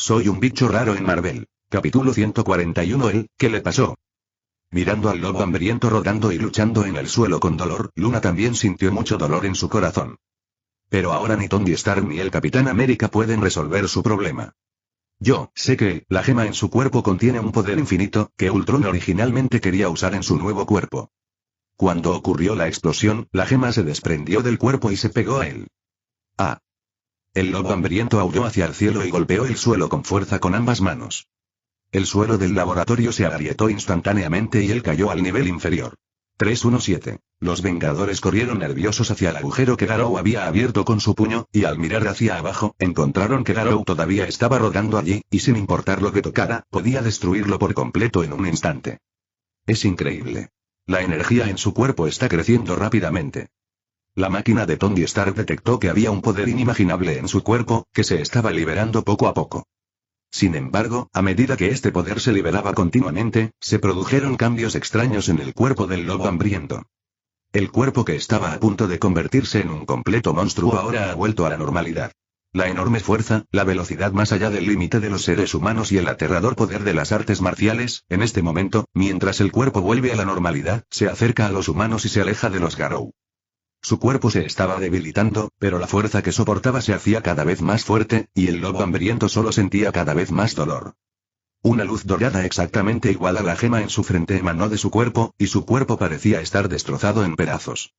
soy un bicho raro en Marvel. Capítulo 141. ¿Qué le pasó? Mirando al lobo hambriento rodando y luchando en el suelo con dolor, Luna también sintió mucho dolor en su corazón. Pero ahora ni Tony Stark ni el Capitán América pueden resolver su problema. Yo sé que la gema en su cuerpo contiene un poder infinito, que Ultron originalmente quería usar en su nuevo cuerpo. Cuando ocurrió la explosión, la gema se desprendió del cuerpo y se pegó a él. ¡Ah! El lobo hambriento aulló hacia el cielo y golpeó el suelo con fuerza con ambas manos. El suelo del laboratorio se agrietó instantáneamente y él cayó al nivel inferior. 317. Los Vengadores corrieron nerviosos hacia el agujero que Garou había abierto con su puño, y al mirar hacia abajo, encontraron que Garou todavía estaba rodando allí, y sin importar lo que tocara, podía destruirlo por completo en un instante. Es increíble. La energía en su cuerpo está creciendo rápidamente. La máquina de Tony Stark detectó que había un poder inimaginable en su cuerpo, que se estaba liberando poco a poco. Sin embargo, a medida que este poder se liberaba continuamente, se produjeron cambios extraños en el cuerpo del lobo hambriento. El cuerpo que estaba a punto de convertirse en un completo monstruo ahora ha vuelto a la normalidad. La enorme fuerza, la velocidad más allá del límite de los seres humanos y el aterrador poder de las artes marciales, en este momento, mientras el cuerpo vuelve a la normalidad, se acerca a los humanos y se aleja de los Garou. Su cuerpo se estaba debilitando, pero la fuerza que soportaba se hacía cada vez más fuerte, y el lobo hambriento solo sentía cada vez más dolor. Una luz dorada exactamente igual a la gema en su frente emanó de su cuerpo, y su cuerpo parecía estar destrozado en pedazos.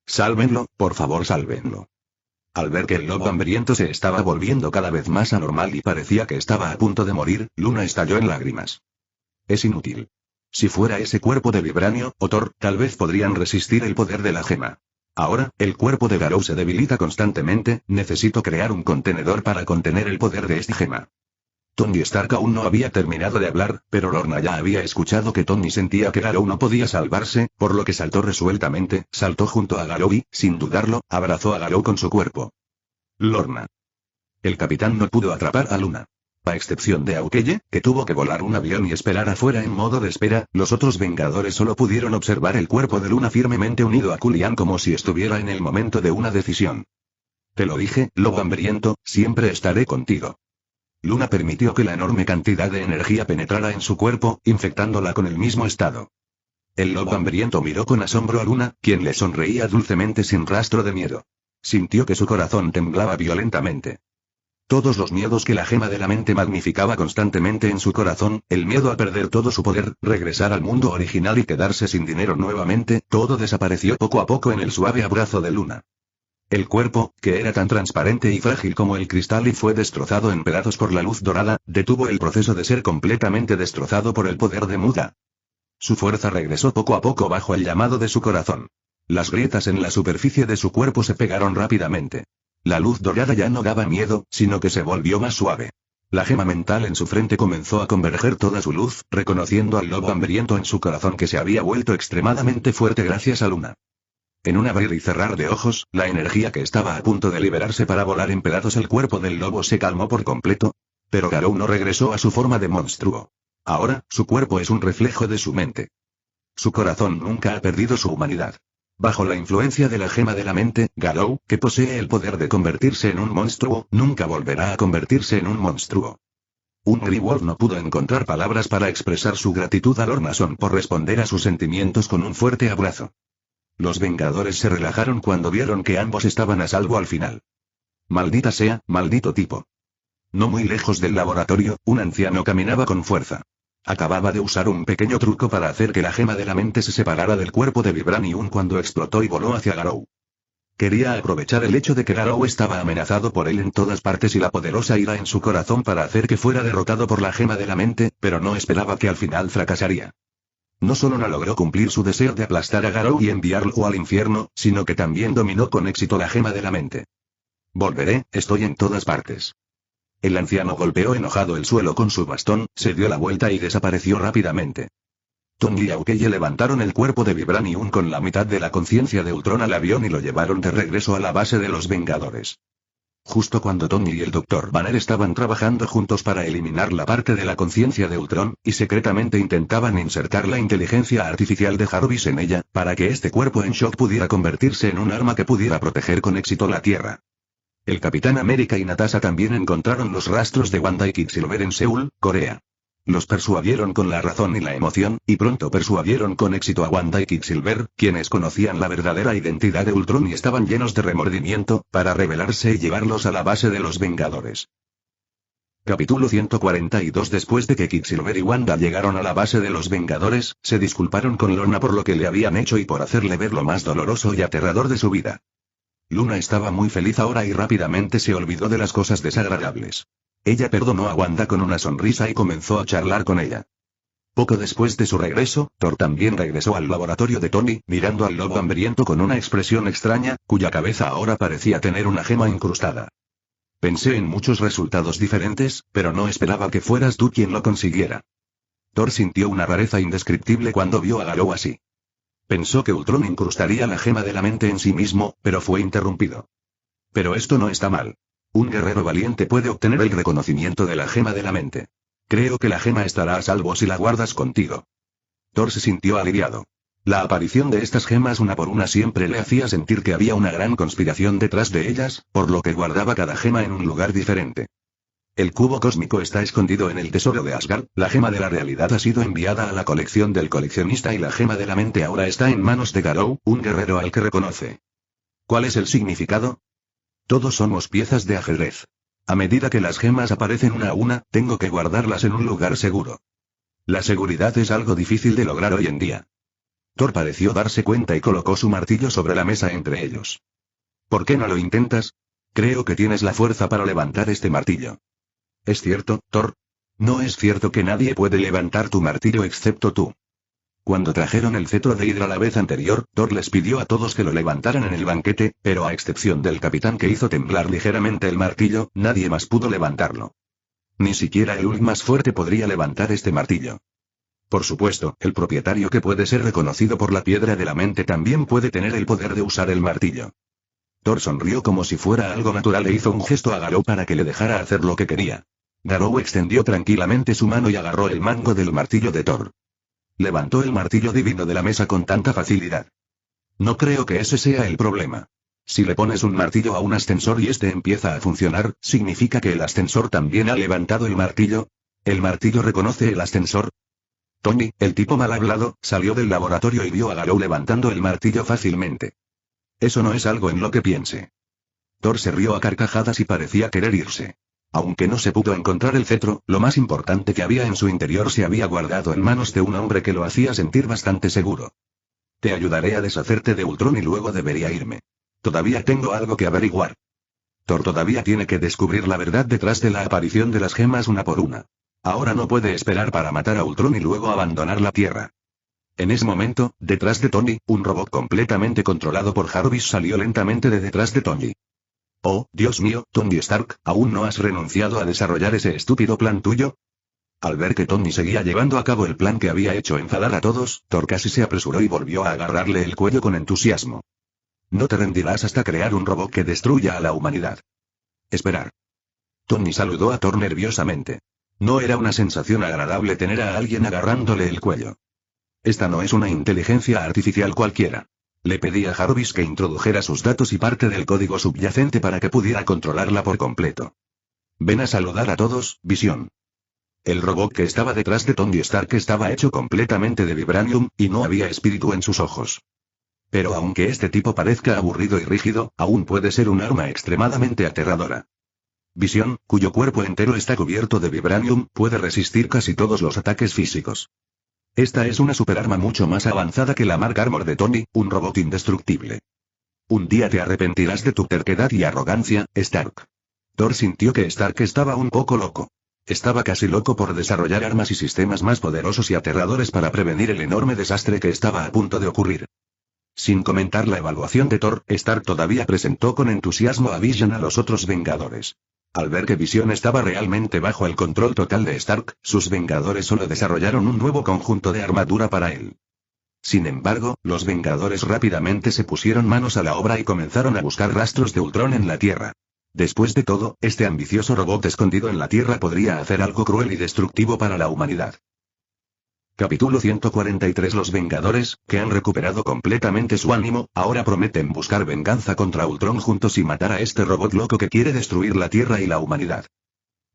«Sálvenlo, por favor, sálvenlo». Al ver que el lobo hambriento se estaba volviendo cada vez más anormal y parecía que estaba a punto de morir, Luna estalló en lágrimas. Es inútil. Si fuera ese cuerpo de vibranio, o Thor, tal vez podrían resistir el poder de la gema. Ahora, el cuerpo de Garou se debilita constantemente, necesito crear un contenedor para contener el poder de esta gema. Tony Stark aún no había terminado de hablar, pero Lorna ya había escuchado que Tony sentía que Garou no podía salvarse, por lo que saltó resueltamente, saltó junto a Garou y, sin dudarlo, abrazó a Garou con su cuerpo. Lorna. El capitán no pudo atrapar a Luna. A excepción de Aukeye, que tuvo que volar un avión y esperar afuera en modo de espera, los otros Vengadores solo pudieron observar el cuerpo de Luna firmemente unido a Kulian como si estuviera en el momento de una decisión. Te lo dije, lobo hambriento, siempre estaré contigo. Luna permitió que la enorme cantidad de energía penetrara en su cuerpo, infectándola con el mismo estado. El lobo hambriento miró con asombro a Luna, quien le sonreía dulcemente sin rastro de miedo. Sintió que su corazón temblaba violentamente. Todos los miedos que la gema de la mente magnificaba constantemente en su corazón, el miedo a perder todo su poder, regresar al mundo original y quedarse sin dinero nuevamente, todo desapareció poco a poco en el suave abrazo de Luna. El cuerpo, que era tan transparente y frágil como el cristal y fue destrozado en pedazos por la luz dorada, detuvo el proceso de ser completamente destrozado por el poder de Muda. Su fuerza regresó poco a poco bajo el llamado de su corazón. Las grietas en la superficie de su cuerpo se pegaron rápidamente. La luz dorada ya no daba miedo, sino que se volvió más suave. La gema mental en su frente comenzó a converger toda su luz, reconociendo al lobo hambriento en su corazón que se había vuelto extremadamente fuerte gracias a Luna. En un abrir y cerrar de ojos, la energía que estaba a punto de liberarse para volar en pedazos el cuerpo del lobo se calmó por completo. Pero Garou no regresó a su forma de monstruo. Ahora, su cuerpo es un reflejo de su mente. Su corazón nunca ha perdido su humanidad. Bajo la influencia de la gema de la mente, Garou, que posee el poder de convertirse en un monstruo, nunca volverá a convertirse en un monstruo. Un Greenwolf no pudo encontrar palabras para expresar su gratitud a Lorna Son por responder a sus sentimientos con un fuerte abrazo. Los Vengadores se relajaron cuando vieron que ambos estaban a salvo al final. Maldita sea, maldito tipo. No muy lejos del laboratorio, un anciano caminaba con fuerza. Acababa de usar un pequeño truco para hacer que la gema de la mente se separara del cuerpo de Vibranium cuando explotó y voló hacia Garou. Quería aprovechar el hecho de que Garou estaba amenazado por él en todas partes y la poderosa ira en su corazón para hacer que fuera derrotado por la gema de la mente, pero no esperaba que al final fracasaría. No solo no logró cumplir su deseo de aplastar a Garou y enviarlo al infierno, sino que también dominó con éxito la gema de la mente. Volveré, estoy en todas partes. El anciano golpeó enojado el suelo con su bastón, se dio la vuelta y desapareció rápidamente. Tony y Aukeye levantaron el cuerpo de Vibranium con la mitad de la conciencia de Ultron al avión y lo llevaron de regreso a la base de los Vengadores. Justo cuando Tony y el Dr. Banner estaban trabajando juntos para eliminar la parte de la conciencia de Ultron, y secretamente intentaban insertar la inteligencia artificial de Jarvis en ella, para que este cuerpo en shock pudiera convertirse en un arma que pudiera proteger con éxito la Tierra. El Capitán América y Natasha también encontraron los rastros de Wanda y Quicksilver en Seúl, Corea. Los persuadieron con la razón y la emoción, y pronto persuadieron con éxito a Wanda y Quicksilver, quienes conocían la verdadera identidad de Ultron y estaban llenos de remordimiento, para rebelarse y llevarlos a la base de los Vengadores. Capítulo 142. Después de que Quicksilver y Wanda llegaron a la base de los Vengadores, se disculparon con Luna por lo que le habían hecho y por hacerle ver lo más doloroso y aterrador de su vida. Luna estaba muy feliz ahora y rápidamente se olvidó de las cosas desagradables. Ella perdonó a Wanda con una sonrisa y comenzó a charlar con ella. Poco después de su regreso, Thor también regresó al laboratorio de Tony, mirando al lobo hambriento con una expresión extraña, cuya cabeza ahora parecía tener una gema incrustada. Pensé en muchos resultados diferentes, pero no esperaba que fueras tú quien lo consiguiera. Thor sintió una rareza indescriptible cuando vio a Garou así. Pensó que Ultron incrustaría la gema de la mente en sí mismo, pero fue interrumpido. Pero esto no está mal. Un guerrero valiente puede obtener el reconocimiento de la gema de la mente. Creo que la gema estará a salvo si la guardas contigo. Thor se sintió aliviado. La aparición de estas gemas una por una siempre le hacía sentir que había una gran conspiración detrás de ellas, por lo que guardaba cada gema en un lugar diferente. El cubo cósmico está escondido en el tesoro de Asgard, la gema de la realidad ha sido enviada a la colección del coleccionista y la gema de la mente ahora está en manos de Garou, un guerrero al que reconoce. ¿Cuál es el significado? Todos somos piezas de ajedrez. A medida que las gemas aparecen una a una, tengo que guardarlas en un lugar seguro. La seguridad es algo difícil de lograr hoy en día. Thor pareció darse cuenta y colocó su martillo sobre la mesa entre ellos. ¿Por qué no lo intentas? Creo que tienes la fuerza para levantar este martillo. ¿Es cierto, Thor? No es cierto que nadie puede levantar tu martillo excepto tú. Cuando trajeron el cetro de Hydra la vez anterior, Thor les pidió a todos que lo levantaran en el banquete, pero a excepción del capitán que hizo temblar ligeramente el martillo, nadie más pudo levantarlo. Ni siquiera el Hulk más fuerte podría levantar este martillo. Por supuesto, el propietario que puede ser reconocido por la piedra de la mente también puede tener el poder de usar el martillo. Thor sonrió como si fuera algo natural e hizo un gesto a Garou para que le dejara hacer lo que quería. Garou extendió tranquilamente su mano y agarró el mango del martillo de Thor. Levantó el martillo divino de la mesa con tanta facilidad. No creo que ese sea el problema. Si le pones un martillo a un ascensor y este empieza a funcionar, ¿significa que el ascensor también ha levantado el martillo? ¿El martillo reconoce el ascensor? Tony, el tipo mal hablado, salió del laboratorio y vio a Garou levantando el martillo fácilmente. Eso no es algo en lo que piense. Thor se rió a carcajadas y parecía querer irse. Aunque no se pudo encontrar el cetro, lo más importante que había en su interior se había guardado en manos de un hombre que lo hacía sentir bastante seguro. Te ayudaré a deshacerte de Ultron y luego debería irme. Todavía tengo algo que averiguar. Thor todavía tiene que descubrir la verdad detrás de la aparición de las gemas una por una. Ahora no puede esperar para matar a Ultron y luego abandonar la Tierra. En ese momento, detrás de Tony, un robot completamente controlado por Jarvis salió lentamente de detrás de Tony. Oh, Dios mío, Tony Stark, ¿aún no has renunciado a desarrollar ese estúpido plan tuyo? Al ver que Tony seguía llevando a cabo el plan que había hecho enfadar a todos, Thor casi se apresuró y volvió a agarrarle el cuello con entusiasmo. No te rendirás hasta crear un robot que destruya a la humanidad. Esperar. Tony saludó a Thor nerviosamente. No era una sensación agradable tener a alguien agarrándole el cuello. Esta no es una inteligencia artificial cualquiera. Le pedí a Jarvis que introdujera sus datos y parte del código subyacente para que pudiera controlarla por completo. Ven a saludar a todos, Visión. El robot que estaba detrás de Tony Stark estaba hecho completamente de vibranium, y no había espíritu en sus ojos. Pero aunque este tipo parezca aburrido y rígido, aún puede ser un arma extremadamente aterradora. Visión, cuyo cuerpo entero está cubierto de vibranium, puede resistir casi todos los ataques físicos. Esta es una superarma mucho más avanzada que la Mark Armor de Tony, un robot indestructible. Un día te arrepentirás de tu terquedad y arrogancia, Stark. Thor sintió que Stark estaba un poco loco. Estaba casi loco por desarrollar armas y sistemas más poderosos y aterradores para prevenir el enorme desastre que estaba a punto de ocurrir. Sin comentar la evaluación de Thor, Stark todavía presentó con entusiasmo a Vision a los otros Vengadores. Al ver que Visión estaba realmente bajo el control total de Stark, sus Vengadores solo desarrollaron un nuevo conjunto de armadura para él. Sin embargo, los Vengadores rápidamente se pusieron manos a la obra y comenzaron a buscar rastros de Ultron en la Tierra. Después de todo, este ambicioso robot escondido en la Tierra podría hacer algo cruel y destructivo para la humanidad. Capítulo 143. Los Vengadores, que han recuperado completamente su ánimo, ahora prometen buscar venganza contra Ultron juntos y matar a este robot loco que quiere destruir la Tierra y la humanidad.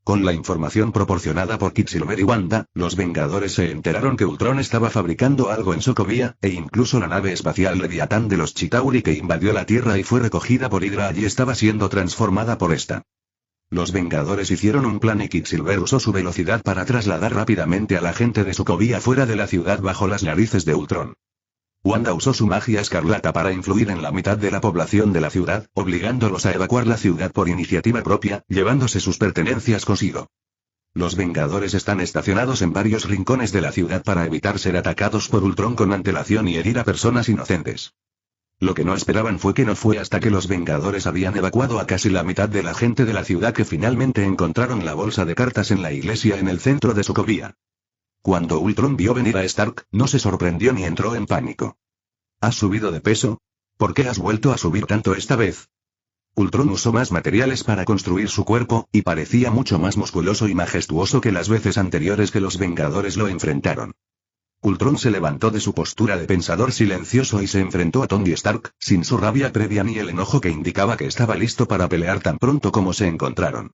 Con la información proporcionada por Quicksilver y Wanda, los Vengadores se enteraron que Ultron estaba fabricando algo en Sokovia, e incluso la nave espacial Leviatán de los Chitauri que invadió la Tierra y fue recogida por Hydra allí estaba siendo transformada por esta. Los Vengadores hicieron un plan y Quicksilver usó su velocidad para trasladar rápidamente a la gente de Sokovia fuera de la ciudad bajo las narices de Ultron. Wanda usó su magia escarlata para influir en la mitad de la población de la ciudad, obligándolos a evacuar la ciudad por iniciativa propia, llevándose sus pertenencias consigo. Los Vengadores están estacionados en varios rincones de la ciudad para evitar ser atacados por Ultron con antelación y herir a personas inocentes. Lo que no esperaban fue que no fue hasta que los Vengadores habían evacuado a casi la mitad de la gente de la ciudad que finalmente encontraron la bolsa de cartas en la iglesia en el centro de Sokovia. Cuando Ultron vio venir a Stark, no se sorprendió ni entró en pánico. ¿Has subido de peso? ¿Por qué has vuelto a subir tanto esta vez? Ultron usó más materiales para construir su cuerpo, y parecía mucho más musculoso y majestuoso que las veces anteriores que los Vengadores lo enfrentaron. Ultron se levantó de su postura de pensador silencioso y se enfrentó a Tony Stark, sin su rabia previa ni el enojo que indicaba que estaba listo para pelear tan pronto como se encontraron.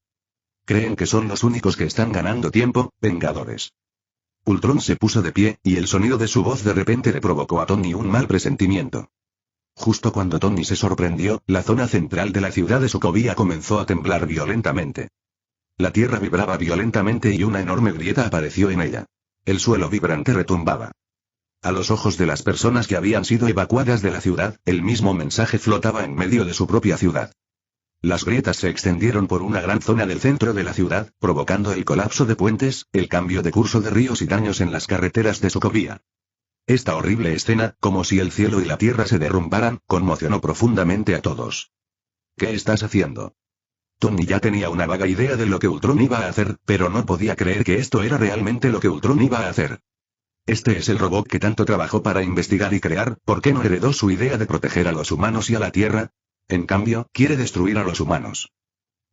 ¿Creen que son los únicos que están ganando tiempo, Vengadores? Ultron se puso de pie, y el sonido de su voz de repente le provocó a Tony un mal presentimiento. Justo cuando Tony se sorprendió, la zona central de la ciudad de Sokovia comenzó a temblar violentamente. La tierra vibraba violentamente y una enorme grieta apareció en ella. El suelo vibrante retumbaba. A los ojos de las personas que habían sido evacuadas de la ciudad, el mismo mensaje flotaba en medio de su propia ciudad. Las grietas se extendieron por una gran zona del centro de la ciudad, provocando el colapso de puentes, el cambio de curso de ríos y daños en las carreteras de Sokovia. Esta horrible escena, como si el cielo y la tierra se derrumbaran, conmocionó profundamente a todos. ¿Qué estás haciendo? Tony ya tenía una vaga idea de lo que Ultron iba a hacer, pero no podía creer que esto era realmente lo que Ultron iba a hacer. Este es el robot que tanto trabajó para investigar y crear, ¿por qué no heredó su idea de proteger a los humanos y a la Tierra? En cambio, quiere destruir a los humanos.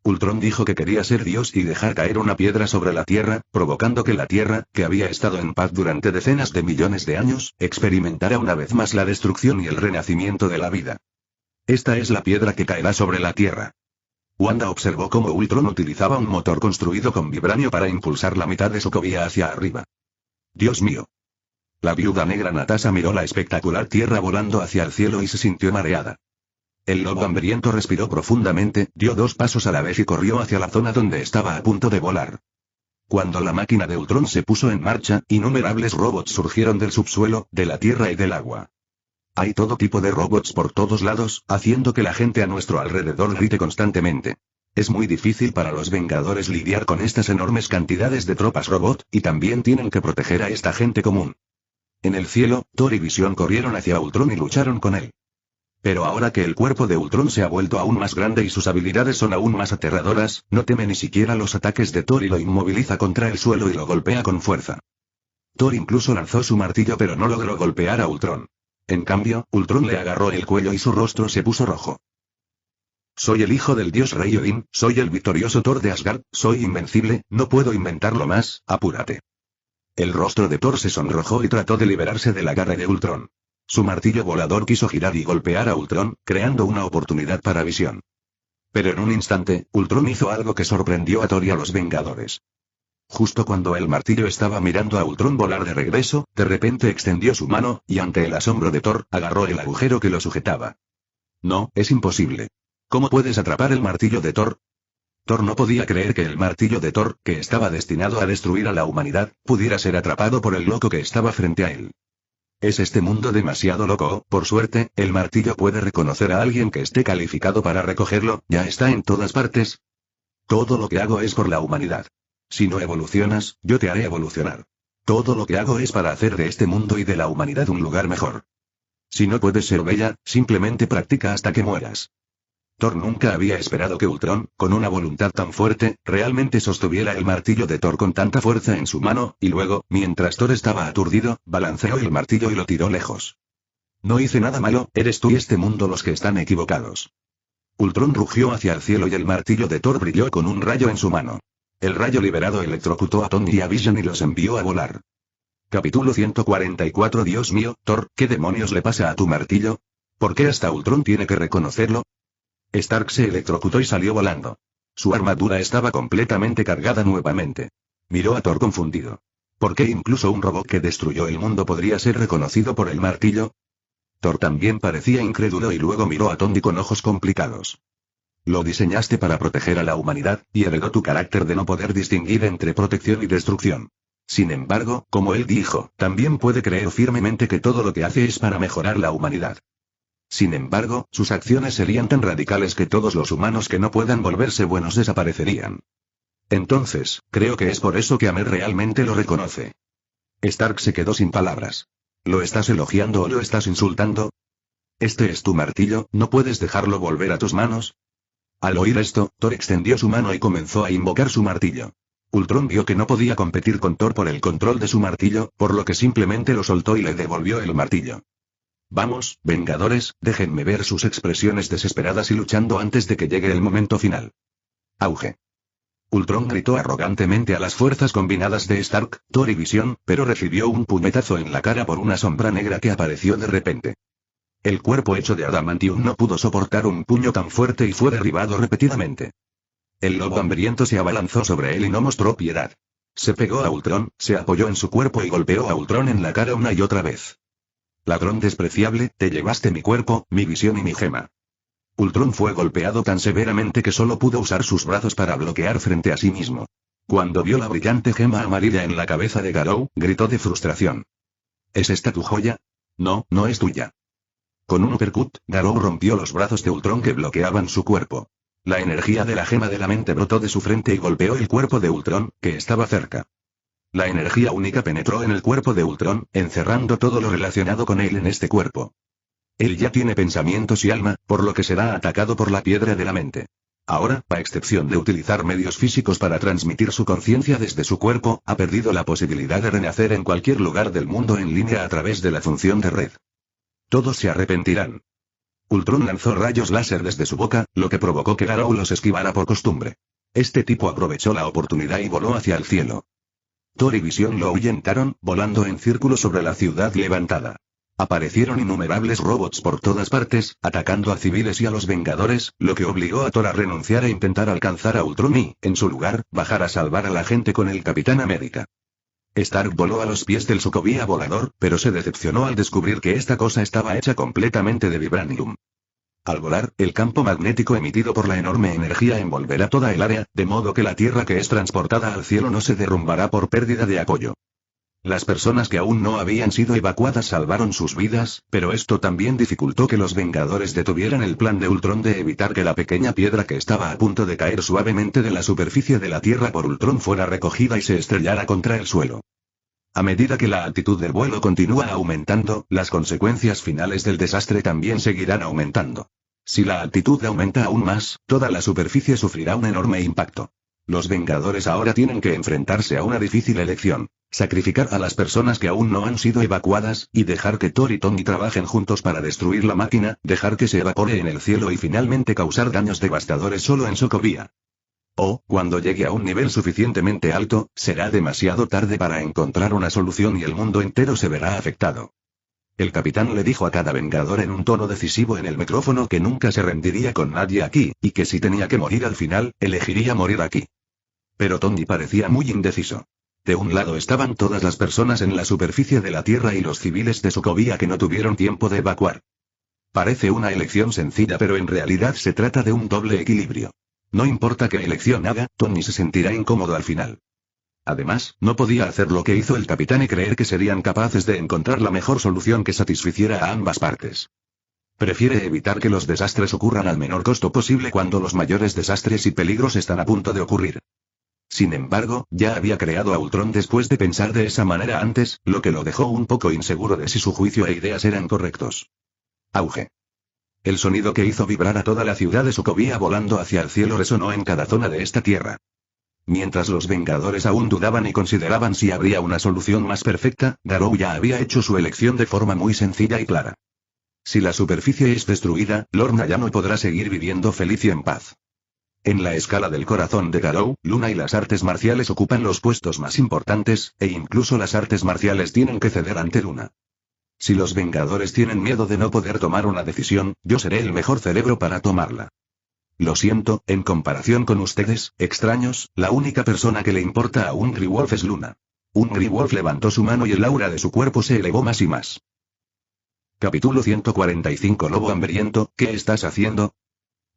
Ultron dijo que quería ser Dios y dejar caer una piedra sobre la Tierra, provocando que la Tierra, que había estado en paz durante decenas de millones de años, experimentara una vez más la destrucción y el renacimiento de la vida. Esta es la piedra que caerá sobre la Tierra. Wanda observó cómo Ultron utilizaba un motor construido con vibranio para impulsar la mitad de Sokovia hacia arriba. ¡Dios mío! La viuda negra Natasha miró la espectacular tierra volando hacia el cielo y se sintió mareada. El lobo hambriento respiró profundamente, dio 2 pasos a la vez y corrió hacia la zona donde estaba a punto de volar. Cuando la máquina de Ultron se puso en marcha, innumerables robots surgieron del subsuelo, de la tierra y del agua. Hay todo tipo de robots por todos lados, haciendo que la gente a nuestro alrededor grite constantemente. Es muy difícil para los Vengadores lidiar con estas enormes cantidades de tropas robot, y también tienen que proteger a esta gente común. En el cielo, Thor y Visión corrieron hacia Ultron y lucharon con él. Pero ahora que el cuerpo de Ultron se ha vuelto aún más grande y sus habilidades son aún más aterradoras, no teme ni siquiera los ataques de Thor y lo inmoviliza contra el suelo y lo golpea con fuerza. Thor incluso lanzó su martillo pero no logró golpear a Ultron. En cambio, Ultron le agarró el cuello y su rostro se puso rojo. Soy el hijo del dios rey Odín, soy el victorioso Thor de Asgard, soy invencible, no puedo inventarlo más, apúrate. El rostro de Thor se sonrojó y trató de liberarse del agarre de Ultron. Su martillo volador quiso girar y golpear a Ultron, creando una oportunidad para Visión. Pero en un instante, Ultron hizo algo que sorprendió a Thor y a los Vengadores. Justo cuando el martillo estaba mirando a Ultron volar de regreso, de repente extendió su mano, y ante el asombro de Thor, agarró el agujero que lo sujetaba. No, es imposible. ¿Cómo puedes atrapar el martillo de Thor? Thor no podía creer que el martillo de Thor, que estaba destinado a destruir a la humanidad, pudiera ser atrapado por el loco que estaba frente a él. ¿Es este mundo demasiado loco? Por suerte, el martillo puede reconocer a alguien que esté calificado para recogerlo, ya está en todas partes. Todo lo que hago es por la humanidad. Si no evolucionas, yo te haré evolucionar. Todo lo que hago es para hacer de este mundo y de la humanidad un lugar mejor. Si no puedes ser bella, simplemente practica hasta que mueras. Thor nunca había esperado que Ultron, con una voluntad tan fuerte, realmente sostuviera el martillo de Thor con tanta fuerza en su mano, y luego, mientras Thor estaba aturdido, balanceó el martillo y lo tiró lejos. No hice nada malo, eres tú y este mundo los que están equivocados. Ultron rugió hacia el cielo y el martillo de Thor brilló con un rayo en su mano. El rayo liberado electrocutó a Tony y a Vision y los envió a volar. Capítulo 144. Dios mío, Thor, ¿qué demonios le pasa a tu martillo? ¿Por qué hasta Ultron tiene que reconocerlo? Stark se electrocutó y salió volando. Su armadura estaba completamente cargada nuevamente. Miró a Thor confundido. ¿Por qué incluso un robot que destruyó el mundo podría ser reconocido por el martillo? Thor también parecía incrédulo y luego miró a Tony con ojos complicados. Lo diseñaste para proteger a la humanidad, y heredó tu carácter de no poder distinguir entre protección y destrucción. Sin embargo, como él dijo, también puede creer firmemente que todo lo que hace es para mejorar la humanidad. Sin embargo, sus acciones serían tan radicales que todos los humanos que no puedan volverse buenos desaparecerían. Entonces, creo que es por eso que Amer realmente lo reconoce. Stark se quedó sin palabras. ¿Lo estás elogiando o lo estás insultando? Este es tu martillo, ¿no puedes dejarlo volver a tus manos? Al oír esto, Thor extendió su mano y comenzó a invocar su martillo. Ultron vio que no podía competir con Thor por el control de su martillo, por lo que simplemente lo soltó y le devolvió el martillo. Vamos, Vengadores, déjenme ver sus expresiones desesperadas y luchando antes de que llegue el momento final. Auge. Ultron gritó arrogantemente a las fuerzas combinadas de Stark, Thor y Visión, pero recibió un puñetazo en la cara por una sombra negra que apareció de repente. El cuerpo hecho de adamantium no pudo soportar un puño tan fuerte y fue derribado repetidamente. El lobo hambriento se abalanzó sobre él y no mostró piedad. Se pegó a Ultron, se apoyó en su cuerpo y golpeó a Ultron en la cara una y otra vez. Ladrón despreciable, te llevaste mi cuerpo, mi visión y mi gema. Ultron fue golpeado tan severamente que solo pudo usar sus brazos para bloquear frente a sí mismo. Cuando vio la brillante gema amarilla en la cabeza de Garou, gritó de frustración. ¿Es esta tu joya? No, no es tuya. Con un uppercut, Garou rompió los brazos de Ultron que bloqueaban su cuerpo. La energía de la gema de la mente brotó de su frente y golpeó el cuerpo de Ultron, que estaba cerca. La energía única penetró en el cuerpo de Ultron, encerrando todo lo relacionado con él en este cuerpo. Él ya tiene pensamientos y alma, por lo que será atacado por la piedra de la mente. Ahora, a excepción de utilizar medios físicos para transmitir su conciencia desde su cuerpo, ha perdido la posibilidad de renacer en cualquier lugar del mundo en línea a través de la función de red. Todos se arrepentirán. Ultron lanzó rayos láser desde su boca, lo que provocó que Garou los esquivara por costumbre. Este tipo aprovechó la oportunidad y voló hacia el cielo. Thor y Visión lo ahuyentaron, volando en círculo sobre la ciudad levantada. Aparecieron innumerables robots por todas partes, atacando a civiles y a los Vengadores, lo que obligó a Thor a renunciar e intentar alcanzar a Ultron y, en su lugar, bajar a salvar a la gente con el Capitán América. Stark voló a los pies del Sokovia volador, pero se decepcionó al descubrir que esta cosa estaba hecha completamente de vibranium. Al volar, el campo magnético emitido por la enorme energía envolverá toda el área, de modo que la Tierra que es transportada al cielo no se derrumbará por pérdida de apoyo. Las personas que aún no habían sido evacuadas salvaron sus vidas, pero esto también dificultó que los Vengadores detuvieran el plan de Ultron de evitar que la pequeña piedra que estaba a punto de caer suavemente de la superficie de la Tierra por Ultron fuera recogida y se estrellara contra el suelo. A medida que la altitud del vuelo continúa aumentando, las consecuencias finales del desastre también seguirán aumentando. Si la altitud aumenta aún más, toda la superficie sufrirá un enorme impacto. Los Vengadores ahora tienen que enfrentarse a una difícil elección: sacrificar a las personas que aún no han sido evacuadas, y dejar que Thor y Tony trabajen juntos para destruir la máquina, dejar que se evapore en el cielo y finalmente causar daños devastadores solo en Sokovia. O, cuando llegue a un nivel suficientemente alto, será demasiado tarde para encontrar una solución y el mundo entero se verá afectado. El capitán le dijo a cada Vengador en un tono decisivo en el micrófono que nunca se rendiría con nadie aquí, y que si tenía que morir al final, elegiría morir aquí. Pero Tony parecía muy indeciso. De un lado estaban todas las personas en la superficie de la Tierra y los civiles de Sokovia que no tuvieron tiempo de evacuar. Parece una elección sencilla, pero en realidad se trata de un doble equilibrio. No importa qué elección haga, Tony se sentirá incómodo al final. Además, no podía hacer lo que hizo el capitán y creer que serían capaces de encontrar la mejor solución que satisficiera a ambas partes. Prefiere evitar que los desastres ocurran al menor costo posible cuando los mayores desastres y peligros están a punto de ocurrir. Sin embargo, ya había creado a Ultron después de pensar de esa manera antes, lo que lo dejó un poco inseguro de si su juicio e ideas eran correctos. Auge. El sonido que hizo vibrar a toda la ciudad de Sokovia volando hacia el cielo resonó en cada zona de esta tierra. Mientras los Vengadores aún dudaban y consideraban si habría una solución más perfecta, Garou ya había hecho su elección de forma muy sencilla y clara. Si la superficie es destruida, Lorna ya no podrá seguir viviendo feliz y en paz. En la escala del corazón de Garou, Luna y las artes marciales ocupan los puestos más importantes, e incluso las artes marciales tienen que ceder ante Luna. Si los Vengadores tienen miedo de no poder tomar una decisión, yo seré el mejor cerebro para tomarla. Lo siento, en comparación con ustedes, extraños, la única persona que le importa a un Greywolf es Luna. Un Greywolf levantó su mano y el aura de su cuerpo se elevó más y más. Capítulo 145 Lobo hambriento, ¿qué estás haciendo?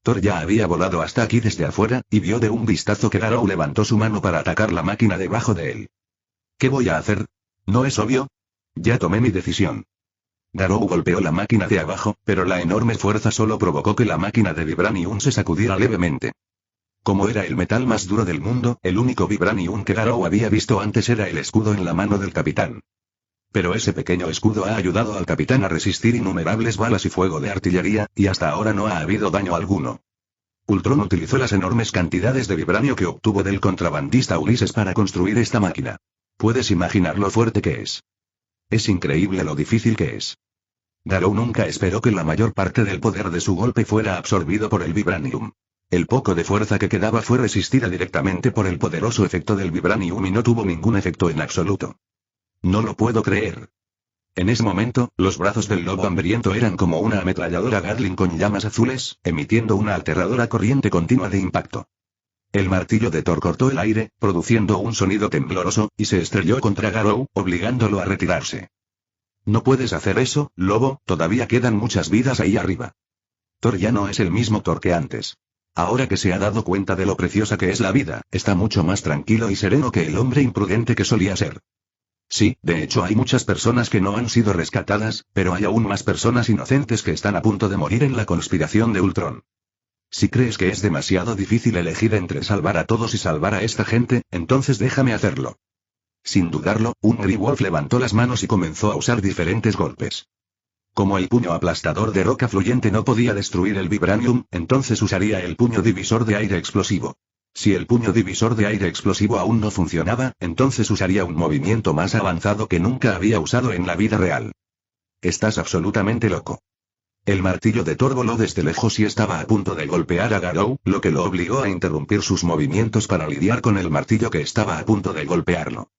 Thor ya había volado hasta aquí desde afuera, y vio de un vistazo que Garou levantó su mano para atacar la máquina debajo de él. ¿Qué voy a hacer? ¿No es obvio? Ya tomé mi decisión. Garou golpeó la máquina de abajo, pero la enorme fuerza solo provocó que la máquina de Vibranium se sacudiera levemente. Como era el metal más duro del mundo, el único Vibranium que Garou había visto antes era el escudo en la mano del capitán. Pero ese pequeño escudo ha ayudado al capitán a resistir innumerables balas y fuego de artillería, y hasta ahora no ha habido daño alguno. Ultron utilizó las enormes cantidades de vibranio que obtuvo del contrabandista Ulises para construir esta máquina. Puedes imaginar lo fuerte que es. Es increíble lo difícil que es. Garou nunca esperó que la mayor parte del poder de su golpe fuera absorbido por el vibranium. El poco de fuerza que quedaba fue resistida directamente por el poderoso efecto del vibranium y no tuvo ningún efecto en absoluto. No lo puedo creer. En ese momento, los brazos del lobo hambriento eran como una ametralladora Gatling con llamas azules, emitiendo una aterradora corriente continua de impacto. El martillo de Thor cortó el aire, produciendo un sonido tembloroso, y se estrelló contra Garou, obligándolo a retirarse. No puedes hacer eso, lobo, todavía quedan muchas vidas ahí arriba. Thor ya no es el mismo Thor que antes. Ahora que se ha dado cuenta de lo preciosa que es la vida, está mucho más tranquilo y sereno que el hombre imprudente que solía ser. Sí, de hecho hay muchas personas que no han sido rescatadas, pero hay aún más personas inocentes que están a punto de morir en la conspiración de Ultron. Si crees que es demasiado difícil elegir entre salvar a todos y salvar a esta gente, entonces déjame hacerlo. Sin dudarlo, un Greywolf levantó las manos y comenzó a usar diferentes golpes. Como el puño aplastador de roca fluyente no podía destruir el vibranium, entonces usaría el puño divisor de aire explosivo. Si el puño divisor de aire explosivo aún no funcionaba, entonces usaría un movimiento más avanzado que nunca había usado en la vida real. Estás absolutamente loco. El martillo de Thor voló desde lejos y estaba a punto de golpear a Garou, lo que lo obligó a interrumpir sus movimientos para lidiar con el martillo que estaba a punto de golpearlo.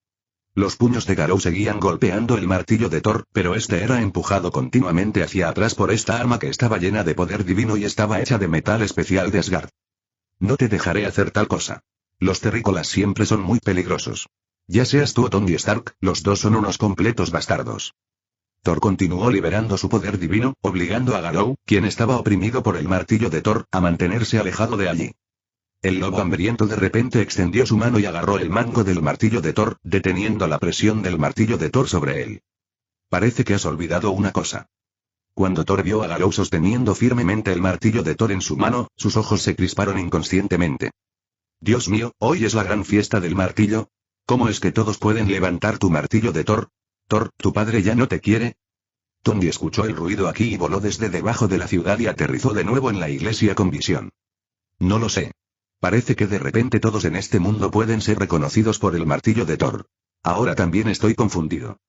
Los puños de Garou seguían golpeando el martillo de Thor, pero este era empujado continuamente hacia atrás por esta arma que estaba llena de poder divino y estaba hecha de metal especial de Asgard. No te dejaré hacer tal cosa. Los terrícolas siempre son muy peligrosos. Ya seas tú o Tony Stark, los dos son unos completos bastardos. Thor continuó liberando su poder divino, obligando a Garou, quien estaba oprimido por el martillo de Thor, a mantenerse alejado de allí. El lobo hambriento de repente extendió su mano y agarró el mango del martillo de Thor, deteniendo la presión del martillo de Thor sobre él. Parece que has olvidado una cosa. Cuando Thor vio a Garou sosteniendo firmemente el martillo de Thor en su mano, sus ojos se crisparon inconscientemente. Dios mío, ¿hoy es la gran fiesta del martillo? ¿Cómo es que todos pueden levantar tu martillo de Thor? Thor, ¿tu padre ya no te quiere? Tony escuchó el ruido aquí y voló desde debajo de la ciudad y aterrizó de nuevo en la iglesia con visión. No lo sé. Parece que de repente todos en este mundo pueden ser reconocidos por el martillo de Thor. Ahora también estoy confundido.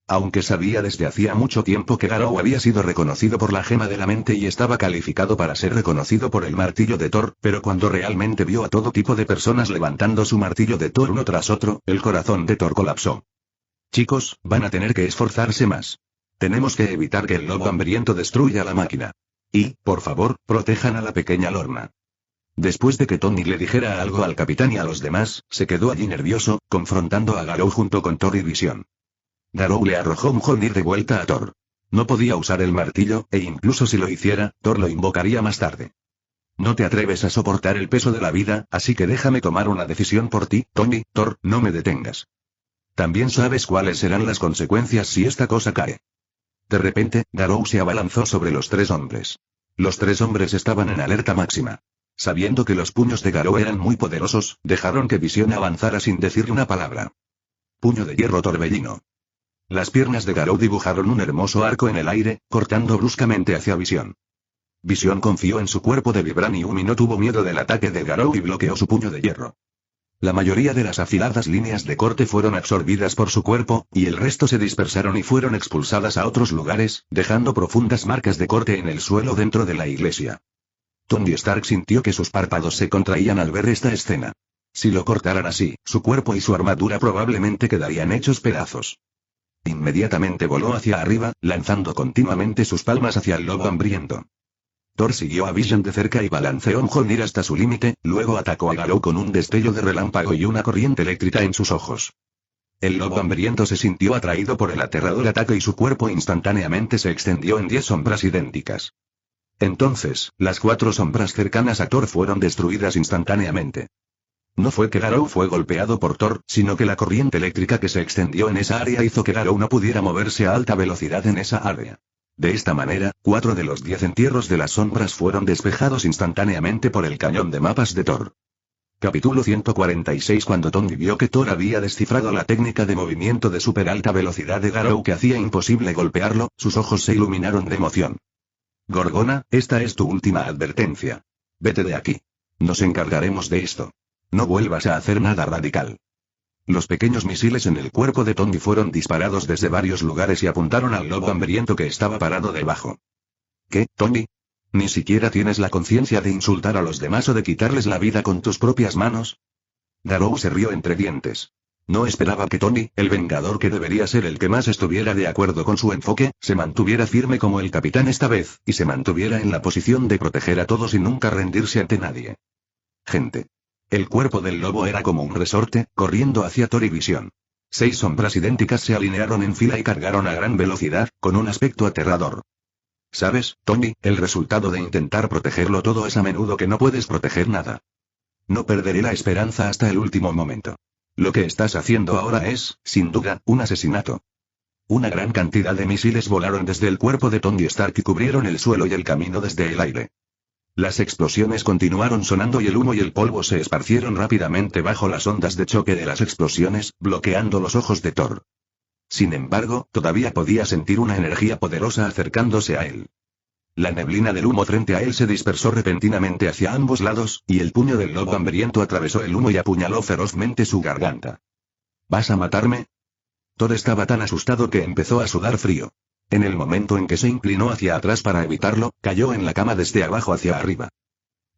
Aunque sabía desde hacía mucho tiempo que Garou había sido reconocido por la gema de la mente y estaba calificado para ser reconocido por el martillo de Thor, pero cuando realmente vio a todo tipo de personas levantando su martillo de Thor uno tras otro, el corazón de Thor colapsó. Chicos, van a tener que esforzarse más. Tenemos que evitar que el lobo hambriento destruya la máquina. Y, por favor, protejan a la pequeña Lorna. Después de que Tony le dijera algo al capitán y a los demás, se quedó allí nervioso, confrontando a Garou junto con Thor y Visión. Garou le arrojó un Mjolnir de vuelta a Thor. No podía usar el martillo, e incluso si lo hiciera, Thor lo invocaría más tarde. No te atreves a soportar el peso de la vida, así que déjame tomar una decisión por ti, Tony. Thor, no me detengas. También sabes cuáles serán las consecuencias si esta cosa cae. De repente, Garou se abalanzó sobre los tres hombres. Los tres hombres estaban en alerta máxima. Sabiendo que los puños de Garou eran muy poderosos, dejaron que Visión avanzara sin decirle una palabra. Puño de hierro torbellino. Las piernas de Garou dibujaron un hermoso arco en el aire, cortando bruscamente hacia Visión. Visión confió en su cuerpo de vibranium y no tuvo miedo del ataque de Garou y bloqueó su puño de hierro. La mayoría de las afiladas líneas de corte fueron absorbidas por su cuerpo, y el resto se dispersaron y fueron expulsadas a otros lugares, dejando profundas marcas de corte en el suelo dentro de la iglesia. Tony Stark sintió que sus párpados se contraían al ver esta escena. Si lo cortaran así, su cuerpo y su armadura probablemente quedarían hechos pedazos. Inmediatamente voló hacia arriba, lanzando continuamente sus palmas hacia el lobo hambriento. Thor siguió a Vision de cerca y balanceó Mjolnir hasta su límite, luego atacó a Garou con un destello de relámpago y una corriente eléctrica en sus ojos. El lobo hambriento se sintió atraído por el aterrador ataque y su cuerpo instantáneamente se extendió en 10 sombras idénticas. Entonces, las 4 sombras cercanas a Thor fueron destruidas instantáneamente. No fue que Garou fue golpeado por Thor, sino que la corriente eléctrica que se extendió en esa área hizo que Garou no pudiera moverse a alta velocidad en esa área. De esta manera, 4 de los 10 entierros de las sombras fueron despejados instantáneamente por el cañón de mapas de Thor. Capítulo 146. Cuando Tony vio que Thor había descifrado la técnica de movimiento de super alta velocidad de Garou que hacía imposible golpearlo, sus ojos se iluminaron de emoción. Gorgona, esta es tu última advertencia. Vete de aquí. Nos encargaremos de esto. No vuelvas a hacer nada radical. Los pequeños misiles en el cuerpo de Tony fueron disparados desde varios lugares y apuntaron al lobo hambriento que estaba parado debajo. ¿Qué, Tony? ¿Ni siquiera tienes la conciencia de insultar a los demás o de quitarles la vida con tus propias manos? Garou se rió entre dientes. No esperaba que Tony, el vengador que debería ser el que más estuviera de acuerdo con su enfoque, se mantuviera firme como el capitán esta vez, y se mantuviera en la posición de proteger a todos y nunca rendirse ante nadie. Gente. El cuerpo del lobo era como un resorte, corriendo hacia Thor y Vision. 6 sombras idénticas se alinearon en fila y cargaron a gran velocidad, con un aspecto aterrador. ¿Sabes, Tony? El resultado de intentar protegerlo todo es a menudo que no puedes proteger nada. No perderé la esperanza hasta el último momento. Lo que estás haciendo ahora es, sin duda, un asesinato. Una gran cantidad de misiles volaron desde el cuerpo de Tony Stark y cubrieron el suelo y el camino desde el aire. Las explosiones continuaron sonando y el humo y el polvo se esparcieron rápidamente bajo las ondas de choque de las explosiones, bloqueando los ojos de Thor. Sin embargo, todavía podía sentir una energía poderosa acercándose a él. La neblina del humo frente a él se dispersó repentinamente hacia ambos lados, y el puño del lobo hambriento atravesó el humo y apuñaló ferozmente su garganta. ¿Vas a matarme? Thor estaba tan asustado que empezó a sudar frío. En el momento en que se inclinó hacia atrás para evitarlo, cayó en la cama desde abajo hacia arriba.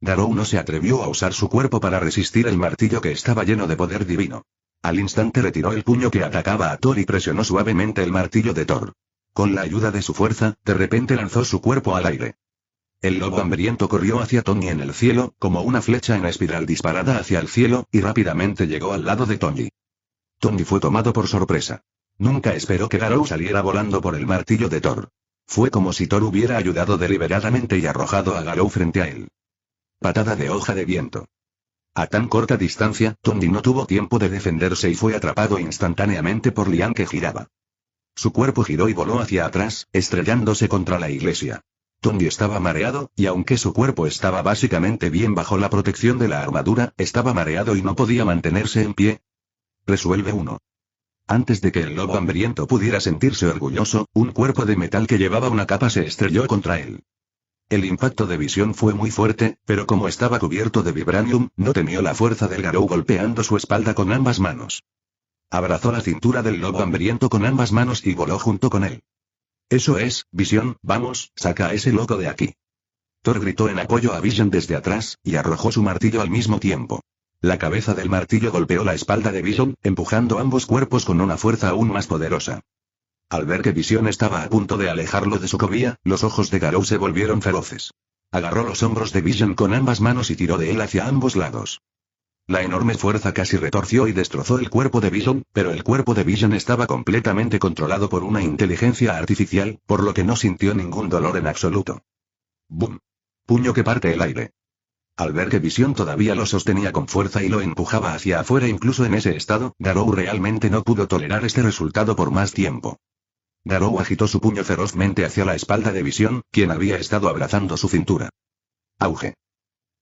Garou no se atrevió a usar su cuerpo para resistir el martillo que estaba lleno de poder divino. Al instante retiró el puño que atacaba a Thor y presionó suavemente el martillo de Thor. Con la ayuda de su fuerza, de repente lanzó su cuerpo al aire. El lobo hambriento corrió hacia Tony en el cielo, como una flecha en espiral disparada hacia el cielo, y rápidamente llegó al lado de Tony. Tony fue tomado por sorpresa. Nunca esperó que Garou saliera volando por el martillo de Thor. Fue como si Thor hubiera ayudado deliberadamente y arrojado a Garou frente a él. Patada de hoja de viento. A tan corta distancia, Tony no tuvo tiempo de defenderse y fue atrapado instantáneamente por Lian que giraba. Su cuerpo giró y voló hacia atrás, estrellándose contra la iglesia. Tony estaba mareado, y aunque su cuerpo estaba básicamente bien bajo la protección de la armadura, estaba mareado y no podía mantenerse en pie. Resuelve 1. Antes de que el lobo hambriento pudiera sentirse orgulloso, un cuerpo de metal que llevaba una capa se estrelló contra él. El impacto de Visión fue muy fuerte, pero como estaba cubierto de vibranium, no temió la fuerza del Garou golpeando su espalda con ambas manos. Abrazó la cintura del lobo hambriento con ambas manos y voló junto con él. Eso es, Visión, vamos, saca a ese loco de aquí. Thor gritó en apoyo a Vision desde atrás, y arrojó su martillo al mismo tiempo. La cabeza del martillo golpeó la espalda de Vision, empujando ambos cuerpos con una fuerza aún más poderosa. Al ver que Vision estaba a punto de alejarlo de su cobía, los ojos de Garou se volvieron feroces. Agarró los hombros de Vision con ambas manos y tiró de él hacia ambos lados. La enorme fuerza casi retorció y destrozó el cuerpo de Vision, pero el cuerpo de Vision estaba completamente controlado por una inteligencia artificial, por lo que no sintió ningún dolor en absoluto. ¡Bum! Puño que parte el aire. Al ver que Vision todavía lo sostenía con fuerza y lo empujaba hacia afuera incluso en ese estado, Garou realmente no pudo tolerar este resultado por más tiempo. Garou agitó su puño ferozmente hacia la espalda de Vision, quien había estado abrazando su cintura. Auge.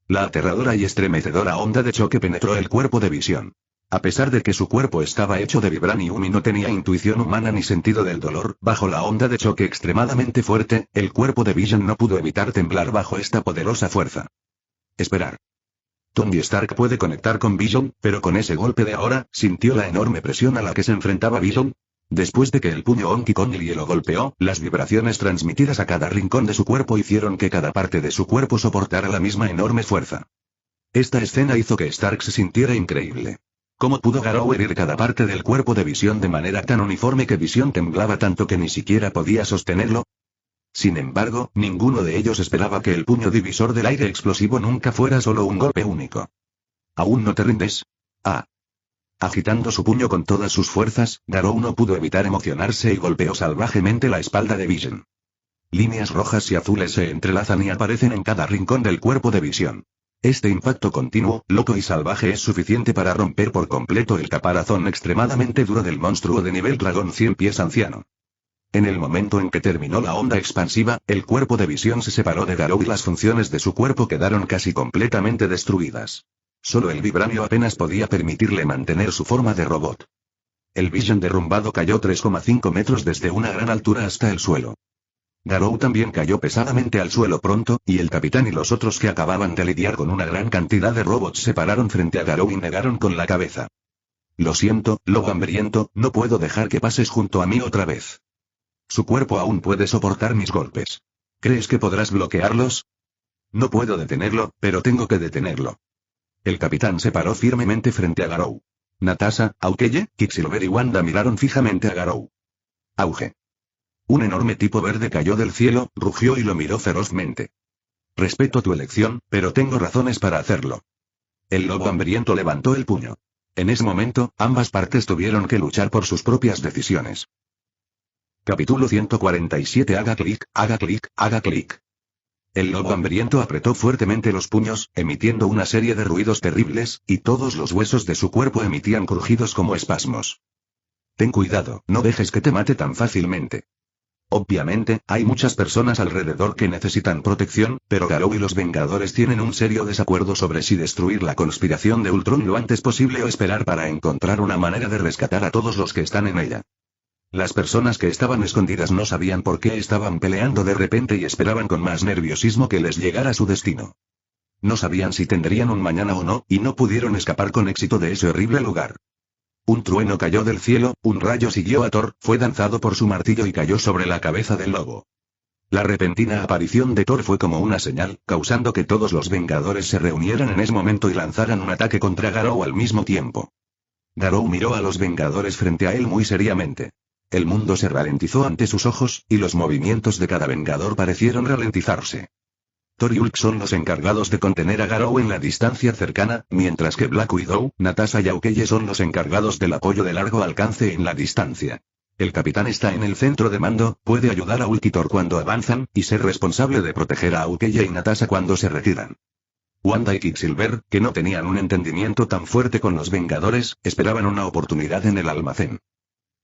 La aterradora y estremecedora onda de choque penetró el cuerpo de Vision. A pesar de que su cuerpo estaba hecho de vibranium y no tenía intuición humana ni sentido del dolor, bajo la onda de choque extremadamente fuerte, el cuerpo de Vision no pudo evitar temblar bajo esta poderosa fuerza. Esperar. Tony Stark puede conectar con Vision, pero con ese golpe de ahora, sintió la enorme presión a la que se enfrentaba Vision. Después de que el puño Donkey Kong lo golpeó, las vibraciones transmitidas a cada rincón de su cuerpo hicieron que cada parte de su cuerpo soportara la misma enorme fuerza. Esta escena hizo que Stark se sintiera increíble. ¿Cómo pudo Garou herir cada parte del cuerpo de Vision de manera tan uniforme que Vision temblaba tanto que ni siquiera podía sostenerlo? Sin embargo, ninguno de ellos esperaba que el puño divisor del aire explosivo nunca fuera solo un golpe único. ¿Aún no te rindes? Ah. Agitando su puño con todas sus fuerzas, Garou no pudo evitar emocionarse y golpeó salvajemente la espalda de Vision. Líneas rojas y azules se entrelazan y aparecen en cada rincón del cuerpo de Vision. Este impacto continuo, loco y salvaje es suficiente para romper por completo el caparazón extremadamente duro del monstruo de nivel dragón 100 pies anciano. En el momento en que terminó la onda expansiva, el cuerpo de Vision se separó de Garou y las funciones de su cuerpo quedaron casi completamente destruidas. Solo el vibranio apenas podía permitirle mantener su forma de robot. El Vision derrumbado cayó 3,5 metros desde una gran altura hasta el suelo. Garou también cayó pesadamente al suelo pronto, y el capitán y los otros que acababan de lidiar con una gran cantidad de robots se pararon frente a Garou y negaron con la cabeza. Lo siento, lobo hambriento, no puedo dejar que pases junto a mí otra vez. Su cuerpo aún puede soportar mis golpes. ¿Crees que podrás bloquearlos? No puedo detenerlo, pero tengo que detenerlo. El capitán se paró firmemente frente a Garou. Natasha, Aokeye, Quicksilver y Wanda miraron fijamente a Garou. Auge. Un enorme tipo verde cayó del cielo, rugió y lo miró ferozmente. Respeto tu elección, pero tengo razones para hacerlo. El lobo hambriento levantó el puño. En ese momento, ambas partes tuvieron que luchar por sus propias decisiones. Capítulo 147. Haga clic, haga clic, haga clic. El lobo hambriento apretó fuertemente los puños, emitiendo una serie de ruidos terribles, y todos los huesos de su cuerpo emitían crujidos como espasmos. Ten cuidado, no dejes que te mate tan fácilmente. Obviamente, hay muchas personas alrededor que necesitan protección, pero Garou y los Vengadores tienen un serio desacuerdo sobre si destruir la conspiración de Ultron lo antes posible o esperar para encontrar una manera de rescatar a todos los que están en ella. Las personas que estaban escondidas no sabían por qué estaban peleando de repente y esperaban con más nerviosismo que les llegara su destino. No sabían si tendrían un mañana o no, y no pudieron escapar con éxito de ese horrible lugar. Un trueno cayó del cielo, un rayo siguió a Thor, fue danzado por su martillo y cayó sobre la cabeza del lobo. La repentina aparición de Thor fue como una señal, causando que todos los Vengadores se reunieran en ese momento y lanzaran un ataque contra Garou al mismo tiempo. Garou miró a los Vengadores frente a él muy seriamente. El mundo se ralentizó ante sus ojos, y los movimientos de cada Vengador parecieron ralentizarse. Thor y Hulk son los encargados de contener a Garou en la distancia cercana, mientras que Black Widow, Natasha y Aokeye son los encargados del apoyo de largo alcance en la distancia. El capitán está en el centro de mando, puede ayudar a Hulk y Thor cuando avanzan, y ser responsable de proteger a Aokeye y Natasha cuando se retiran. Wanda y Quicksilver, que no tenían un entendimiento tan fuerte con los Vengadores, esperaban una oportunidad en el almacén.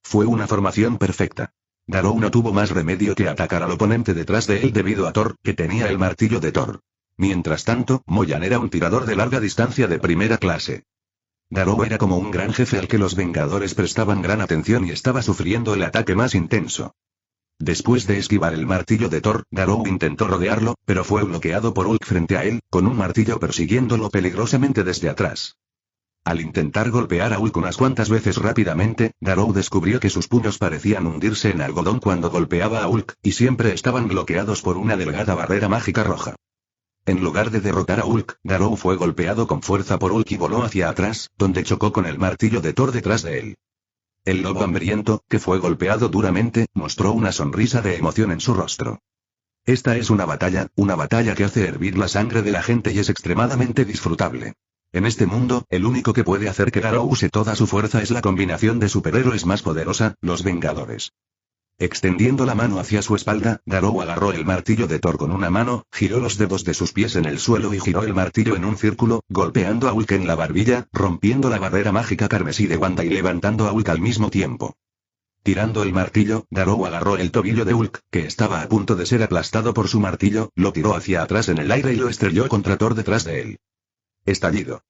Fue una formación perfecta. Garou no tuvo más remedio que atacar al oponente detrás de él debido a Thor, que tenía el martillo de Thor. Mientras tanto, Moyan era un tirador de larga distancia de primera clase. Garou era como un gran jefe al que los Vengadores prestaban gran atención y estaba sufriendo el ataque más intenso. Después de esquivar el martillo de Thor, Garou intentó rodearlo, pero fue bloqueado por Hulk frente a él, con un martillo persiguiéndolo peligrosamente desde atrás. Al intentar golpear a Hulk unas cuantas veces rápidamente, Garou descubrió que sus puños parecían hundirse en algodón cuando golpeaba a Hulk, y siempre estaban bloqueados por una delgada barrera mágica roja. En lugar de derrotar a Hulk, Garou fue golpeado con fuerza por Hulk y voló hacia atrás, donde chocó con el martillo de Thor detrás de él. El lobo hambriento, que fue golpeado duramente, mostró una sonrisa de emoción en su rostro. Esta es una batalla que hace hervir la sangre de la gente y es extremadamente disfrutable. En este mundo, el único que puede hacer que Garou use toda su fuerza es la combinación de superhéroes más poderosa, los Vengadores. Extendiendo la mano hacia su espalda, Garou agarró el martillo de Thor con una mano, giró los dedos de sus pies en el suelo y giró el martillo en un círculo, golpeando a Hulk en la barbilla, rompiendo la barrera mágica carmesí de Wanda y levantando a Hulk al mismo tiempo. Tirando el martillo, Garou agarró el tobillo de Hulk, que estaba a punto de ser aplastado por su martillo, lo tiró hacia atrás en el aire y lo estrelló contra Thor detrás de él. Estallido.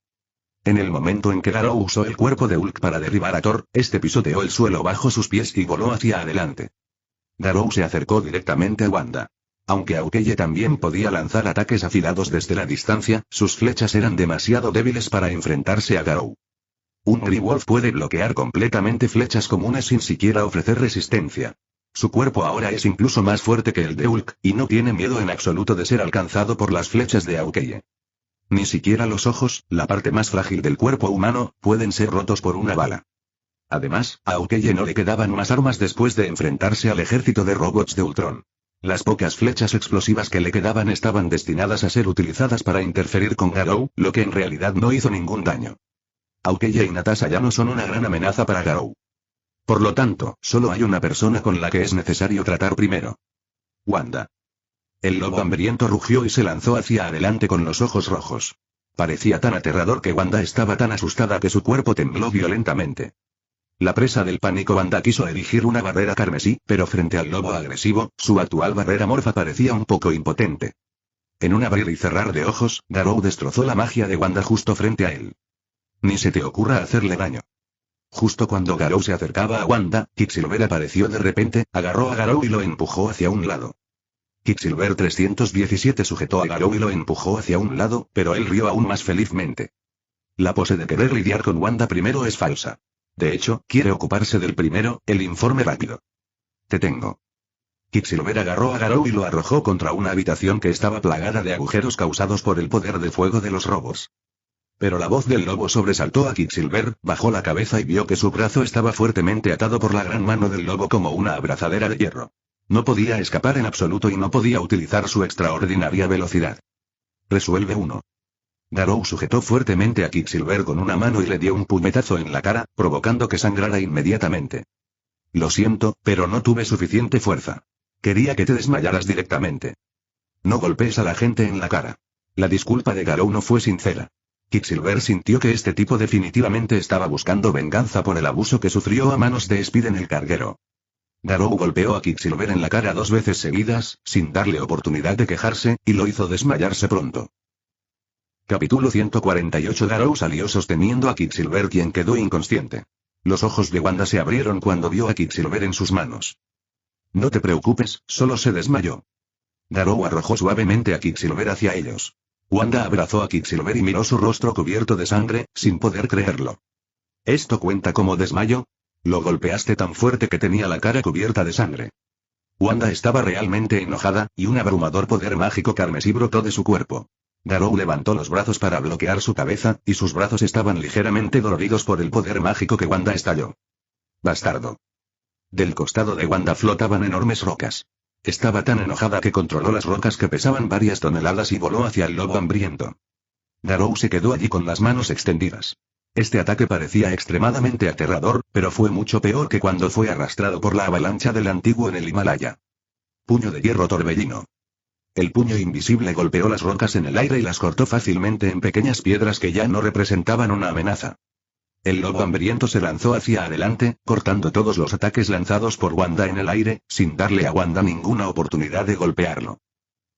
En el momento en que Garou usó el cuerpo de Hulk para derribar a Thor, este pisoteó el suelo bajo sus pies y voló hacia adelante. Garou se acercó directamente a Wanda. Aunque Aokeye también podía lanzar ataques afilados desde la distancia, sus flechas eran demasiado débiles para enfrentarse a Garou. Un Greywolf puede bloquear completamente flechas comunes sin siquiera ofrecer resistencia. Su cuerpo ahora es incluso más fuerte que el de Hulk, y no tiene miedo en absoluto de ser alcanzado por las flechas de Aokeye. Ni siquiera los ojos, la parte más frágil del cuerpo humano, pueden ser rotos por una bala. Además, a Aokeye no le quedaban más armas después de enfrentarse al ejército de robots de Ultron. Las pocas flechas explosivas que le quedaban estaban destinadas a ser utilizadas para interferir con Garou, lo que en realidad no hizo ningún daño. Aokeye y Natasha ya no son una gran amenaza para Garou. Por lo tanto, solo hay una persona con la que es necesario tratar primero. Wanda. El lobo hambriento rugió y se lanzó hacia adelante con los ojos rojos. Parecía tan aterrador que Wanda estaba tan asustada que su cuerpo tembló violentamente. La presa del pánico Wanda quiso erigir una barrera carmesí, pero frente al lobo agresivo, su actual barrera morfa parecía un poco impotente. En un abrir y cerrar de ojos, Garou destrozó la magia de Wanda justo frente a él. Ni se te ocurra hacerle daño. Justo cuando Garou se acercaba a Wanda, Quicksilver apareció de repente, agarró a Garou y lo empujó hacia un lado. Quicksilver 317 sujetó a Garou y lo empujó hacia un lado, pero él rió aún más felizmente. La pose de querer lidiar con Wanda primero es falsa. De hecho, quiere ocuparse del primero, el informe rápido. Te tengo. Quicksilver agarró a Garou y lo arrojó contra una habitación que estaba plagada de agujeros causados por el poder de fuego de los robos. Pero la voz del lobo sobresaltó a Quicksilver, bajó la cabeza y vio que su brazo estaba fuertemente atado por la gran mano del lobo como una abrazadera de hierro. No podía escapar en absoluto y no podía utilizar su extraordinaria velocidad. Resuelve uno. Garou sujetó fuertemente a Quicksilver con una mano y le dio un puñetazo en la cara, provocando que sangrara inmediatamente. Lo siento, pero no tuve suficiente fuerza. Quería que te desmayaras directamente. No golpees a la gente en la cara. La disculpa de Garou no fue sincera. Quicksilver sintió que este tipo definitivamente estaba buscando venganza por el abuso que sufrió a manos de Spiden el carguero. Garou golpeó a Quicksilver en la cara 2 veces seguidas, sin darle oportunidad de quejarse, y lo hizo desmayarse pronto. Capítulo 148. Garou salió sosteniendo a Quicksilver, quien quedó inconsciente. Los ojos de Wanda se abrieron cuando vio a Quicksilver en sus manos. No te preocupes, solo se desmayó. Garou arrojó suavemente a Quicksilver hacia ellos. Wanda abrazó a Quicksilver y miró su rostro cubierto de sangre, sin poder creerlo. ¿Esto cuenta como desmayo? Lo golpeaste tan fuerte que tenía la cara cubierta de sangre. Wanda estaba realmente enojada, y un abrumador poder mágico carmesí brotó de su cuerpo. Garou levantó los brazos para bloquear su cabeza, y sus brazos estaban ligeramente doloridos por el poder mágico que Wanda estalló. Bastardo. Del costado de Wanda flotaban enormes rocas. Estaba tan enojada que controló las rocas que pesaban varias toneladas y voló hacia el lobo hambriento. Garou se quedó allí con las manos extendidas. Este ataque parecía extremadamente aterrador, pero fue mucho peor que cuando fue arrastrado por la avalancha del antiguo en el Himalaya. Puño de hierro torbellino. El puño invisible golpeó las rocas en el aire y las cortó fácilmente en pequeñas piedras que ya no representaban una amenaza. El lobo hambriento se lanzó hacia adelante, cortando todos los ataques lanzados por Wanda en el aire, sin darle a Wanda ninguna oportunidad de golpearlo.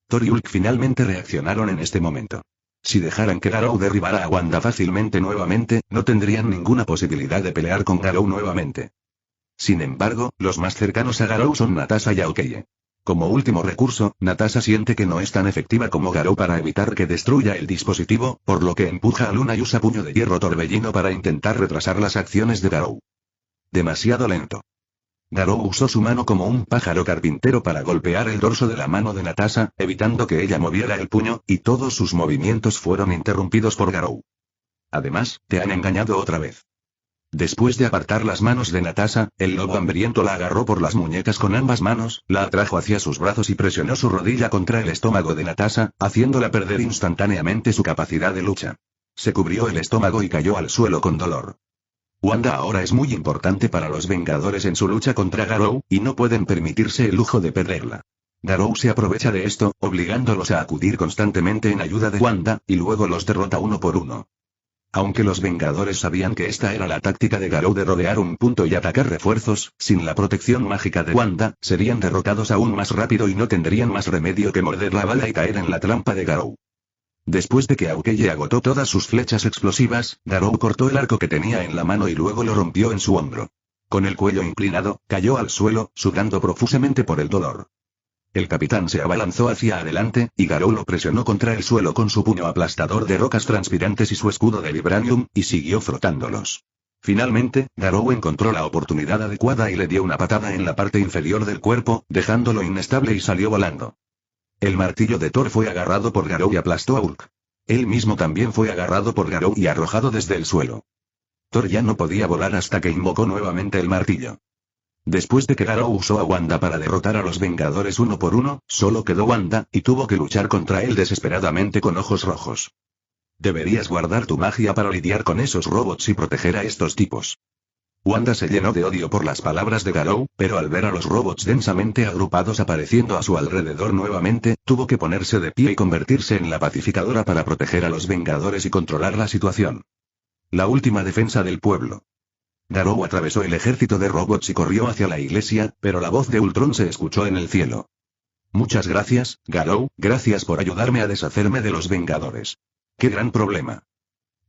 Thor y Hulk finalmente reaccionaron en este momento. Si dejaran que Garou derribara a Wanda fácilmente nuevamente, no tendrían ninguna posibilidad de pelear con Garou nuevamente. Sin embargo, los más cercanos a Garou son Natasha y Aokeye. Como último recurso, Natasha siente que no es tan efectiva como Garou para evitar que destruya el dispositivo, por lo que empuja a Luna y usa puño de hierro torbellino para intentar retrasar las acciones de Garou. Demasiado lento. Garou usó su mano como un pájaro carpintero para golpear el dorso de la mano de Natasha, evitando que ella moviera el puño, y todos sus movimientos fueron interrumpidos por Garou. Además, te han engañado otra vez. Después de apartar las manos de Natasha, el lobo hambriento la agarró por las muñecas con ambas manos, la atrajo hacia sus brazos y presionó su rodilla contra el estómago de Natasha, haciéndola perder instantáneamente su capacidad de lucha. Se cubrió el estómago y cayó al suelo con dolor. Wanda ahora es muy importante para los Vengadores en su lucha contra Garou, y no pueden permitirse el lujo de perderla. Garou se aprovecha de esto, obligándolos a acudir constantemente en ayuda de Wanda, y luego los derrota uno por uno. Aunque los Vengadores sabían que esta era la táctica de Garou de rodear un punto y atacar refuerzos, sin la protección mágica de Wanda, serían derrotados aún más rápido y no tendrían más remedio que morder la bala y caer en la trampa de Garou. Después de que Aokeye agotó todas sus flechas explosivas, Garou cortó el arco que tenía en la mano y luego lo rompió en su hombro. Con el cuello inclinado, cayó al suelo, sudando profusamente por el dolor. El capitán se abalanzó hacia adelante, y Garou lo presionó contra el suelo con su puño aplastador de rocas transpirantes y su escudo de vibranium, y siguió frotándolos. Finalmente, Garou encontró la oportunidad adecuada y le dio una patada en la parte inferior del cuerpo, dejándolo inestable y salió volando. El martillo de Thor fue agarrado por Garou y aplastó a Hulk. Él mismo también fue agarrado por Garou y arrojado desde el suelo. Thor ya no podía volar hasta que invocó nuevamente el martillo. Después de que Garou usó a Wanda para derrotar a los Vengadores uno por uno, solo quedó Wanda, y tuvo que luchar contra él desesperadamente con ojos rojos. Deberías guardar tu magia para lidiar con esos robots y proteger a estos tipos. Wanda se llenó de odio por las palabras de Garou, pero al ver a los robots densamente agrupados apareciendo a su alrededor nuevamente, tuvo que ponerse de pie y convertirse en la pacificadora para proteger a los Vengadores y controlar la situación. La última defensa del pueblo. Garou atravesó el ejército de robots y corrió hacia la iglesia, pero la voz de Ultron se escuchó en el cielo. Muchas gracias, Garou, gracias por ayudarme a deshacerme de los Vengadores. ¡Qué gran problema!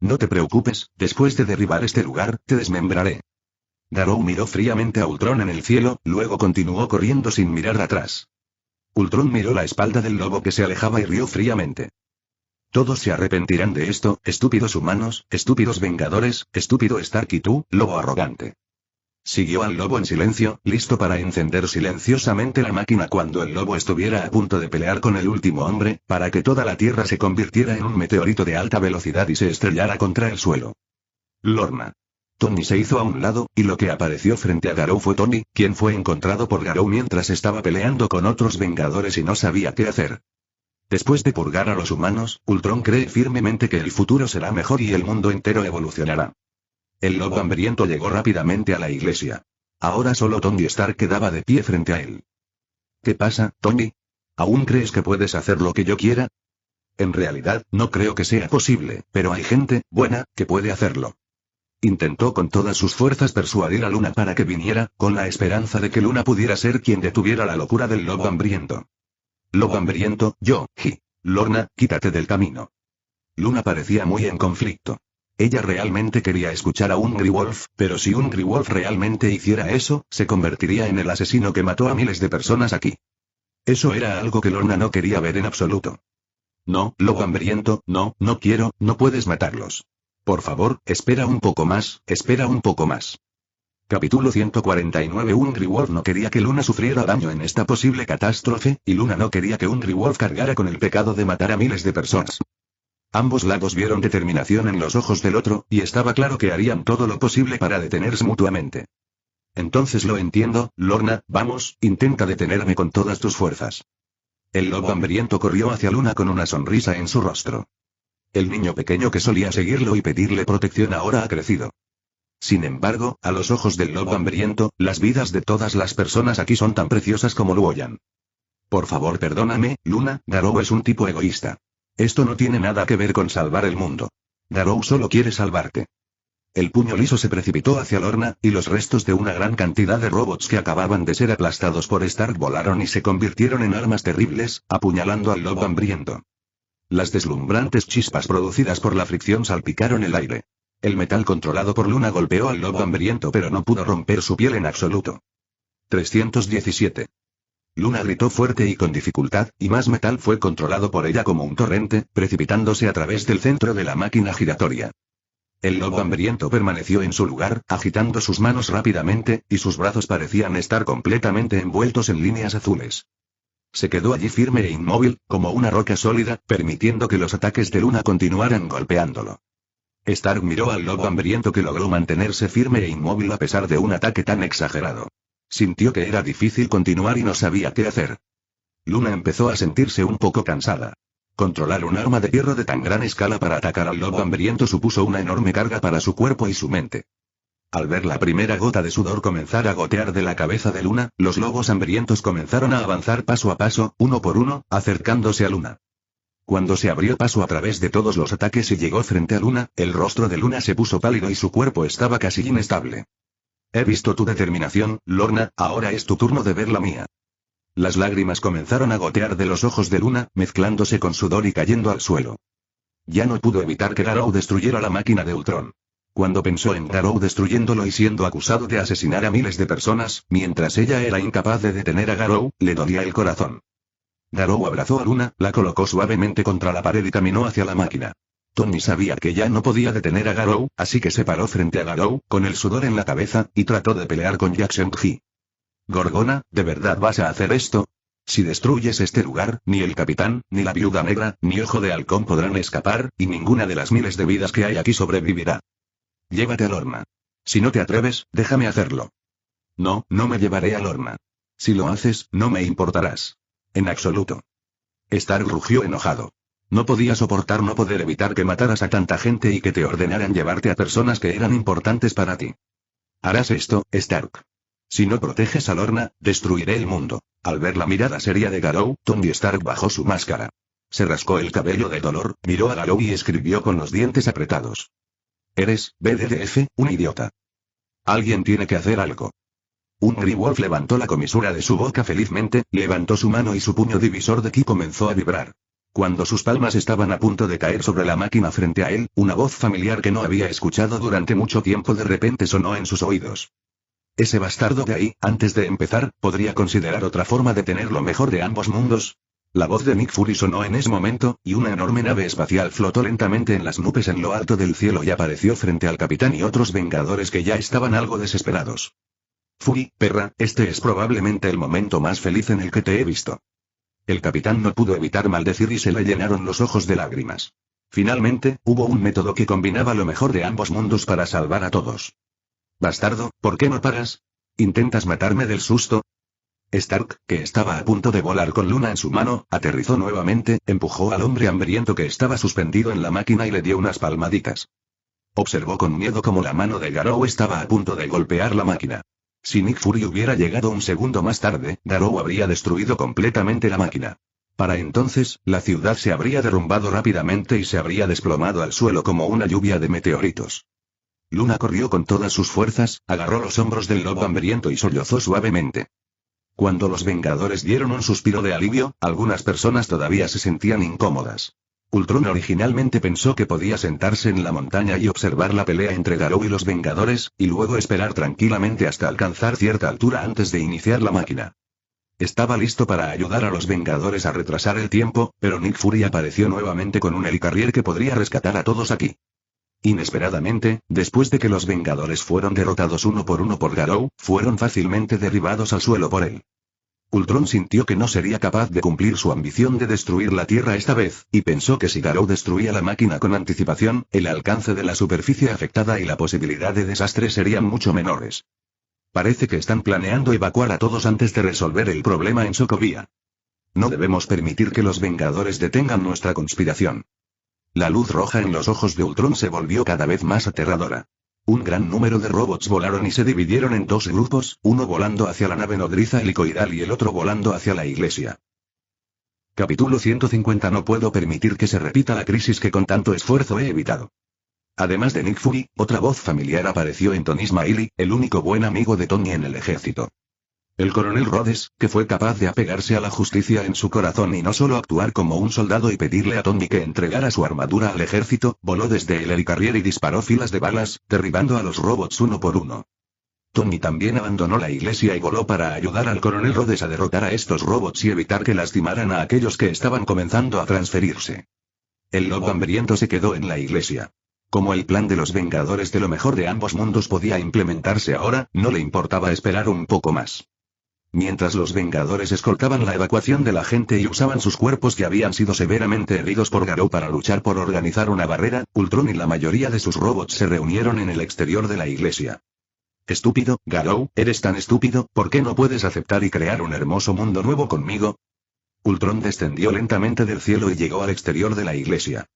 No te preocupes, después de derribar este lugar, te desmembraré. Garou miró fríamente a Ultron en el cielo, luego continuó corriendo sin mirar atrás. Ultron miró la espalda del lobo que se alejaba y rió fríamente. Todos se arrepentirán de esto, estúpidos humanos, estúpidos Vengadores, estúpido Stark y tú, lobo arrogante. Siguió al lobo en silencio, listo para encender silenciosamente la máquina cuando el lobo estuviera a punto de pelear con el último hombre, para que toda la Tierra se convirtiera en un meteorito de alta velocidad y se estrellara contra el suelo. Lorna. Tony se hizo a un lado, y lo que apareció frente a Garou fue Tony, quien fue encontrado por Garou mientras estaba peleando con otros Vengadores y no sabía qué hacer. Después de purgar a los humanos, Ultron cree firmemente que el futuro será mejor y el mundo entero evolucionará. El lobo hambriento llegó rápidamente a la iglesia. Ahora solo Tony Stark quedaba de pie frente a él. ¿Qué pasa, Tony? ¿Aún crees que puedes hacer lo que yo quiera? En realidad, no creo que sea posible, pero hay gente buena que puede hacerlo. Intentó con todas sus fuerzas persuadir a Luna para que viniera, con la esperanza de que Luna pudiera ser quien detuviera la locura del lobo hambriento. Lobo hambriento, Lorna, quítate del camino. Luna parecía muy en conflicto. Ella realmente quería escuchar a un Greywolf, pero si un Greywolf realmente hiciera eso, se convertiría en el asesino que mató a miles de personas aquí. Eso era algo que Lorna no quería ver en absoluto. No, lobo hambriento, no quiero, no puedes matarlos. Por favor, espera un poco más, espera un poco más. Capítulo 149. Un Greywolf no quería que Luna sufriera daño en esta posible catástrofe, y Luna no quería que un Greywolf cargara con el pecado de matar a miles de personas. Ambos lados vieron determinación en los ojos del otro, y estaba claro que harían todo lo posible para detenerse mutuamente. Entonces lo entiendo, Lorna, vamos, intenta detenerme con todas tus fuerzas. El lobo hambriento corrió hacia Luna con una sonrisa en su rostro. El niño pequeño que solía seguirlo y pedirle protección ahora ha crecido. Sin embargo, a los ojos del lobo hambriento, las vidas de todas las personas aquí son tan preciosas como Luoyan. Por favor, perdóname, Luna, Garou es un tipo egoísta. Esto no tiene nada que ver con salvar el mundo. Garou solo quiere salvarte. El puño liso se precipitó hacia Lorna, y los restos de una gran cantidad de robots que acababan de ser aplastados por Stark volaron y se convirtieron en armas terribles, apuñalando al lobo hambriento. Las deslumbrantes chispas producidas por la fricción salpicaron el aire. El metal controlado por Luna golpeó al lobo hambriento pero no pudo romper su piel en absoluto. 317. Luna gritó fuerte y con dificultad, y más metal fue controlado por ella como un torrente, precipitándose a través del centro de la máquina giratoria. El lobo hambriento permaneció en su lugar, agitando sus manos rápidamente, y sus brazos parecían estar completamente envueltos en líneas azules. Se quedó allí firme e inmóvil, como una roca sólida, permitiendo que los ataques de Luna continuaran golpeándolo. Stark miró al lobo hambriento que logró mantenerse firme e inmóvil a pesar de un ataque tan exagerado. Sintió que era difícil continuar y no sabía qué hacer. Luna empezó a sentirse un poco cansada. Controlar un arma de hierro de tan gran escala para atacar al lobo hambriento supuso una enorme carga para su cuerpo y su mente. Al ver la primera gota de sudor comenzar a gotear de la cabeza de Luna, los lobos hambrientos comenzaron a avanzar paso a paso, uno por uno, acercándose a Luna. Cuando se abrió paso a través de todos los ataques y llegó frente a Luna, el rostro de Luna se puso pálido y su cuerpo estaba casi inestable. He visto tu determinación, Lorna, ahora es tu turno de ver la mía. Las lágrimas comenzaron a gotear de los ojos de Luna, mezclándose con sudor y cayendo al suelo. Ya no pudo evitar que Garou destruyera la máquina de Ultron. Cuando pensó en Garou destruyéndolo y siendo acusado de asesinar a miles de personas, mientras ella era incapaz de detener a Garou, le dolía el corazón. Garou abrazó a Luna, la colocó suavemente contra la pared y caminó hacia la máquina. Tony sabía que ya no podía detener a Garou, así que se paró frente a Garou, con el sudor en la cabeza, y trató de pelear con Jackson-Ji. Gorgona, ¿de verdad vas a hacer esto? Si destruyes este lugar, ni el capitán, ni la viuda negra, ni Ojo de Halcón podrán escapar, y ninguna de las miles de vidas que hay aquí sobrevivirá. Llévate a Lorna. Si no te atreves, déjame hacerlo. No, no me llevaré a Lorna. Si lo haces, no me importarás. En absoluto. Stark rugió enojado. No podía soportar no poder evitar que mataras a tanta gente y que te ordenaran llevarte a personas que eran importantes para ti. Harás esto, Stark. Si no proteges a Lorna, destruiré el mundo. Al ver la mirada seria de Garou, Tony Stark bajó su máscara. Se rascó el cabello de dolor, miró a Garou y escribió con los dientes apretados. Eres, BDDF, un idiota. Alguien tiene que hacer algo. Un Grey-Wolf levantó la comisura de su boca felizmente, levantó su mano y su puño divisor de ki comenzó a vibrar. Cuando sus palmas estaban a punto de caer sobre la máquina frente a él, una voz familiar que no había escuchado durante mucho tiempo de repente sonó en sus oídos. Ese bastardo de ahí, antes de empezar, ¿podría considerar otra forma de tener lo mejor de ambos mundos? La voz de Nick Fury sonó en ese momento, y una enorme nave espacial flotó lentamente en las nubes en lo alto del cielo y apareció frente al capitán y otros vengadores que ya estaban algo desesperados. Fury, perra, este es probablemente el momento más feliz en el que te he visto. El capitán no pudo evitar maldecir y se le llenaron los ojos de lágrimas. Finalmente, hubo un método que combinaba lo mejor de ambos mundos para salvar a todos. Bastardo, ¿por qué no paras? ¿Intentas matarme del susto? Stark, que estaba a punto de volar con Luna en su mano, aterrizó nuevamente, empujó al hombre hambriento que estaba suspendido en la máquina y le dio unas palmaditas. Observó con miedo cómo la mano de Garou estaba a punto de golpear la máquina. Si Nick Fury hubiera llegado un segundo más tarde, Garou habría destruido completamente la máquina. Para entonces, la ciudad se habría derrumbado rápidamente y se habría desplomado al suelo como una lluvia de meteoritos. Luna corrió con todas sus fuerzas, agarró los hombros del lobo hambriento y sollozó suavemente. Cuando los Vengadores dieron un suspiro de alivio, algunas personas todavía se sentían incómodas. Ultron originalmente pensó que podía sentarse en la montaña y observar la pelea entre Garou y los Vengadores, y luego esperar tranquilamente hasta alcanzar cierta altura antes de iniciar la máquina. Estaba listo para ayudar a los Vengadores a retrasar el tiempo, pero Nick Fury apareció nuevamente con un helicarrier que podría rescatar a todos aquí. Inesperadamente, después de que los Vengadores fueron derrotados uno por Garou, fueron fácilmente derribados al suelo por él. Ultron sintió que no sería capaz de cumplir su ambición de destruir la Tierra esta vez, y pensó que si Garou destruía la máquina con anticipación, el alcance de la superficie afectada y la posibilidad de desastre serían mucho menores. Parece que están planeando evacuar a todos antes de resolver el problema en Sokovia. No debemos permitir que los Vengadores detengan nuestra conspiración. La luz roja en los ojos de Ultron se volvió cada vez más aterradora. Un gran número de robots volaron y se dividieron en dos grupos, uno volando hacia la nave nodriza helicoidal y el otro volando hacia la iglesia. Capítulo 150. No puedo permitir que se repita la crisis que con tanto esfuerzo he evitado. Además de Nick Fury, otra voz familiar apareció en Tony Smiley, el único buen amigo de Tony en el ejército. El coronel Rhodes, que fue capaz de apegarse a la justicia en su corazón y no solo actuar como un soldado y pedirle a Tony que entregara su armadura al ejército, voló desde el helicarrier y disparó filas de balas, derribando a los robots uno por uno. Tony también abandonó la iglesia y voló para ayudar al coronel Rhodes a derrotar a estos robots y evitar que lastimaran a aquellos que estaban comenzando a transferirse. El lobo hambriento se quedó en la iglesia. Como el plan de los Vengadores de lo mejor de ambos mundos podía implementarse ahora, no le importaba esperar un poco más. Mientras los Vengadores escoltaban la evacuación de la gente y usaban sus cuerpos que habían sido severamente heridos por Garou para luchar por organizar una barrera, Ultron y la mayoría de sus robots se reunieron en el exterior de la iglesia. Estúpido, Garou, eres tan estúpido, ¿por qué no puedes aceptar y crear un hermoso mundo nuevo conmigo? Ultron descendió lentamente del cielo y llegó al exterior de la iglesia.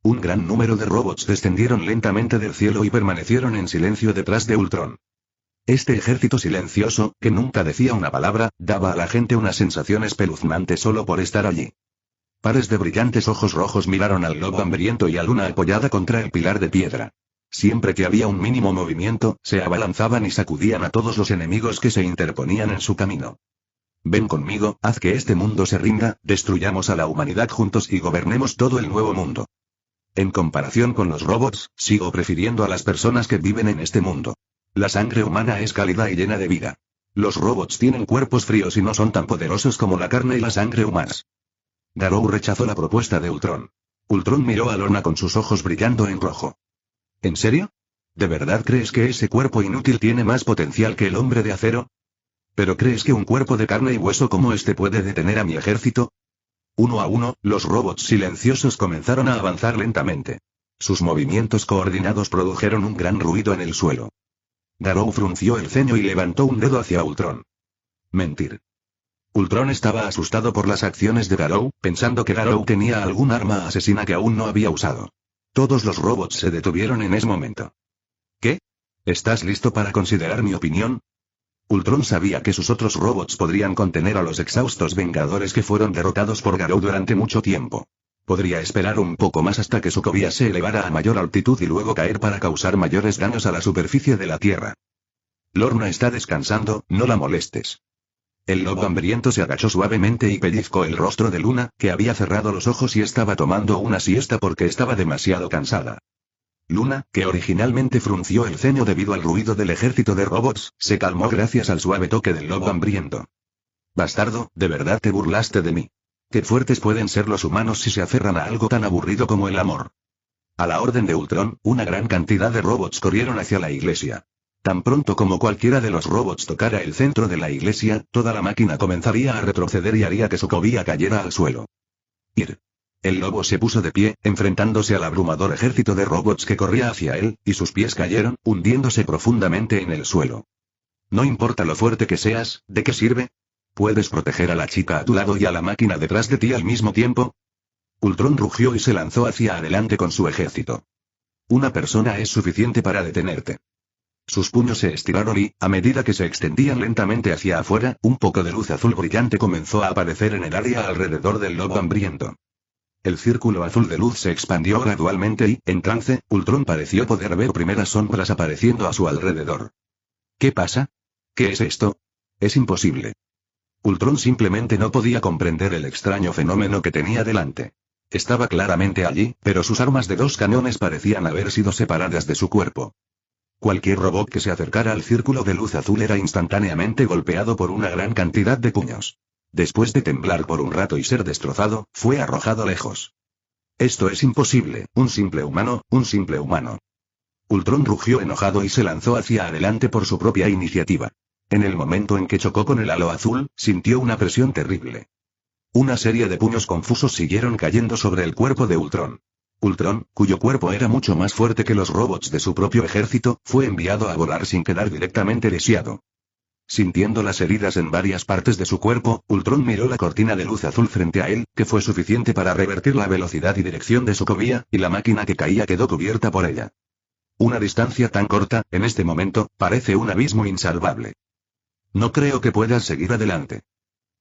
Un gran número de robots descendieron lentamente del cielo y permanecieron en silencio detrás de Ultron. Este ejército silencioso, que nunca decía una palabra, daba a la gente una sensación espeluznante solo por estar allí. Pares de brillantes ojos rojos miraron al lobo hambriento y a Luna apoyada contra el pilar de piedra. Siempre que había un mínimo movimiento, se abalanzaban y sacudían a todos los enemigos que se interponían en su camino. Ven conmigo, haz que este mundo se rinda, destruyamos a la humanidad juntos y gobernemos todo el nuevo mundo. En comparación con los robots, sigo prefiriendo a las personas que viven en este mundo. La sangre humana es cálida y llena de vida. Los robots tienen cuerpos fríos y no son tan poderosos como la carne y la sangre humanas. Garou rechazó la propuesta de Ultron. Ultron miró a Lorna con sus ojos brillando en rojo. ¿En serio? ¿De verdad crees que ese cuerpo inútil tiene más potencial que el hombre de acero? ¿Pero crees que un cuerpo de carne y hueso como este puede detener a mi ejército? Uno a uno, los robots silenciosos comenzaron a avanzar lentamente. Sus movimientos coordinados produjeron un gran ruido en el suelo. Garou frunció el ceño y levantó un dedo hacia Ultron. Mentir. Ultron estaba asustado por las acciones de Garou, pensando que Garou tenía algún arma asesina que aún no había usado. Todos los robots se detuvieron en ese momento. ¿Qué? ¿Estás listo para considerar mi opinión? Ultron sabía que sus otros robots podrían contener a los exhaustos Vengadores que fueron derrotados por Garou durante mucho tiempo. Podría esperar un poco más hasta que Sokovia se elevara a mayor altitud y luego caer para causar mayores daños a la superficie de la Tierra. Lorna está descansando, no la molestes. El lobo hambriento se agachó suavemente y pellizcó el rostro de Luna, que había cerrado los ojos y estaba tomando una siesta porque estaba demasiado cansada. Luna, que originalmente frunció el ceño debido al ruido del ejército de robots, se calmó gracias al suave toque del lobo hambriento. Bastardo, ¿de verdad te burlaste de mí? Qué fuertes pueden ser los humanos si se aferran a algo tan aburrido como el amor. A la orden de Ultron, una gran cantidad de robots corrieron hacia la iglesia. Tan pronto como cualquiera de los robots tocara el centro de la iglesia, toda la máquina comenzaría a retroceder y haría que Sokovia cayera al suelo. Ir. El lobo se puso de pie, enfrentándose al abrumador ejército de robots que corría hacia él, y sus pies cayeron, hundiéndose profundamente en el suelo. No importa lo fuerte que seas, ¿de qué sirve? ¿Puedes proteger a la chica a tu lado y a la máquina detrás de ti al mismo tiempo? Ultron rugió y se lanzó hacia adelante con su ejército. Una persona es suficiente para detenerte. Sus puños se estiraron y, a medida que se extendían lentamente hacia afuera, un poco de luz azul brillante comenzó a aparecer en el área alrededor del lobo hambriento. El círculo azul de luz se expandió gradualmente y, en trance, Ultron pareció poder ver primeras sombras apareciendo a su alrededor. ¿Qué pasa? ¿Qué es esto? Es imposible. Ultron simplemente no podía comprender el extraño fenómeno que tenía delante. Estaba claramente allí, pero sus armas de 2 cañones parecían haber sido separadas de su cuerpo. Cualquier robot que se acercara al círculo de luz azul era instantáneamente golpeado por una gran cantidad de puños. Después de temblar por un rato y ser destrozado, fue arrojado lejos. Esto es imposible, un simple humano, un simple humano. Ultron rugió enojado y se lanzó hacia adelante por su propia iniciativa. En el momento en que chocó con el halo azul, sintió una presión terrible. Una serie de puños confusos siguieron cayendo sobre el cuerpo de Ultron. Ultron, cuyo cuerpo era mucho más fuerte que los robots de su propio ejército, fue enviado a volar sin quedar directamente lisiado. Sintiendo las heridas en varias partes de su cuerpo, Ultron miró la cortina de luz azul frente a él, que fue suficiente para revertir la velocidad y dirección de Sokovia, y la máquina que caía quedó cubierta por ella. Una distancia tan corta, en este momento, parece un abismo insalvable. No creo que puedas seguir adelante.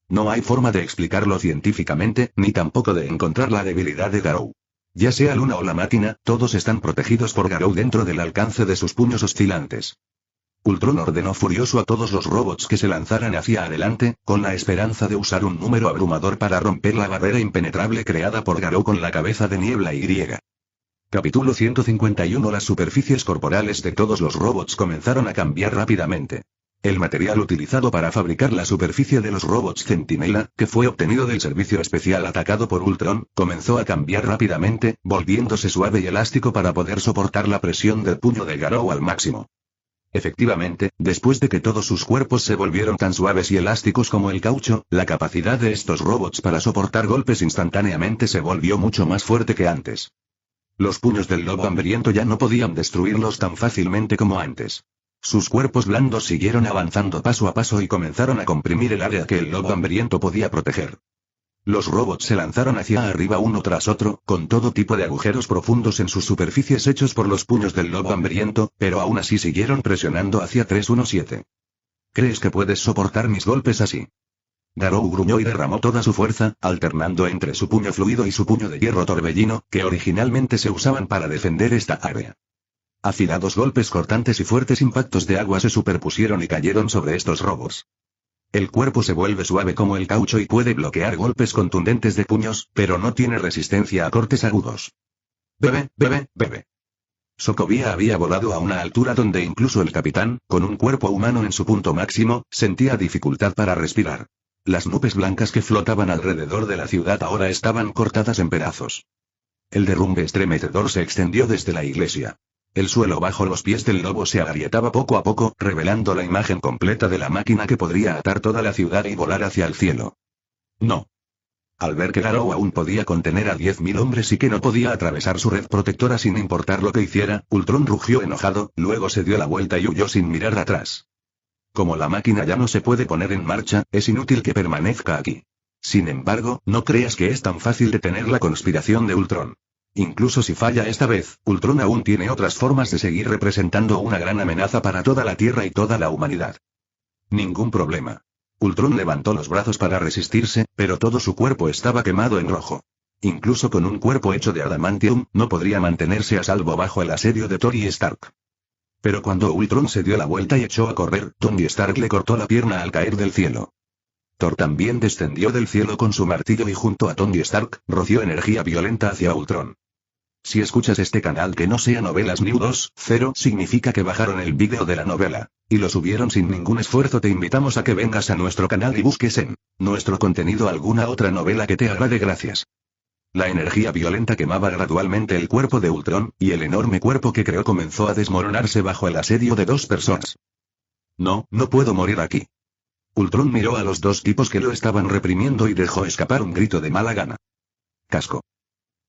No hay forma de explicarlo científicamente, ni tampoco de encontrar la debilidad de Garou. Ya sea Luna o la máquina, todos están protegidos por Garou dentro del alcance de sus puños oscilantes. Ultron ordenó furioso a todos los robots que se lanzaran hacia adelante, con la esperanza de usar un número abrumador para romper la barrera impenetrable creada por Garou con la cabeza de niebla Y. Capítulo 151. Las superficies corporales de todos los robots comenzaron a cambiar rápidamente. El material utilizado para fabricar la superficie de los robots Centinela, que fue obtenido del servicio especial atacado por Ultron, comenzó a cambiar rápidamente, volviéndose suave y elástico para poder soportar la presión del puño de Garou al máximo. Efectivamente, después de que todos sus cuerpos se volvieron tan suaves y elásticos como el caucho, la capacidad de estos robots para soportar golpes instantáneamente se volvió mucho más fuerte que antes. Los puños del lobo hambriento ya no podían destruirlos tan fácilmente como antes. Sus cuerpos blandos siguieron avanzando paso a paso y comenzaron a comprimir el área que el lobo hambriento podía proteger. Los robots se lanzaron hacia arriba uno tras otro, con todo tipo de agujeros profundos en sus superficies hechos por los puños del lobo hambriento, pero aún así siguieron presionando hacia 317. ¿Crees que puedes soportar mis golpes así? Garou gruñó y derramó toda su fuerza, alternando entre su puño fluido y su puño de hierro torbellino, que originalmente se usaban para defender esta área. Afilados golpes cortantes y fuertes impactos de agua se superpusieron y cayeron sobre estos robots. El cuerpo se vuelve suave como el caucho y puede bloquear golpes contundentes de puños, pero no tiene resistencia a cortes agudos. Bebe. Sokovia había volado a una altura donde incluso el capitán, con un cuerpo humano en su punto máximo, sentía dificultad para respirar. Las nubes blancas que flotaban alrededor de la ciudad ahora estaban cortadas en pedazos. El derrumbe estremecedor se extendió desde la iglesia. El suelo bajo los pies del lobo se agrietaba poco a poco, revelando la imagen completa de la máquina que podría atar toda la ciudad y volar hacia el cielo. No. Al ver que Garou aún podía contener a 10.000 hombres y que no podía atravesar su red protectora sin importar lo que hiciera, Ultron rugió enojado, luego se dio la vuelta y huyó sin mirar atrás. Como la máquina ya no se puede poner en marcha, es inútil que permanezca aquí. Sin embargo, no creas que es tan fácil detener la conspiración de Ultron. Incluso si falla esta vez, Ultron aún tiene otras formas de seguir representando una gran amenaza para toda la Tierra y toda la humanidad. Ningún problema. Ultron levantó los brazos para resistirse, pero todo su cuerpo estaba quemado en rojo. Incluso con un cuerpo hecho de adamantium, no podría mantenerse a salvo bajo el asedio de Tony Stark. Pero cuando Ultron se dio la vuelta y echó a correr, Tony Stark le cortó la pierna al caer del cielo. Thor también descendió del cielo con su martillo y junto a Tony Stark, roció energía violenta hacia Ultron. Si escuchas este canal que no sea Novelas New 2.0, significa que bajaron el vídeo de la novela, y lo subieron sin ningún esfuerzo. Te invitamos a que vengas a nuestro canal y busques en nuestro contenido alguna otra novela que te agrade. Gracias. La energía violenta quemaba gradualmente el cuerpo de Ultron, y el enorme cuerpo que creó comenzó a desmoronarse bajo el asedio de dos personas. No puedo morir aquí. Ultron miró a los dos tipos que lo estaban reprimiendo y dejó escapar un grito de mala gana. Casco.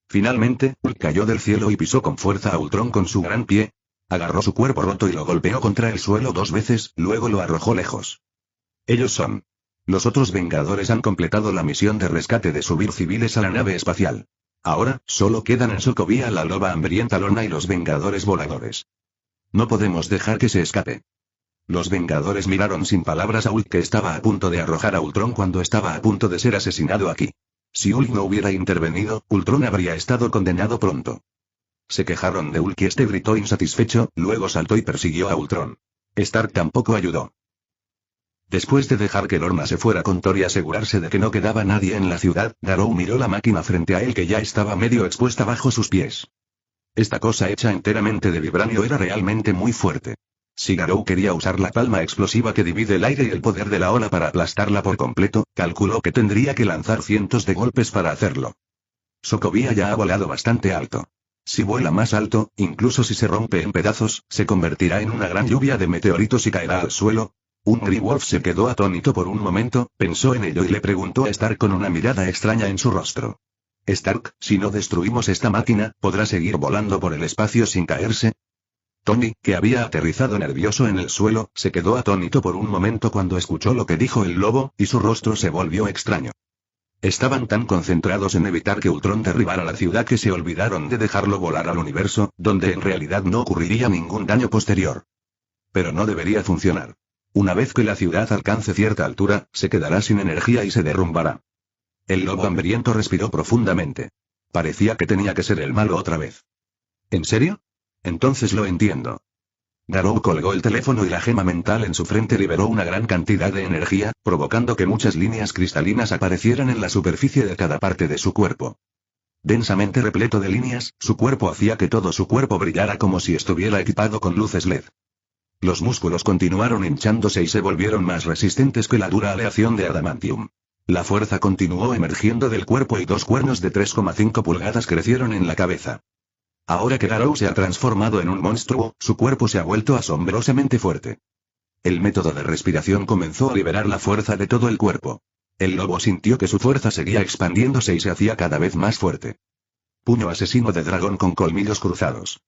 Finalmente, Hulk cayó del cielo y pisó con fuerza a Ultron con su gran pie. Agarró su cuerpo roto y lo golpeó contra el suelo 2 veces, luego lo arrojó lejos. Ellos son. Los otros Vengadores han completado la misión de rescate de subir civiles a la nave espacial. Ahora, solo quedan en Sokovia la loba hambrienta Lorna y los Vengadores voladores. No podemos dejar que se escape. Los Vengadores miraron sin palabras a Hulk, que estaba a punto de arrojar a Ultron cuando estaba a punto de ser asesinado aquí. Si Hulk no hubiera intervenido, Ultron habría estado condenado pronto. Se quejaron de Hulk y este gritó insatisfecho, luego saltó y persiguió a Ultron. Stark tampoco ayudó. Después de dejar que Lorna se fuera con Thor y asegurarse de que no quedaba nadie en la ciudad, Garou miró la máquina frente a él que ya estaba medio expuesta bajo sus pies. Esta cosa hecha enteramente de vibranio era realmente muy fuerte. Si Garou quería usar la palma explosiva que divide el aire y el poder de la ola para aplastarla por completo, calculó que tendría que lanzar cientos de golpes para hacerlo. Sokovia ya ha volado bastante alto. Si vuela más alto, incluso si se rompe en pedazos, se convertirá en una gran lluvia de meteoritos y caerá al suelo. Un Grey Wolf se quedó atónito por un momento, pensó en ello y le preguntó a Stark con una mirada extraña en su rostro. Stark, si no destruimos esta máquina, ¿podrá seguir volando por el espacio sin caerse? Tony, que había aterrizado nervioso en el suelo, se quedó atónito por un momento cuando escuchó lo que dijo el lobo, y su rostro se volvió extraño. Estaban tan concentrados en evitar que Ultron derribara la ciudad que se olvidaron de dejarlo volar al universo, donde en realidad no ocurriría ningún daño posterior. Pero no debería funcionar. Una vez que la ciudad alcance cierta altura, se quedará sin energía y se derrumbará. El lobo hambriento respiró profundamente. Parecía que tenía que ser el malo otra vez. ¿En serio? Entonces lo entiendo. Garou colgó el teléfono y la gema mental en su frente liberó una gran cantidad de energía, provocando que muchas líneas cristalinas aparecieran en la superficie de cada parte de su cuerpo. Densamente repleto de líneas, su cuerpo hacía que todo su cuerpo brillara como si estuviera equipado con luces LED. Los músculos continuaron hinchándose y se volvieron más resistentes que la dura aleación de adamantium. La fuerza continuó emergiendo del cuerpo y 2 cuernos de 3,5 pulgadas crecieron en la cabeza. Ahora que Garou se ha transformado en un monstruo, su cuerpo se ha vuelto asombrosamente fuerte. El método de respiración comenzó a liberar la fuerza de todo el cuerpo. El lobo sintió que su fuerza seguía expandiéndose y se hacía cada vez más fuerte. Puño asesino de dragón con colmillos cruzados.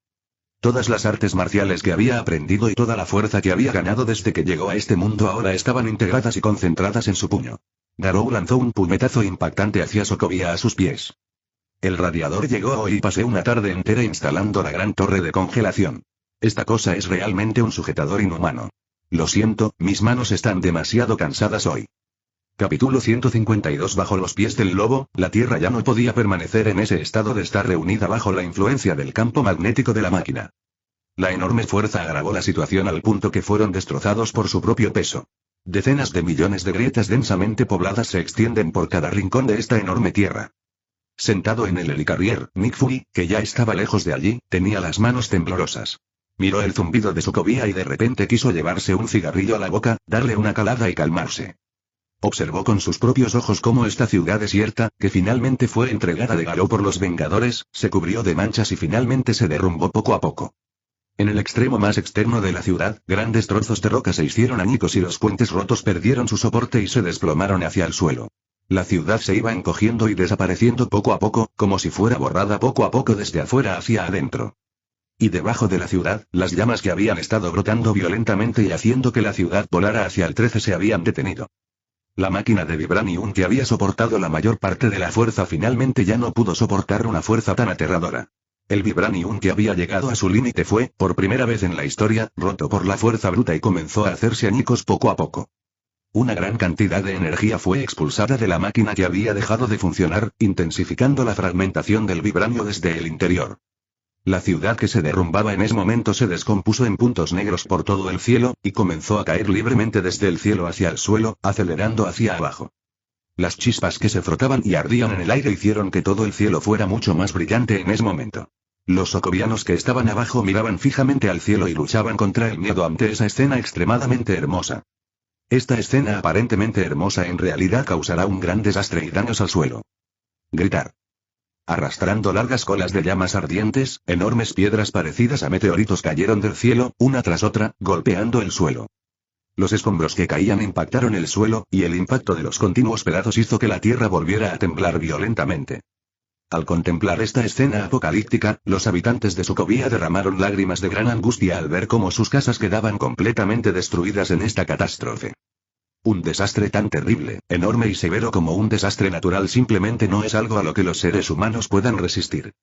Todas las artes marciales que había aprendido y toda la fuerza que había ganado desde que llegó a este mundo ahora estaban integradas y concentradas en su puño. Garou lanzó un puñetazo impactante hacia Sokovia a sus pies. El radiador llegó hoy y pasé una tarde entera instalando la gran torre de congelación. Esta cosa es realmente un sujetador inhumano. Lo siento, mis manos están demasiado cansadas hoy. Capítulo 152. Bajo los pies del lobo, la Tierra ya no podía permanecer en ese estado de estar reunida bajo la influencia del campo magnético de la máquina. La enorme fuerza agravó la situación al punto que fueron destrozados por su propio peso. Decenas de millones de grietas densamente pobladas se extienden por cada rincón de esta enorme Tierra. Sentado en el helicarrier, Nick Fury, que ya estaba lejos de allí, tenía las manos temblorosas. Miró el zumbido de Sokovia y de repente quiso llevarse un cigarrillo a la boca, darle una calada y calmarse. Observó con sus propios ojos cómo esta ciudad desierta, que finalmente fue entregada de Garou por los Vengadores, se cubrió de manchas y finalmente se derrumbó poco a poco. En el extremo más externo de la ciudad, grandes trozos de roca se hicieron añicos y los puentes rotos perdieron su soporte y se desplomaron hacia el suelo. La ciudad se iba encogiendo y desapareciendo poco a poco, como si fuera borrada poco a poco desde afuera hacia adentro. Y debajo de la ciudad, las llamas que habían estado brotando violentamente y haciendo que la ciudad volara hacia el 13 se habían detenido. La máquina de Vibranium que había soportado la mayor parte de la fuerza finalmente ya no pudo soportar una fuerza tan aterradora. El Vibranium que había llegado a su límite fue, por primera vez en la historia, roto por la fuerza bruta y comenzó a hacerse añicos poco a poco. Una gran cantidad de energía fue expulsada de la máquina que había dejado de funcionar, intensificando la fragmentación del vibranio desde el interior. La ciudad que se derrumbaba en ese momento se descompuso en puntos negros por todo el cielo, y comenzó a caer libremente desde el cielo hacia el suelo, acelerando hacia abajo. Las chispas que se frotaban y ardían en el aire hicieron que todo el cielo fuera mucho más brillante en ese momento. Los socovianos que estaban abajo miraban fijamente al cielo y luchaban contra el miedo ante esa escena extremadamente hermosa. Esta escena aparentemente hermosa en realidad causará un gran desastre y daños al suelo. Gritar. Arrastrando largas colas de llamas ardientes, enormes piedras parecidas a meteoritos cayeron del cielo, una tras otra, golpeando el suelo. Los escombros que caían impactaron el suelo, y el impacto de los continuos pedazos hizo que la tierra volviera a temblar violentamente. Al contemplar esta escena apocalíptica, los habitantes de Sokovia derramaron lágrimas de gran angustia al ver cómo sus casas quedaban completamente destruidas en esta catástrofe. Un desastre tan terrible, enorme y severo como un desastre natural simplemente no es algo a lo que los seres humanos puedan resistir.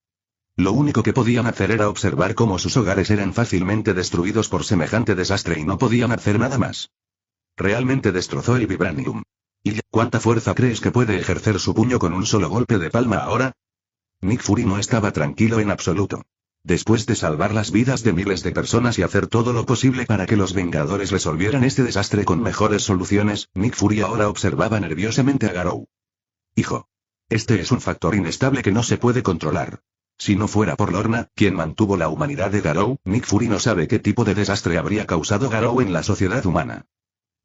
Lo único que podían hacer era observar cómo sus hogares eran fácilmente destruidos por semejante desastre y no podían hacer nada más. Realmente destrozó el Vibranium. ¿Y cuánta fuerza crees que puede ejercer su puño con un solo golpe de palma ahora? Nick Fury no estaba tranquilo en absoluto. Después de salvar las vidas de miles de personas y hacer todo lo posible para que los Vengadores resolvieran este desastre con mejores soluciones, Nick Fury ahora observaba nerviosamente a Garou. Hijo. Este es un factor inestable que no se puede controlar. Si no fuera por Lorna, quien mantuvo la humanidad de Garou, Nick Fury no sabe qué tipo de desastre habría causado Garou en la sociedad humana.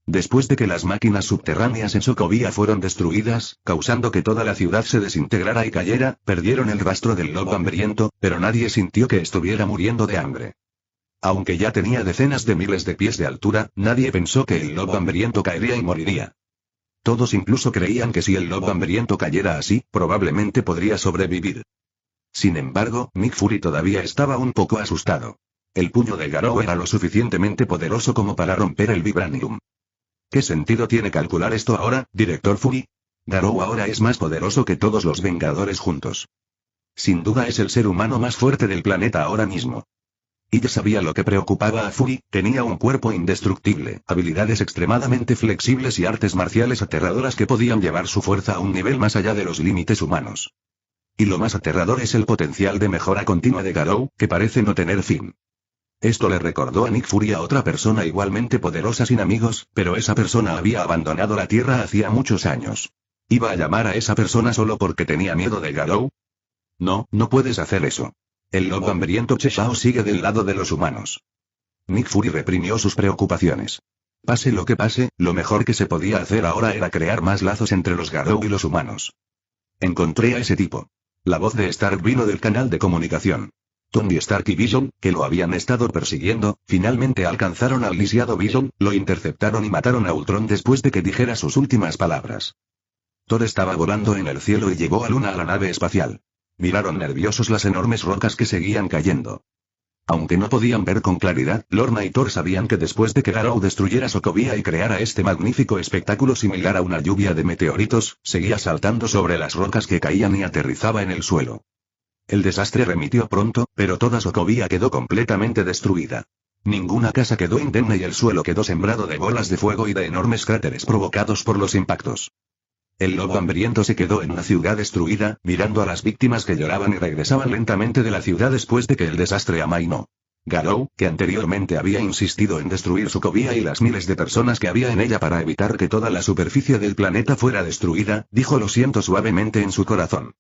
Después de que las máquinas subterráneas en Sokovia fueron destruidas, causando que toda la ciudad se desintegrara y cayera, perdieron el rastro del lobo hambriento, pero nadie sintió que estuviera muriendo de hambre. Aunque ya tenía decenas de miles de pies de altura, nadie pensó que el lobo hambriento caería y moriría. Todos incluso creían que si el lobo hambriento cayera así, probablemente podría sobrevivir. Sin embargo, Nick Fury todavía estaba un poco asustado. El puño de Garou era lo suficientemente poderoso como para romper el Vibranium. ¿Qué sentido tiene calcular esto ahora, Director Fury? Garou ahora es más poderoso que todos los Vengadores juntos. Sin duda es el ser humano más fuerte del planeta ahora mismo. Y ya sabía lo que preocupaba a Fury, tenía un cuerpo indestructible, habilidades extremadamente flexibles y artes marciales aterradoras que podían llevar su fuerza a un nivel más allá de los límites humanos. Y lo más aterrador es el potencial de mejora continua de Garou, que parece no tener fin. Esto le recordó a Nick Fury a otra persona igualmente poderosa sin amigos, pero esa persona había abandonado la Tierra hacía muchos años. ¿Iba a llamar a esa persona solo porque tenía miedo de Garou? No, no puedes hacer eso. El lobo hambriento Cheshao sigue del lado de los humanos. Nick Fury reprimió sus preocupaciones. Pase lo que pase, lo mejor que se podía hacer ahora era crear más lazos entre los Garou y los humanos. Encontré a ese tipo. La voz de Stark vino del canal de comunicación. Tony Stark y Vision, que lo habían estado persiguiendo, finalmente alcanzaron al lisiado Vision, lo interceptaron y mataron a Ultron después de que dijera sus últimas palabras. Thor estaba volando en el cielo y llevó a Luna a la nave espacial. Miraron nerviosos las enormes rocas que seguían cayendo. Aunque no podían ver con claridad, Lorna y Thor sabían que después de que Garou destruyera Sokovia y creara este magnífico espectáculo similar a una lluvia de meteoritos, seguía saltando sobre las rocas que caían y aterrizaba en el suelo. El desastre remitió pronto, pero toda Sokovia quedó completamente destruida. Ninguna casa quedó indemne y el suelo quedó sembrado de bolas de fuego y de enormes cráteres provocados por los impactos. El lobo hambriento se quedó en una ciudad destruida, mirando a las víctimas que lloraban y regresaban lentamente de la ciudad después de que el desastre amainó. Garou, que anteriormente había insistido en destruir Sokovia y las miles de personas que había en ella para evitar que toda la superficie del planeta fuera destruida, dijo lo siento suavemente en su corazón.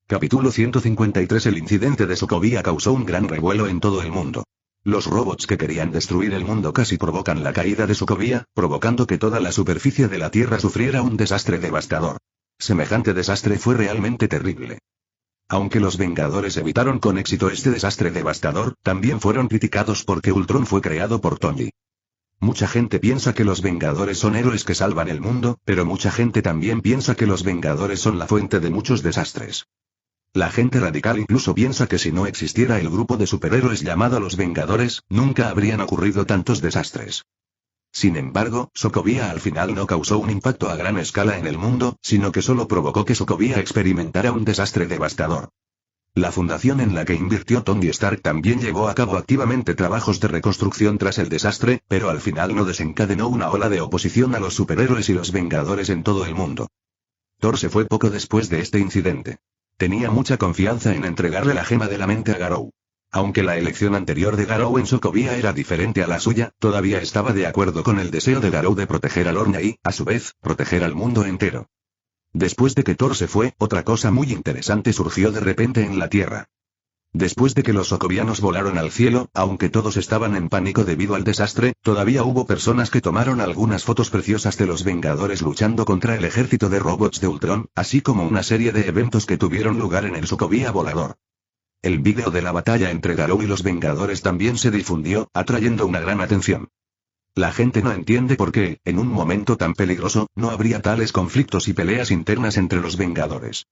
Capítulo 153. El incidente de Sokovia causó un gran revuelo en todo el mundo. Los robots que querían destruir el mundo casi provocan la caída de Sokovia, provocando que toda la superficie de la Tierra sufriera un desastre devastador. Semejante desastre fue realmente terrible. Aunque los Vengadores evitaron con éxito este desastre devastador, también fueron criticados porque Ultron fue creado por Tony. Mucha gente piensa que los Vengadores son héroes que salvan el mundo, pero mucha gente también piensa que los Vengadores son la fuente de muchos desastres. La gente radical incluso piensa que si no existiera el grupo de superhéroes llamado los Vengadores, nunca habrían ocurrido tantos desastres. Sin embargo, Sokovia al final no causó un impacto a gran escala en el mundo, sino que solo provocó que Sokovia experimentara un desastre devastador. La fundación en la que invirtió Tony Stark también llevó a cabo activamente trabajos de reconstrucción tras el desastre, pero al final no desencadenó una ola de oposición a los superhéroes y los Vengadores en todo el mundo. Thor se fue poco después de este incidente. Tenía mucha confianza en entregarle la gema de la mente a Garou. Aunque la elección anterior de Garou en Sokovia era diferente a la suya, todavía estaba de acuerdo con el deseo de Garou de proteger a Lorna y, a su vez, proteger al mundo entero. Después de que Thor se fue, otra cosa muy interesante surgió de repente en la Tierra. Después de que los sokovianos volaron al cielo, aunque todos estaban en pánico debido al desastre, todavía hubo personas que tomaron algunas fotos preciosas de los Vengadores luchando contra el ejército de robots de Ultron, así como una serie de eventos que tuvieron lugar en el Sokovia volador. El vídeo de la batalla entre Garou y los Vengadores también se difundió, atrayendo una gran atención. La gente no entiende por qué, en un momento tan peligroso, no habría tales conflictos y peleas internas entre los Vengadores.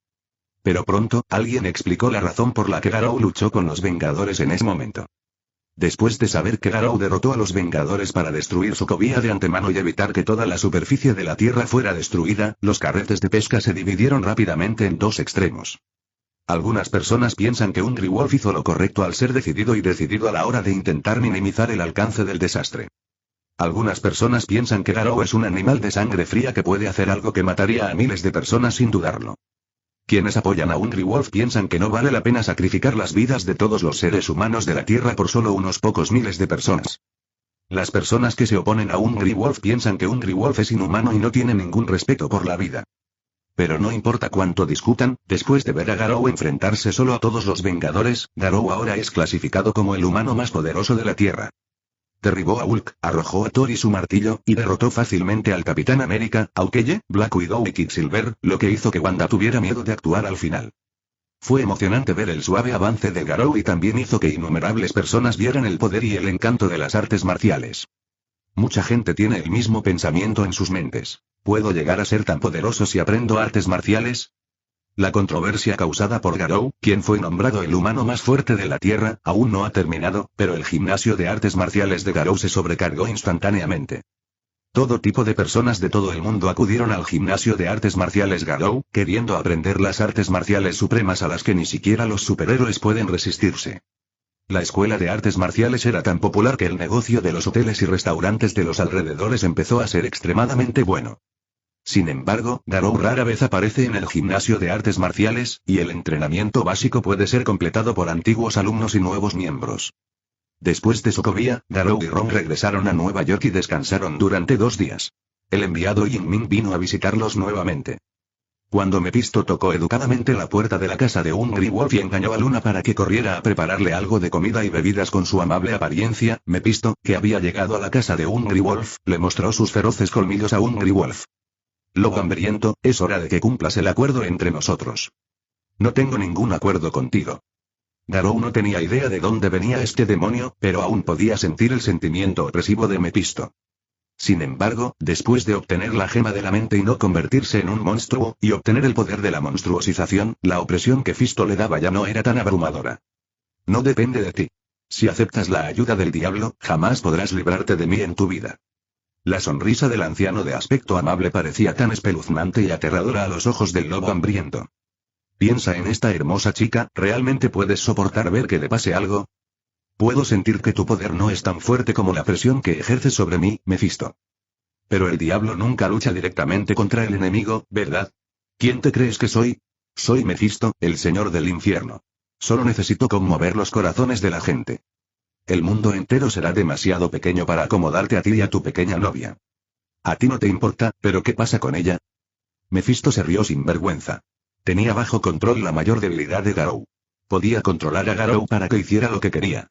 Pero pronto, alguien explicó la razón por la que Garou luchó con los Vengadores en ese momento. Después de saber que Garou derrotó a los Vengadores para destruir Sokovia de antemano y evitar que toda la superficie de la Tierra fuera destruida, los carretes de pesca se dividieron rápidamente en dos extremos. Algunas personas piensan que Hungry Wolf hizo lo correcto al ser decidido y decidido a la hora de intentar minimizar el alcance del desastre. Algunas personas piensan que Garou es un animal de sangre fría que puede hacer algo que mataría a miles de personas sin dudarlo. Quienes apoyan a Hungry Wolf piensan que no vale la pena sacrificar las vidas de todos los seres humanos de la Tierra por solo unos pocos miles de personas. Las personas que se oponen a Hungry Wolf piensan que Hungry Wolf es inhumano y no tiene ningún respeto por la vida. Pero no importa cuánto discutan, después de ver a Garou enfrentarse solo a todos los Vengadores, Garou ahora es clasificado como el humano más poderoso de la Tierra. Derribó a Hulk, arrojó a Thor y su martillo, y derrotó fácilmente al Capitán América, Hawkeye, Black Widow y Quicksilver, lo que hizo que Wanda tuviera miedo de actuar al final. Fue emocionante ver el suave avance de Garou y también hizo que innumerables personas vieran el poder y el encanto de las artes marciales. Mucha gente tiene el mismo pensamiento en sus mentes. ¿Puedo llegar a ser tan poderoso si aprendo artes marciales? La controversia causada por Garou, quien fue nombrado el humano más fuerte de la Tierra, aún no ha terminado, pero el gimnasio de artes marciales de Garou se sobrecargó instantáneamente. Todo tipo de personas de todo el mundo acudieron al gimnasio de artes marciales Garou, queriendo aprender las artes marciales supremas a las que ni siquiera los superhéroes pueden resistirse. La escuela de artes marciales era tan popular que el negocio de los hoteles y restaurantes de los alrededores empezó a ser extremadamente bueno. Sin embargo, Garou rara vez aparece en el gimnasio de artes marciales, y el entrenamiento básico puede ser completado por antiguos alumnos y nuevos miembros. Después de Sokovia, Garou y Ron regresaron a Nueva York y descansaron durante 2 días. El enviado Yin Min vino a visitarlos nuevamente. Cuando Mephisto tocó educadamente la puerta de la casa de Hungry Wolf y engañó a Luna para que corriera a prepararle algo de comida y bebidas con su amable apariencia, Mephisto, que había llegado a la casa de Hungry Wolf, le mostró sus feroces colmillos a Hungry Wolf. Lobo hambriento, es hora de que cumplas el acuerdo entre nosotros. No tengo ningún acuerdo contigo. Garou no tenía idea de dónde venía este demonio, pero aún podía sentir el sentimiento opresivo de Mephisto. Sin embargo, después de obtener la gema de la mente y no convertirse en un monstruo, y obtener el poder de la monstruosización, la opresión que Fisto le daba ya no era tan abrumadora. No depende de ti. Si aceptas la ayuda del diablo, jamás podrás librarte de mí en tu vida. La sonrisa del anciano de aspecto amable parecía tan espeluznante y aterradora a los ojos del lobo hambriento. Piensa en esta hermosa chica, ¿realmente puedes soportar ver que le pase algo? Puedo sentir que tu poder no es tan fuerte como la presión que ejerces sobre mí, Mephisto. Pero el diablo nunca lucha directamente contra el enemigo, ¿verdad? ¿Quién te crees que soy? Soy Mephisto, el señor del infierno. Solo necesito conmover los corazones de la gente. El mundo entero será demasiado pequeño para acomodarte a ti y a tu pequeña novia. A ti no te importa, pero ¿qué pasa con ella? Mephisto se rió sin vergüenza. Tenía bajo control la mayor debilidad de Garou. Podía controlar a Garou para que hiciera lo que quería.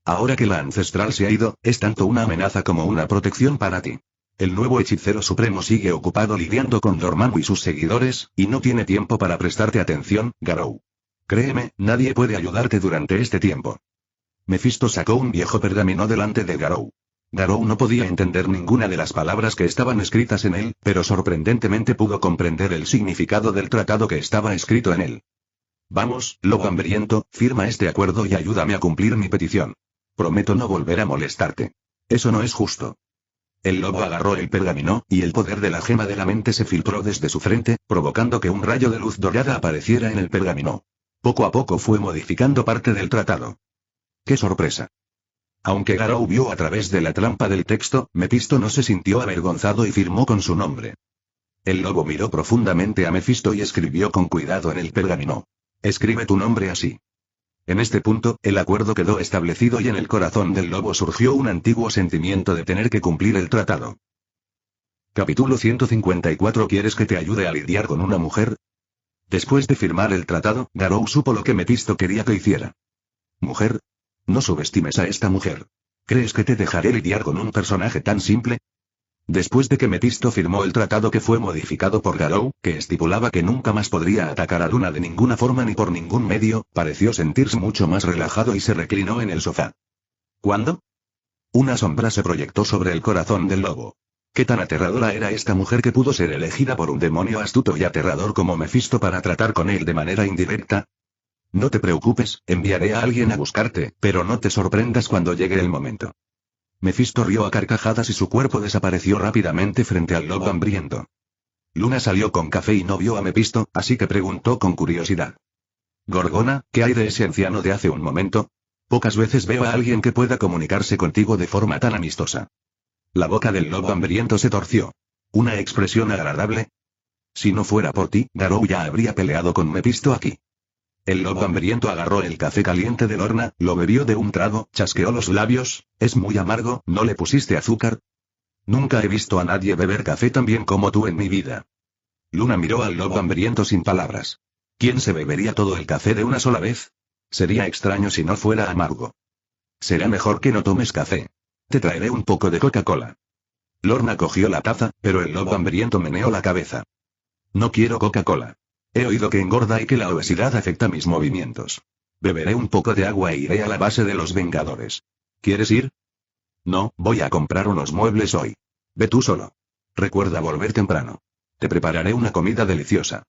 Ahora que la ancestral se ha ido, es tanto una amenaza como una protección para ti. El nuevo hechicero supremo sigue ocupado lidiando con Dormammu y sus seguidores, y no tiene tiempo para prestarte atención, Garou. Créeme, nadie puede ayudarte durante este tiempo. Mephisto sacó un viejo pergamino delante de Garou. Garou no podía entender ninguna de las palabras que estaban escritas en él, pero sorprendentemente pudo comprender el significado del tratado que estaba escrito en él. Vamos, lobo hambriento, firma este acuerdo y ayúdame a cumplir mi petición. Prometo no volver a molestarte. Eso no es justo. El lobo agarró el pergamino, y el poder de la gema de la mente se filtró desde su frente, provocando que un rayo de luz dorada apareciera en el pergamino. Poco a poco fue modificando parte del tratado. ¡Qué sorpresa! Aunque Garou vio a través de la trampa del texto, Mephisto no se sintió avergonzado y firmó con su nombre. El lobo miró profundamente a Mephisto y escribió con cuidado en el pergamino. Escribe tu nombre así. En este punto, el acuerdo quedó establecido y en el corazón del lobo surgió un antiguo sentimiento de tener que cumplir el tratado. Capítulo 154. ¿Quieres que te ayude a lidiar con una mujer? Después de firmar el tratado, Garou supo lo que Mephisto quería que hiciera. ¿Mujer? No subestimes a esta mujer. ¿Crees que te dejaré lidiar con un personaje tan simple? Después de que Mephisto firmó el tratado que fue modificado por Garou, que estipulaba que nunca más podría atacar a Luna de ninguna forma ni por ningún medio, pareció sentirse mucho más relajado y se reclinó en el sofá. ¿Cuándo? Una sombra se proyectó sobre el corazón del lobo. ¿Qué tan aterradora era esta mujer que pudo ser elegida por un demonio astuto y aterrador como Mephisto para tratar con él de manera indirecta? No te preocupes, enviaré a alguien a buscarte, pero no te sorprendas cuando llegue el momento. Mephisto rió a carcajadas y su cuerpo desapareció rápidamente frente al lobo hambriento. Luna salió con café y no vio a Mephisto, así que preguntó con curiosidad. Gorgona, ¿qué hay de ese anciano de hace un momento? Pocas veces veo a alguien que pueda comunicarse contigo de forma tan amistosa. La boca del lobo hambriento se torció. ¿Una expresión agradable? Si no fuera por ti, Garou ya habría peleado con Mephisto aquí. El lobo hambriento agarró el café caliente de Lorna, lo bebió de un trago, chasqueó los labios. Es muy amargo, ¿no le pusiste azúcar? Nunca he visto a nadie beber café tan bien como tú en mi vida. Luna miró al lobo hambriento sin palabras. ¿Quién se bebería todo el café de una sola vez? Sería extraño si no fuera amargo. Será mejor que no tomes café. Te traeré un poco de Coca-Cola. Lorna cogió la taza, pero el lobo hambriento meneó la cabeza. No quiero Coca-Cola. He oído que engorda y que la obesidad afecta mis movimientos. Beberé un poco de agua e iré a la base de los Vengadores. ¿Quieres ir? No, voy a comprar unos muebles hoy. Ve tú solo. Recuerda volver temprano. Te prepararé una comida deliciosa.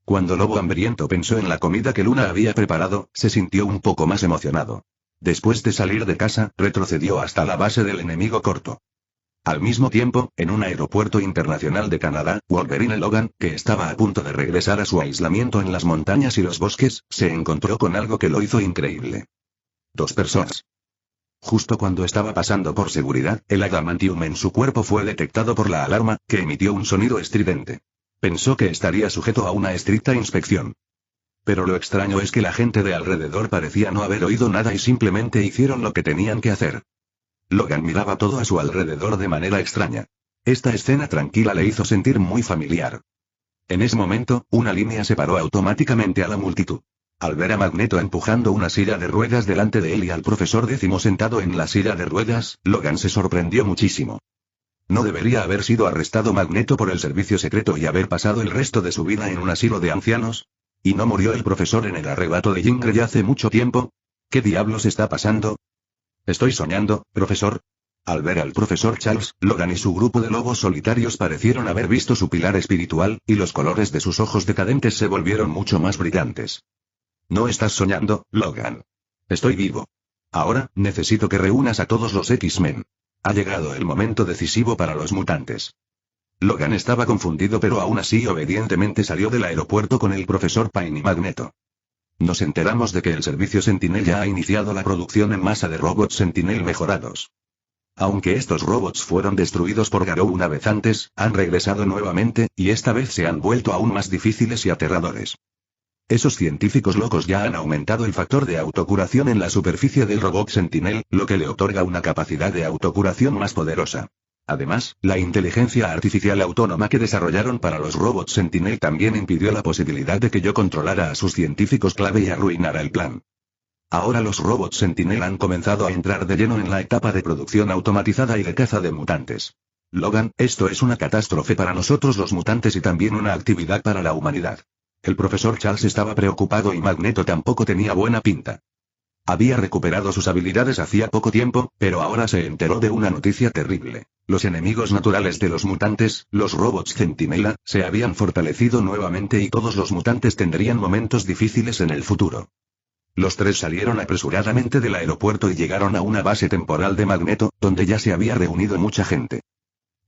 Cuando Lobo Hambriento pensó en la comida que Luna había preparado, se sintió un poco más emocionado. Después de salir de casa, retrocedió hasta la base del enemigo corto. Al mismo tiempo, en un aeropuerto internacional de Canadá, Wolverine Logan, que estaba a punto de regresar a su aislamiento en las montañas y los bosques, se encontró con algo que lo hizo increíble. 2 personas. Justo cuando estaba pasando por seguridad, el adamantium en su cuerpo fue detectado por la alarma, que emitió un sonido estridente. Pensó que estaría sujeto a una estricta inspección. Pero lo extraño es que la gente de alrededor parecía no haber oído nada y simplemente hicieron lo que tenían que hacer. Logan miraba todo a su alrededor de manera extraña. Esta escena tranquila le hizo sentir muy familiar. En ese momento, una línea separó automáticamente a la multitud. Al ver a Magneto empujando una silla de ruedas delante de él y al profesor Décimo sentado en la silla de ruedas, Logan se sorprendió muchísimo. ¿No debería haber sido arrestado Magneto por el servicio secreto y haber pasado el resto de su vida en un asilo de ancianos? ¿Y no murió el profesor en el arrebato de Jean Grey hace mucho tiempo? ¿Qué diablos está pasando? ¿Estoy soñando, profesor? Al ver al profesor Charles, Logan y su grupo de lobos solitarios parecieron haber visto su pilar espiritual, y los colores de sus ojos decadentes se volvieron mucho más brillantes. No estás soñando, Logan. Estoy vivo. Ahora, necesito que reúnas a todos los X-Men. Ha llegado el momento decisivo para los mutantes. Logan estaba confundido pero aún así obedientemente salió del aeropuerto con el profesor Payne y Magneto. Nos enteramos de que el servicio Sentinel ya ha iniciado la producción en masa de robots Sentinel mejorados. Aunque estos robots fueron destruidos por Garou una vez antes, han regresado nuevamente, y esta vez se han vuelto aún más difíciles y aterradores. Esos científicos locos ya han aumentado el factor de autocuración en la superficie del robot Sentinel, lo que le otorga una capacidad de autocuración más poderosa. Además, la inteligencia artificial autónoma que desarrollaron para los robots Sentinel también impidió la posibilidad de que yo controlara a sus científicos clave y arruinara el plan. Ahora los robots Sentinel han comenzado a entrar de lleno en la etapa de producción automatizada y de caza de mutantes. Logan, esto es una catástrofe para nosotros los mutantes y también una actividad para la humanidad. El profesor Charles estaba preocupado y Magneto tampoco tenía buena pinta. Había recuperado sus habilidades hacía poco tiempo, pero ahora se enteró de una noticia terrible. Los enemigos naturales de los mutantes, los robots Centinela, se habían fortalecido nuevamente y todos los mutantes tendrían momentos difíciles en el futuro. Los tres salieron apresuradamente del aeropuerto y llegaron a una base temporal de Magneto, donde ya se había reunido mucha gente.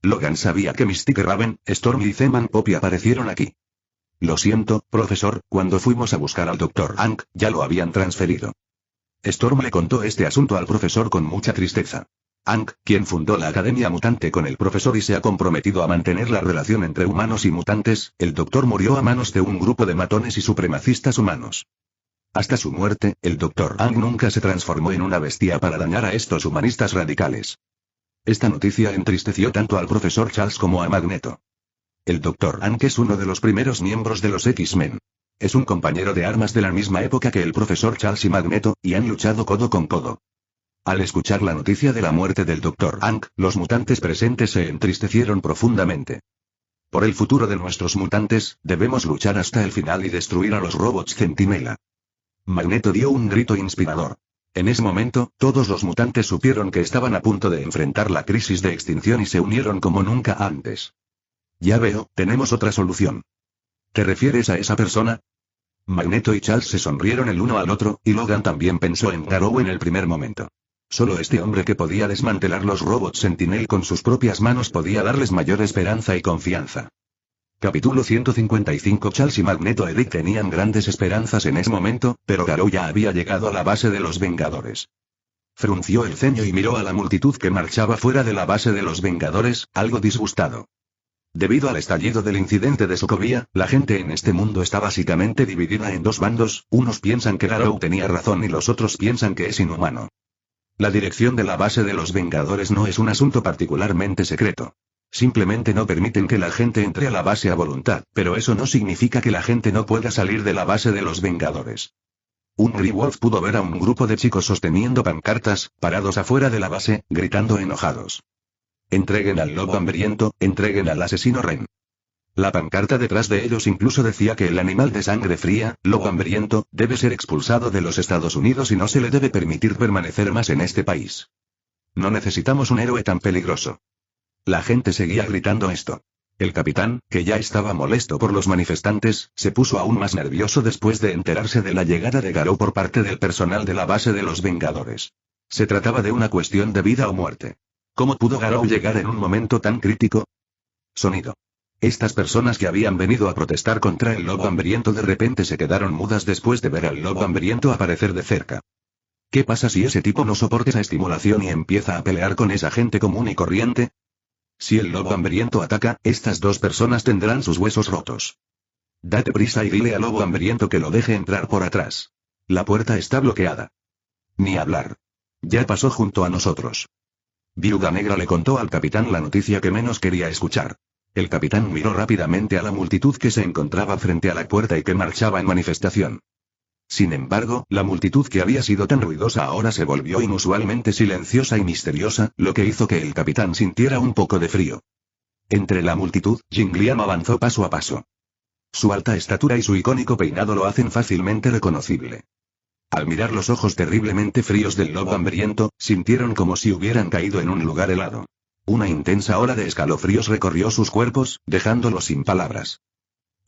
Logan sabía que Mystique Raven, Storm y Zeman Poppy aparecieron aquí. Lo siento, profesor, cuando fuimos a buscar al Dr. Hank, ya lo habían transferido. Storm le contó este asunto al profesor con mucha tristeza. Hank, quien fundó la Academia Mutante con el profesor y se ha comprometido a mantener la relación entre humanos y mutantes, el doctor murió a manos de un grupo de matones y supremacistas humanos. Hasta su muerte, el Dr. Hank nunca se transformó en una bestia para dañar a estos humanistas radicales. Esta noticia entristeció tanto al profesor Charles como a Magneto. El Dr. Hank es uno de los primeros miembros de los X-Men. Es un compañero de armas de la misma época que el profesor Charles y Magneto, y han luchado codo con codo. Al escuchar la noticia de la muerte del Dr. Hank, los mutantes presentes se entristecieron profundamente. Por el futuro de nuestros mutantes, debemos luchar hasta el final y destruir a los robots Centinela. Magneto dio un grito inspirador. En ese momento, todos los mutantes supieron que estaban a punto de enfrentar la crisis de extinción y se unieron como nunca antes. Ya veo, tenemos otra solución. ¿Te refieres a esa persona? Magneto y Charles se sonrieron el uno al otro, y Logan también pensó en Garou en el primer momento. Solo este hombre que podía desmantelar los robots Sentinel con sus propias manos podía darles mayor esperanza y confianza. Capítulo 155. Charles y Magneto Eric tenían grandes esperanzas en ese momento, pero Garou ya había llegado a la base de los Vengadores. Frunció el ceño y miró a la multitud que marchaba fuera de la base de los Vengadores, algo disgustado. Debido al estallido del incidente de Sokovia, la gente en este mundo está básicamente dividida en dos bandos, unos piensan que Garou tenía razón y los otros piensan que es inhumano. La dirección de la base de los Vengadores no es un asunto particularmente secreto. Simplemente no permiten que la gente entre a la base a voluntad, pero eso no significa que la gente no pueda salir de la base de los Vengadores. Un Greenwolf pudo ver a un grupo de chicos sosteniendo pancartas, parados afuera de la base, gritando enojados. Entreguen al lobo hambriento, entreguen al asesino Ren. La pancarta detrás de ellos incluso decía que el animal de sangre fría, lobo hambriento, debe ser expulsado de los Estados Unidos y no se le debe permitir permanecer más en este país. No necesitamos un héroe tan peligroso. La gente seguía gritando esto. El capitán, que ya estaba molesto por los manifestantes, se puso aún más nervioso después de enterarse de la llegada de Garou por parte del personal de la base de los Vengadores. Se trataba de una cuestión de vida o muerte. ¿Cómo pudo Garou llegar en un momento tan crítico? Sonido. Estas personas que habían venido a protestar contra el lobo hambriento de repente se quedaron mudas después de ver al lobo hambriento aparecer de cerca. ¿Qué pasa si ese tipo no soporta esa estimulación y empieza a pelear con esa gente común y corriente? Si el lobo hambriento ataca, estas dos personas tendrán sus huesos rotos. Date prisa y dile al lobo hambriento que lo deje entrar por atrás. La puerta está bloqueada. Ni hablar. Ya pasó junto a nosotros. Viuda Negra le contó al capitán la noticia que menos quería escuchar. El capitán miró rápidamente a la multitud que se encontraba frente a la puerta y que marchaba en manifestación. Sin embargo, la multitud que había sido tan ruidosa ahora se volvió inusualmente silenciosa y misteriosa, lo que hizo que el capitán sintiera un poco de frío. Entre la multitud, Jing Liang avanzó paso a paso. Su alta estatura y su icónico peinado lo hacen fácilmente reconocible. Al mirar los ojos terriblemente fríos del lobo hambriento, sintieron como si hubieran caído en un lugar helado. Una intensa ola de escalofríos recorrió sus cuerpos, dejándolos sin palabras.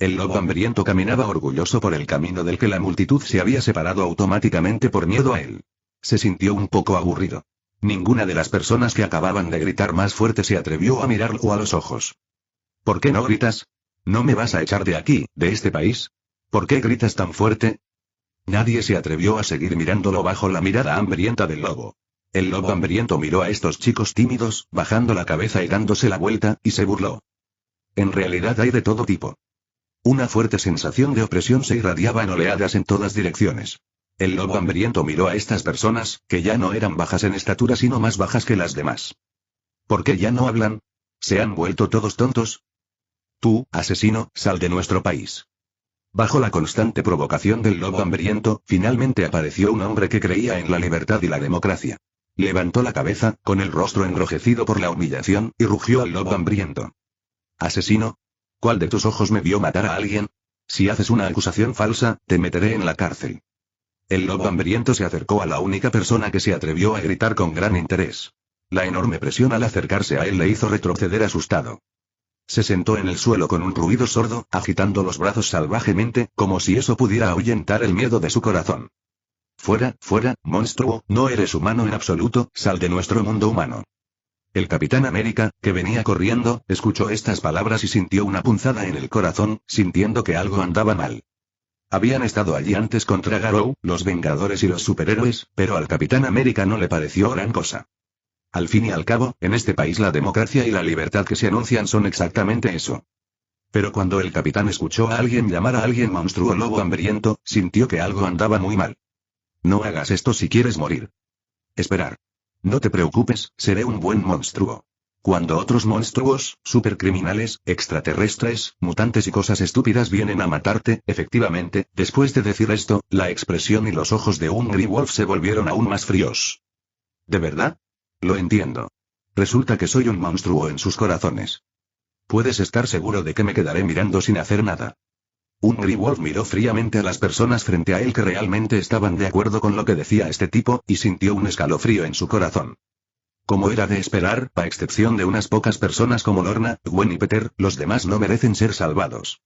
El lobo hambriento caminaba orgulloso por el camino del que la multitud se había separado automáticamente por miedo a él. Se sintió un poco aburrido. Ninguna de las personas que acababan de gritar más fuerte se atrevió a mirarlo a los ojos. ¿Por qué no gritas? ¿No me vas a echar de aquí, de este país? ¿Por qué gritas tan fuerte? Nadie se atrevió a seguir mirándolo bajo la mirada hambrienta del lobo. El lobo hambriento miró a estos chicos tímidos, bajando la cabeza y dándose la vuelta, y se burló. En realidad hay de todo tipo. Una fuerte sensación de opresión se irradiaba en oleadas en todas direcciones. El lobo hambriento miró a estas personas, que ya no eran bajas en estatura sino más bajas que las demás. ¿Por qué ya no hablan? ¿Se han vuelto todos tontos? Tú, asesino, sal de nuestro país. Bajo la constante provocación del lobo hambriento, finalmente apareció un hombre que creía en la libertad y la democracia. Levantó la cabeza, con el rostro enrojecido por la humillación, y rugió al lobo hambriento. ¿Asesino? ¿Cuál de tus ojos me vio matar a alguien? Si haces una acusación falsa, te meteré en la cárcel. El lobo hambriento se acercó a la única persona que se atrevió a gritar con gran interés. La enorme presión al acercarse a él le hizo retroceder asustado. Se sentó en el suelo con un ruido sordo, agitando los brazos salvajemente, como si eso pudiera ahuyentar el miedo de su corazón. Fuera, fuera, monstruo, no eres humano en absoluto, sal de nuestro mundo humano. El Capitán América, que venía corriendo, escuchó estas palabras y sintió una punzada en el corazón, sintiendo que algo andaba mal. Habían estado allí antes contra Garou, los Vengadores y los superhéroes, pero al Capitán América no le pareció gran cosa. Al fin y al cabo, en este país la democracia y la libertad que se anuncian son exactamente eso. Pero cuando el capitán escuchó a alguien llamar a alguien monstruo lobo hambriento, sintió que algo andaba muy mal. No hagas esto si quieres morir. Esperar. No te preocupes, seré un buen monstruo. Cuando otros monstruos, supercriminales, extraterrestres, mutantes y cosas estúpidas vienen a matarte, efectivamente, después de decir esto, la expresión y los ojos de Hungry Wolf se volvieron aún más fríos. ¿De verdad? Lo entiendo. Resulta que soy un monstruo en sus corazones. Puedes estar seguro de que me quedaré mirando sin hacer nada. Hungry Wolf miró fríamente a las personas frente a él que realmente estaban de acuerdo con lo que decía este tipo, y sintió un escalofrío en su corazón. Como era de esperar, a excepción de unas pocas personas como Lorna, Gwen y Peter, los demás no merecen ser salvados.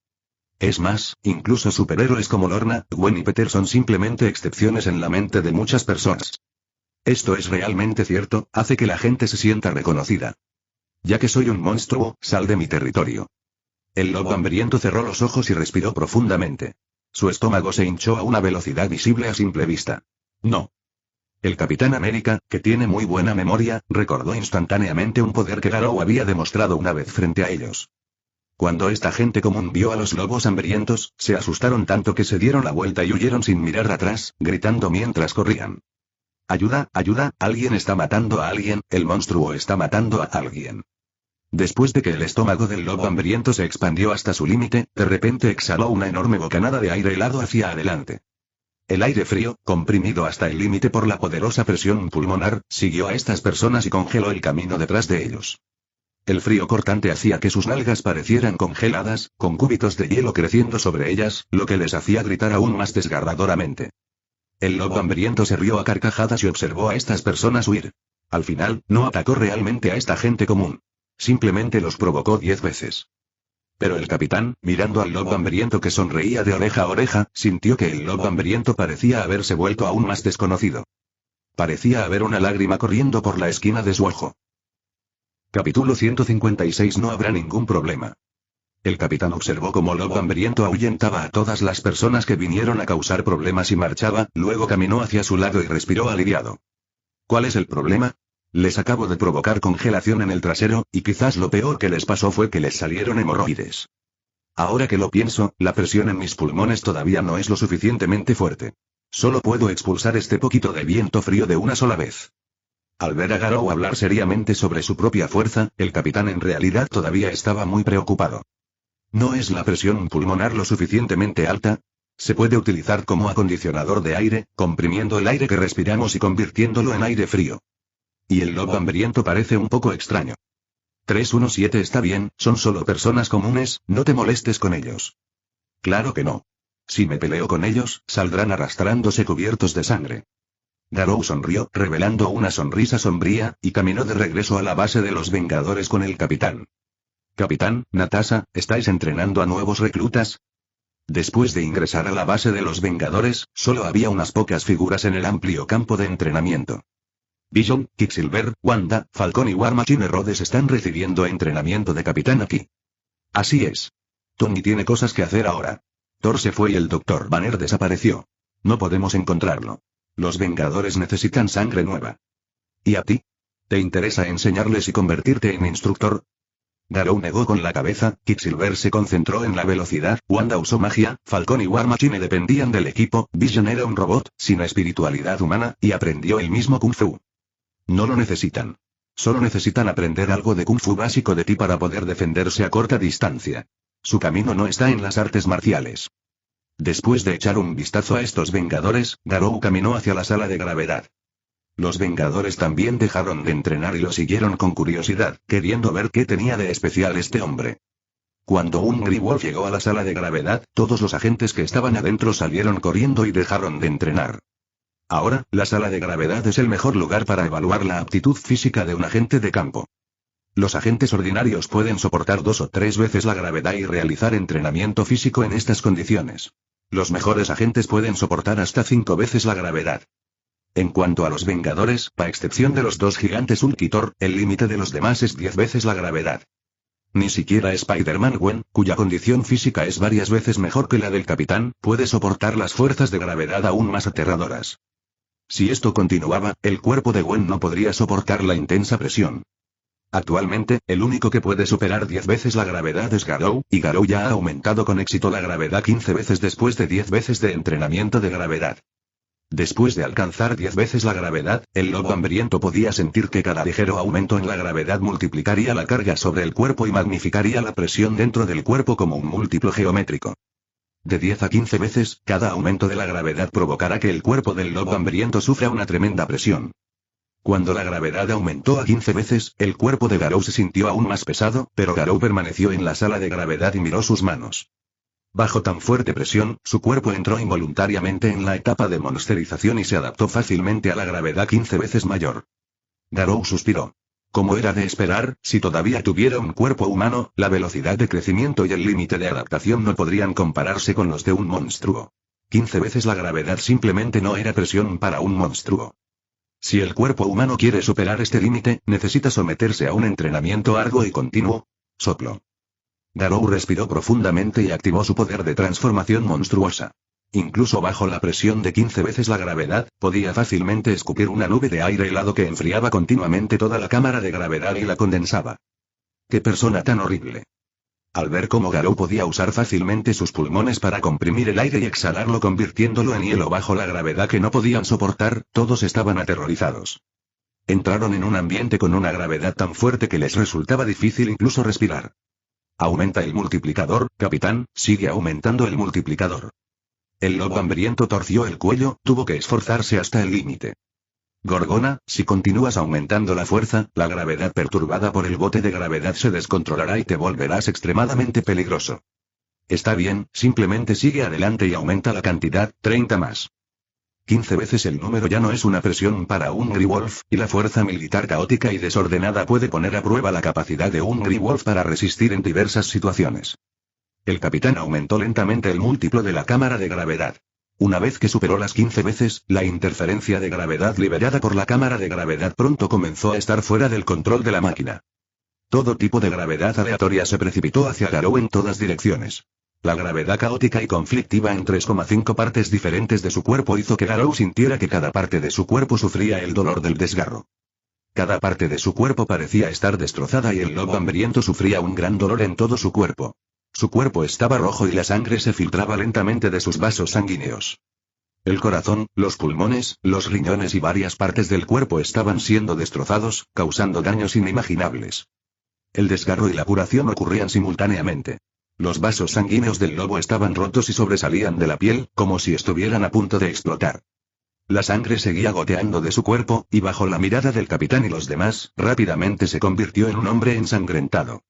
Es más, incluso superhéroes como Lorna, Gwen y Peter son simplemente excepciones en la mente de muchas personas. Esto es realmente cierto, hace que la gente se sienta reconocida. Ya que soy un monstruo, sal de mi territorio. El lobo hambriento cerró los ojos y respiró profundamente. Su estómago se hinchó a una velocidad visible a simple vista. No. El Capitán América, que tiene muy buena memoria, recordó instantáneamente un poder que Garou había demostrado una vez frente a ellos. Cuando esta gente común vio a los lobos hambrientos, se asustaron tanto que se dieron la vuelta y huyeron sin mirar atrás, gritando mientras corrían. Ayuda, ayuda, alguien está matando a alguien, el monstruo está matando a alguien. Después de que el estómago del lobo hambriento se expandió hasta su límite, de repente exhaló una enorme bocanada de aire helado hacia adelante. El aire frío, comprimido hasta el límite por la poderosa presión pulmonar, siguió a estas personas y congeló el camino detrás de ellos. El frío cortante hacía que sus nalgas parecieran congeladas, con cúbitos de hielo creciendo sobre ellas, lo que les hacía gritar aún más desgarradoramente. El lobo hambriento se rió a carcajadas y observó a estas personas huir. Al final, no atacó realmente a esta gente común. Simplemente los provocó 10 veces. Pero el capitán, mirando al lobo hambriento que sonreía de oreja a oreja, sintió que el lobo hambriento parecía haberse vuelto aún más desconocido. Parecía haber una lágrima corriendo por la esquina de su ojo. Capítulo 156. No habrá ningún problema. El capitán observó cómo Lobo Hambriento ahuyentaba a todas las personas que vinieron a causar problemas y marchaba, luego caminó hacia su lado y respiró aliviado. ¿Cuál es el problema? Les acabo de provocar congelación en el trasero, y quizás lo peor que les pasó fue que les salieron hemorroides. Ahora que lo pienso, la presión en mis pulmones todavía no es lo suficientemente fuerte. Solo puedo expulsar este poquito de viento frío de una sola vez. Al ver a Garou hablar seriamente sobre su propia fuerza, el capitán en realidad todavía estaba muy preocupado. ¿No es la presión pulmonar lo suficientemente alta? Se puede utilizar como acondicionador de aire, comprimiendo el aire que respiramos y convirtiéndolo en aire frío. Y el lobo hambriento parece un poco extraño. 317 está bien, son solo personas comunes, no te molestes con ellos. Claro que no. Si me peleo con ellos, saldrán arrastrándose cubiertos de sangre. Garou sonrió, revelando una sonrisa sombría, y caminó de regreso a la base de los Vengadores con el capitán. Capitán, Natasha, ¿estáis entrenando a nuevos reclutas? Después de ingresar a la base de los Vengadores, solo había unas pocas figuras en el amplio campo de entrenamiento. Vision, Quicksilver, Wanda, Falcon y War Machine Rhodes están recibiendo entrenamiento de capitán aquí. Así es. Tony tiene cosas que hacer ahora. Thor se fue y el Dr. Banner desapareció. No podemos encontrarlo. Los Vengadores necesitan sangre nueva. ¿Y a ti? ¿Te interesa enseñarles y convertirte en instructor? Garou negó con la cabeza, Quicksilver se concentró en la velocidad, Wanda usó magia, Falcon y War Machine dependían del equipo, Vision era un robot, sin espiritualidad humana, y aprendió el mismo Kung Fu. No lo necesitan. Solo necesitan aprender algo de Kung Fu básico de ti para poder defenderse a corta distancia. Su camino no está en las artes marciales. Después de echar un vistazo a estos Vengadores, Garou caminó hacia la sala de gravedad. Los Vengadores también dejaron de entrenar y lo siguieron con curiosidad, queriendo ver qué tenía de especial este hombre. Cuando un Greenwolf llegó a la sala de gravedad, todos los agentes que estaban adentro salieron corriendo y dejaron de entrenar. Ahora, la sala de gravedad es el mejor lugar para evaluar la aptitud física de un agente de campo. Los agentes ordinarios pueden soportar 2 o 3 veces la gravedad y realizar entrenamiento físico en estas condiciones. Los mejores agentes pueden soportar hasta 5 veces la gravedad. En cuanto a los Vengadores, a excepción de los 2 gigantes Hulk y Thor, el límite de los demás es 10 veces la gravedad. Ni siquiera Spider-Man Gwen, cuya condición física es varias veces mejor que la del Capitán, puede soportar las fuerzas de gravedad aún más aterradoras. Si esto continuaba, el cuerpo de Gwen no podría soportar la intensa presión. Actualmente, el único que puede superar 10 veces la gravedad es Garou, y Garou ya ha aumentado con éxito la gravedad 15 veces después de 10 veces de entrenamiento de gravedad. Después de alcanzar 10 veces la gravedad, el lobo hambriento podía sentir que cada ligero aumento en la gravedad multiplicaría la carga sobre el cuerpo y magnificaría la presión dentro del cuerpo como un múltiplo geométrico. De 10 a 15 veces, cada aumento de la gravedad provocará que el cuerpo del lobo hambriento sufra una tremenda presión. Cuando la gravedad aumentó a 15 veces, el cuerpo de Garou se sintió aún más pesado, pero Garou permaneció en la sala de gravedad y miró sus manos. Bajo tan fuerte presión, su cuerpo entró involuntariamente en la etapa de monsterización y se adaptó fácilmente a la gravedad 15 veces mayor. Garou suspiró. Como era de esperar, si todavía tuviera un cuerpo humano, la velocidad de crecimiento y el límite de adaptación no podrían compararse con los de un monstruo. 15 veces la gravedad simplemente no era presión para un monstruo. Si el cuerpo humano quiere superar este límite, necesita someterse a un entrenamiento arduo y continuo. Soplo. Garou respiró profundamente y activó su poder de transformación monstruosa. Incluso bajo la presión de 15 veces la gravedad, podía fácilmente escupir una nube de aire helado que enfriaba continuamente toda la cámara de gravedad y la condensaba. ¡Qué persona tan horrible! Al ver cómo Garou podía usar fácilmente sus pulmones para comprimir el aire y exhalarlo convirtiéndolo en hielo bajo la gravedad que no podían soportar, todos estaban aterrorizados. Entraron en un ambiente con una gravedad tan fuerte que les resultaba difícil incluso respirar. Aumenta el multiplicador, capitán, sigue aumentando el multiplicador. El lobo hambriento torció el cuello, tuvo que esforzarse hasta el límite. Gorgona, si continúas aumentando la fuerza, la gravedad perturbada por el bote de gravedad se descontrolará y te volverás extremadamente peligroso. Está bien, simplemente sigue adelante y aumenta la cantidad, 30 más. 15 veces el número ya no es una presión para un Greenwolf, y la fuerza militar caótica y desordenada puede poner a prueba la capacidad de un Greenwolf para resistir en diversas situaciones. El capitán aumentó lentamente el múltiplo de la cámara de gravedad. Una vez que superó las 15 veces, la interferencia de gravedad liberada por la cámara de gravedad pronto comenzó a estar fuera del control de la máquina. Todo tipo de gravedad aleatoria se precipitó hacia Garou en todas direcciones. La gravedad caótica y conflictiva en 3,5 partes diferentes de su cuerpo hizo que Garou sintiera que cada parte de su cuerpo sufría el dolor del desgarro. Cada parte de su cuerpo parecía estar destrozada y el lobo hambriento sufría un gran dolor en todo su cuerpo. Su cuerpo estaba rojo y la sangre se filtraba lentamente de sus vasos sanguíneos. El corazón, los pulmones, los riñones y varias partes del cuerpo estaban siendo destrozados, causando daños inimaginables. El desgarro y la curación ocurrían simultáneamente. Los vasos sanguíneos del lobo estaban rotos y sobresalían de la piel, como si estuvieran a punto de explotar. La sangre seguía goteando de su cuerpo, y bajo la mirada del capitán y los demás, rápidamente se convirtió en un hombre ensangrentado.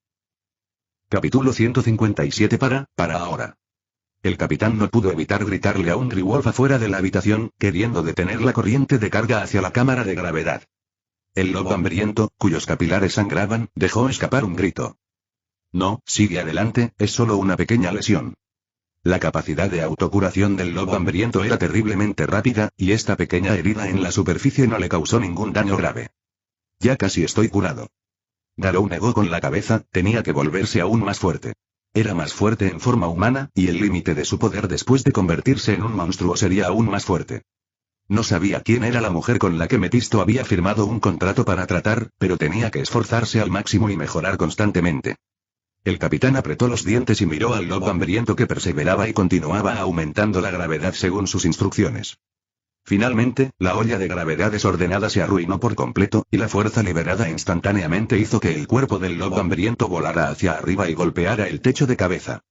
Capítulo 157 para ahora. El capitán no pudo evitar gritarle a un Greenwolf afuera de la habitación, queriendo detener la corriente de carga hacia la cámara de gravedad. El lobo hambriento, cuyos capilares sangraban, dejó escapar un grito. No, sigue adelante, es solo una pequeña lesión. La capacidad de autocuración del lobo hambriento era terriblemente rápida, y esta pequeña herida en la superficie no le causó ningún daño grave. Ya casi estoy curado. Garou negó con la cabeza, tenía que volverse aún más fuerte. Era más fuerte en forma humana, y el límite de su poder después de convertirse en un monstruo sería aún más fuerte. No sabía quién era la mujer con la que Mephisto había firmado un contrato para tratar, pero tenía que esforzarse al máximo y mejorar constantemente. El capitán apretó los dientes y miró al lobo hambriento que perseveraba y continuaba aumentando la gravedad según sus instrucciones. Finalmente, la olla de gravedad desordenada se arruinó por completo, y la fuerza liberada instantáneamente hizo que el cuerpo del lobo hambriento volara hacia arriba y golpeara el techo de cabeza.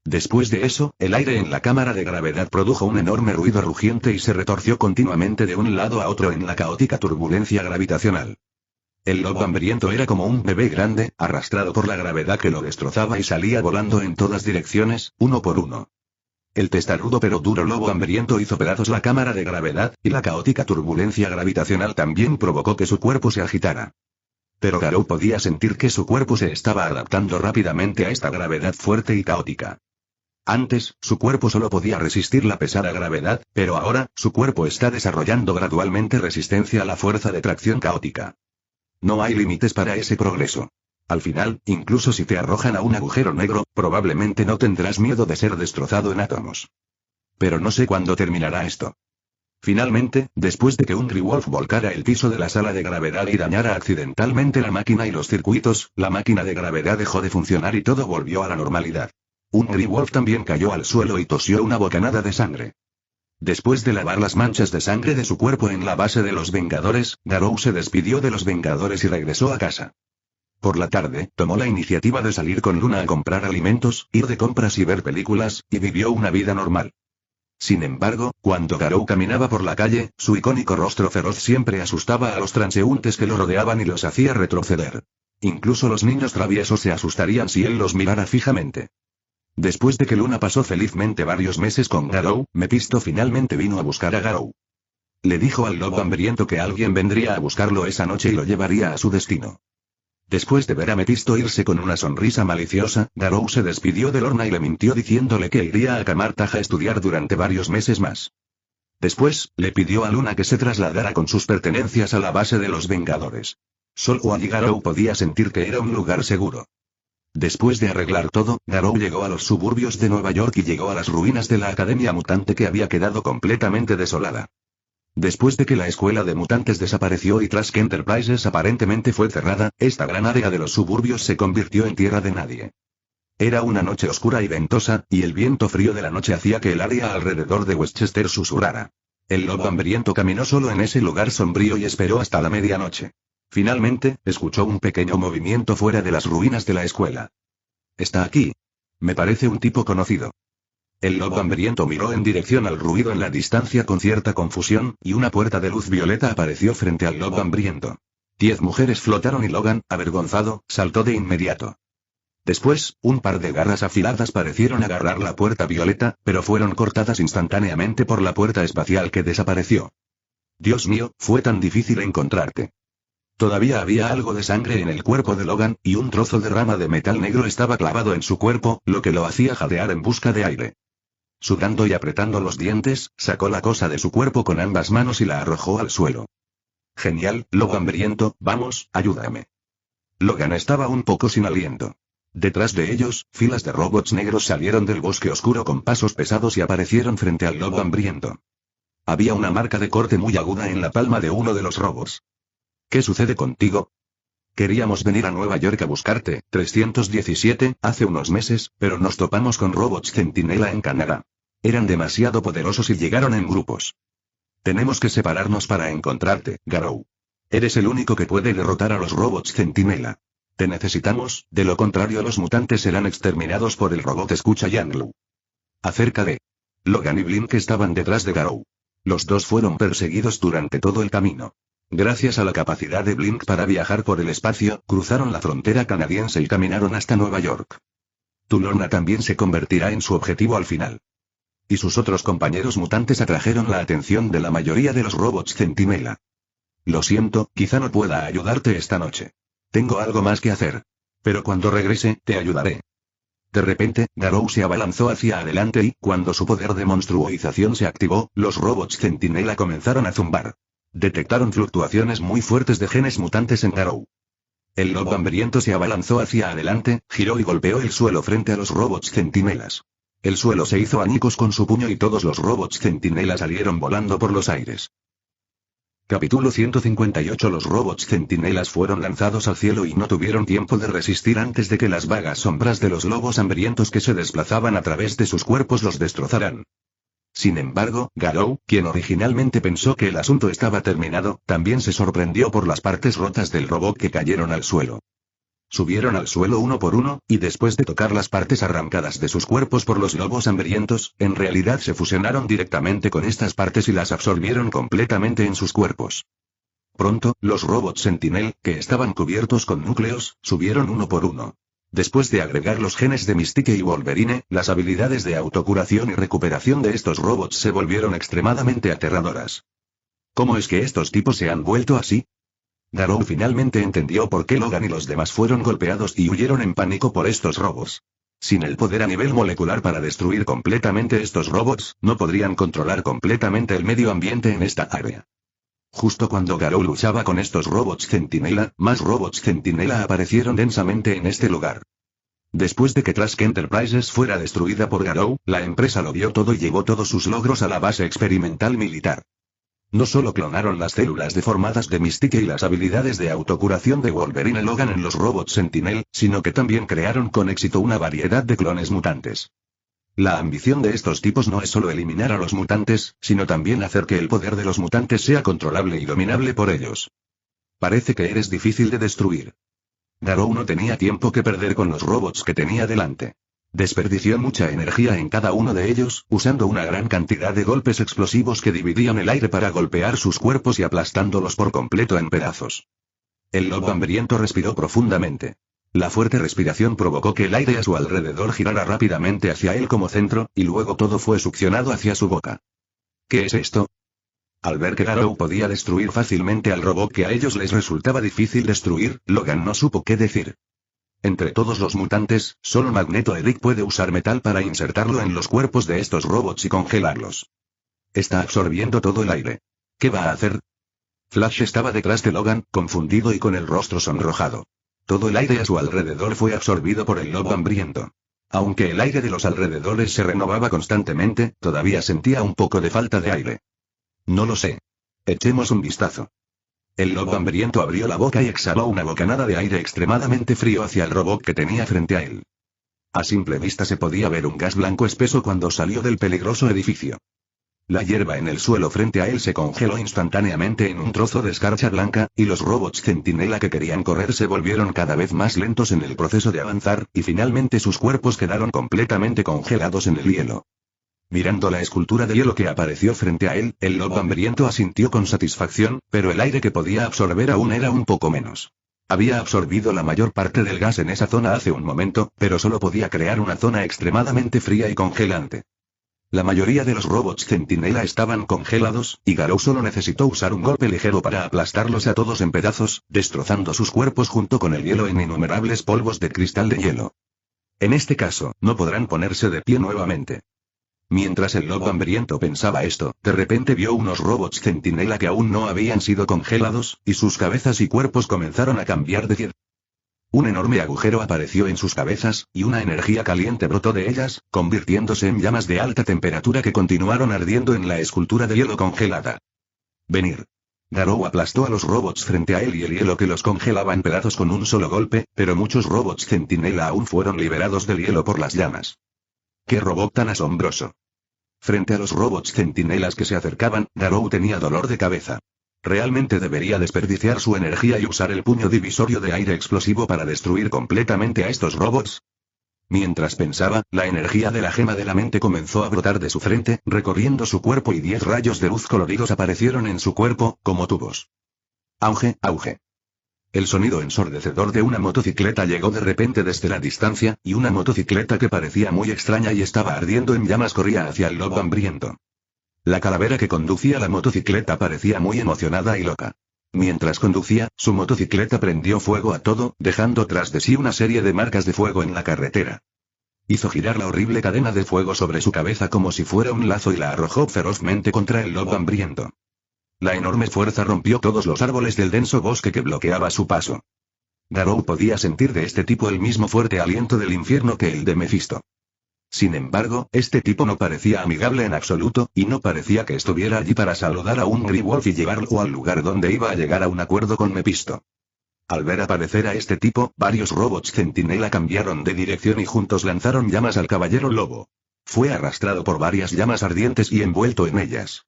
Después de eso, el aire en la cámara de gravedad produjo un enorme ruido rugiente y se retorció continuamente de un lado a otro en la caótica turbulencia gravitacional. El lobo hambriento era como un bebé grande, arrastrado por la gravedad que lo destrozaba y salía volando en todas direcciones, uno por uno. El testarudo pero duro lobo hambriento hizo pedazos la cámara de gravedad, y la caótica turbulencia gravitacional también provocó que su cuerpo se agitara. Pero Garou podía sentir que su cuerpo se estaba adaptando rápidamente a esta gravedad fuerte y caótica. Antes, su cuerpo solo podía resistir la pesada gravedad, pero ahora, su cuerpo está desarrollando gradualmente resistencia a la fuerza de tracción caótica. No hay límites para ese progreso. Al final, incluso si te arrojan a un agujero negro, probablemente no tendrás miedo de ser destrozado en átomos. Pero no sé cuándo terminará esto. Finalmente, después de que un Wolf volcara el piso de la sala de gravedad y dañara accidentalmente la máquina y los circuitos, la máquina de gravedad dejó de funcionar y todo volvió a la normalidad. Un Wolf también cayó al suelo y tosió una bocanada de sangre. Después de lavar las manchas de sangre de su cuerpo en la base de los Vengadores, Garou se despidió de los Vengadores y regresó a casa. Por la tarde, tomó la iniciativa de salir con Luna a comprar alimentos, ir de compras y ver películas, y vivió una vida normal. Sin embargo, cuando Garou caminaba por la calle, su icónico rostro feroz siempre asustaba a los transeúntes que lo rodeaban y los hacía retroceder. Incluso los niños traviesos se asustarían si él los mirara fijamente. Después de que Luna pasó felizmente varios meses con Garou, Mephisto finalmente vino a buscar a Garou. Le dijo al lobo hambriento que alguien vendría a buscarlo esa noche y lo llevaría a su destino. Después de ver a Mephisto irse con una sonrisa maliciosa, Garou se despidió de Lorna y le mintió diciéndole que iría a Camartaj a estudiar durante varios meses más. Después, le pidió a Luna que se trasladara con sus pertenencias a la base de los Vengadores. Solo allí Garou podía sentir que era un lugar seguro. Después de arreglar todo, Garou llegó a los suburbios de Nueva York y llegó a las ruinas de la Academia Mutante que había quedado completamente desolada. Después de que la escuela de mutantes desapareció y Trask Enterprises aparentemente fue cerrada, esta gran área de los suburbios se convirtió en tierra de nadie. Era una noche oscura y ventosa, y el viento frío de la noche hacía que el área alrededor de Westchester susurrara. El lobo hambriento caminó solo en ese lugar sombrío y esperó hasta la medianoche. Finalmente, escuchó un pequeño movimiento fuera de las ruinas de la escuela. «Está aquí. Me parece un tipo conocido». El lobo hambriento miró en dirección al ruido en la distancia con cierta confusión, y una puerta de luz violeta apareció frente al lobo hambriento. 10 mujeres flotaron y Logan, avergonzado, saltó de inmediato. Después, un par de garras afiladas parecieron agarrar la puerta violeta, pero fueron cortadas instantáneamente por la puerta espacial que desapareció. «Dios mío, fue tan difícil encontrarte». Todavía había algo de sangre en el cuerpo de Logan, y un trozo de rama de metal negro estaba clavado en su cuerpo, lo que lo hacía jadear en busca de aire. Sudando y apretando los dientes, sacó la cosa de su cuerpo con ambas manos y la arrojó al suelo. «Genial, lobo hambriento, vamos, ayúdame». Logan estaba un poco sin aliento. Detrás de ellos, filas de robots negros salieron del bosque oscuro con pasos pesados y aparecieron frente al lobo hambriento. Había una marca de corte muy aguda en la palma de uno de los robots. «¿Qué sucede contigo?» «Queríamos venir a Nueva York a buscarte, 317, hace unos meses, pero nos topamos con robots Centinela en Canadá. Eran demasiado poderosos y llegaron en grupos. Tenemos que separarnos para encontrarte, Garou. Eres el único que puede derrotar a los robots Centinela. Te necesitamos, de lo contrario los mutantes serán exterminados por el robot escucha Yang-Lu». Acerca de Logan y Blink estaban detrás de Garou. Los dos fueron perseguidos durante todo el camino. Gracias a la capacidad de Blink para viajar por el espacio, cruzaron la frontera canadiense y caminaron hasta Nueva York. Tu Lorna también se convertirá en su objetivo al final. Y sus otros compañeros mutantes atrajeron la atención de la mayoría de los robots Centinela. Lo siento, quizá no pueda ayudarte esta noche. Tengo algo más que hacer. Pero cuando regrese, te ayudaré. De repente, Garou se abalanzó hacia adelante y, cuando su poder de monstruoización se activó, los robots Centinela comenzaron a zumbar. Detectaron fluctuaciones muy fuertes de genes mutantes en Garou. El lobo hambriento se abalanzó hacia adelante, giró y golpeó el suelo frente a los robots centinelas. El suelo se hizo añicos con su puño y todos los robots centinelas salieron volando por los aires. Capítulo 158. Los robots centinelas fueron lanzados al cielo y no tuvieron tiempo de resistir antes de que las vagas sombras de los lobos hambrientos que se desplazaban a través de sus cuerpos los destrozaran. Sin embargo, Garou, quien originalmente pensó que el asunto estaba terminado, también se sorprendió por las partes rotas del robot que cayeron al suelo. subieron al suelo uno por uno, y después de tocar las partes arrancadas de sus cuerpos por los lobos hambrientos, en realidad se fusionaron directamente con estas partes y las absorbieron completamente en sus cuerpos. Pronto, los robots Sentinel, que estaban cubiertos con núcleos, subieron uno por uno. Después de agregar los genes de Mystique y Wolverine, las habilidades de autocuración y recuperación de estos robots se volvieron extremadamente aterradoras. ¿Cómo es que estos tipos se han vuelto así? Garou finalmente entendió por qué Logan y los demás fueron golpeados y huyeron en pánico por estos robots. Sin el poder a nivel molecular para destruir completamente estos robots, no podrían controlar completamente el medio ambiente en esta área. Justo cuando Garou luchaba con estos robots Centinela, más robots Centinela aparecieron densamente en este lugar. Después de que Trask Enterprises fuera destruida por Garou, la empresa lo vio todo y llevó todos sus logros a la base experimental militar. No solo clonaron las células deformadas de Mystique y las habilidades de autocuración de Wolverine y Logan en los robots Sentinel, sino que también crearon con éxito una variedad de clones mutantes. La ambición de estos tipos no es solo eliminar a los mutantes, sino también hacer que el poder de los mutantes sea controlable y dominable por ellos. Parece que eres difícil de destruir. Garou no tenía tiempo que perder con los robots que tenía delante. Desperdició mucha energía en cada uno de ellos, usando una gran cantidad de golpes explosivos que dividían el aire para golpear sus cuerpos y aplastándolos por completo en pedazos. El lobo hambriento respiró profundamente. La fuerte respiración provocó que el aire a su alrededor girara rápidamente hacia él como centro, y luego todo fue succionado hacia su boca. ¿Qué es esto? Al ver que Garou podía destruir fácilmente al robot que a ellos les resultaba difícil destruir, Logan no supo qué decir. Entre todos los mutantes, solo Magneto Eric puede usar metal para insertarlo en los cuerpos de estos robots y congelarlos. Está absorbiendo todo el aire. ¿Qué va a hacer? Flash estaba detrás de Logan, confundido y con el rostro sonrojado. Todo el aire a su alrededor fue absorbido por el lobo hambriento. Aunque el aire de los alrededores se renovaba constantemente, todavía sentía un poco de falta de aire. No lo sé. Echemos un vistazo. El lobo hambriento abrió la boca y exhaló una bocanada de aire extremadamente frío hacia el robot que tenía frente a él. A simple vista se podía ver un gas blanco espeso cuando salió del peligroso edificio. La hierba en el suelo frente a él se congeló instantáneamente en un trozo de escarcha blanca, y los robots Centinela que querían correr se volvieron cada vez más lentos en el proceso de avanzar, y finalmente sus cuerpos quedaron completamente congelados en el hielo. Mirando la escultura de hielo que apareció frente a él, el lobo hambriento asintió con satisfacción, pero el aire que podía absorber aún era un poco menos. Había absorbido la mayor parte del gas en esa zona hace un momento, pero solo podía crear una zona extremadamente fría y congelante. La mayoría de los robots Centinela estaban congelados, y Garou solo necesitó usar un golpe ligero para aplastarlos a todos en pedazos, destrozando sus cuerpos junto con el hielo en innumerables polvos de cristal de hielo. En este caso, no podrán ponerse de pie nuevamente. Mientras el lobo hambriento pensaba esto, de repente vio unos robots Centinela que aún no habían sido congelados, y sus cabezas y cuerpos comenzaron a cambiar de piel. Un enorme agujero apareció en sus cabezas, y una energía caliente brotó de ellas, convirtiéndose en llamas de alta temperatura que continuaron ardiendo en la escultura de hielo congelada. Venir. Garou aplastó a los robots frente a él y el hielo que los congelaba en pedazos con un solo golpe, pero muchos robots Centinela aún fueron liberados del hielo por las llamas. ¡Qué robot tan asombroso! Frente a los robots Centinelas que se acercaban, Garou tenía dolor de cabeza. ¿Realmente debería desperdiciar su energía y usar el puño divisorio de aire explosivo para destruir completamente a estos robots? Mientras pensaba, la energía de la gema de la mente comenzó a brotar de su frente, recorriendo su cuerpo y 10 rayos de luz coloridos aparecieron en su cuerpo, como tubos. Auge, auge. El sonido ensordecedor de una motocicleta llegó de repente desde la distancia, y una motocicleta que parecía muy extraña y estaba ardiendo en llamas corría hacia el lobo hambriento. La calavera que conducía la motocicleta parecía muy emocionada y loca. Mientras conducía, su motocicleta prendió fuego a todo, dejando tras de sí una serie de marcas de fuego en la carretera. Hizo girar la horrible cadena de fuego sobre su cabeza como si fuera un lazo y la arrojó ferozmente contra el lobo hambriento. La enorme fuerza rompió todos los árboles del denso bosque que bloqueaba su paso. Garou podía sentir de este tipo el mismo fuerte aliento del infierno que el de Mephisto. Sin embargo, este tipo no parecía amigable en absoluto, y no parecía que estuviera allí para saludar a un Greenwolf y llevarlo al lugar donde iba a llegar a un acuerdo con Mephisto. Al ver aparecer a este tipo, varios robots Centinela cambiaron de dirección y juntos lanzaron llamas al caballero lobo. Fue arrastrado por varias llamas ardientes y envuelto en ellas.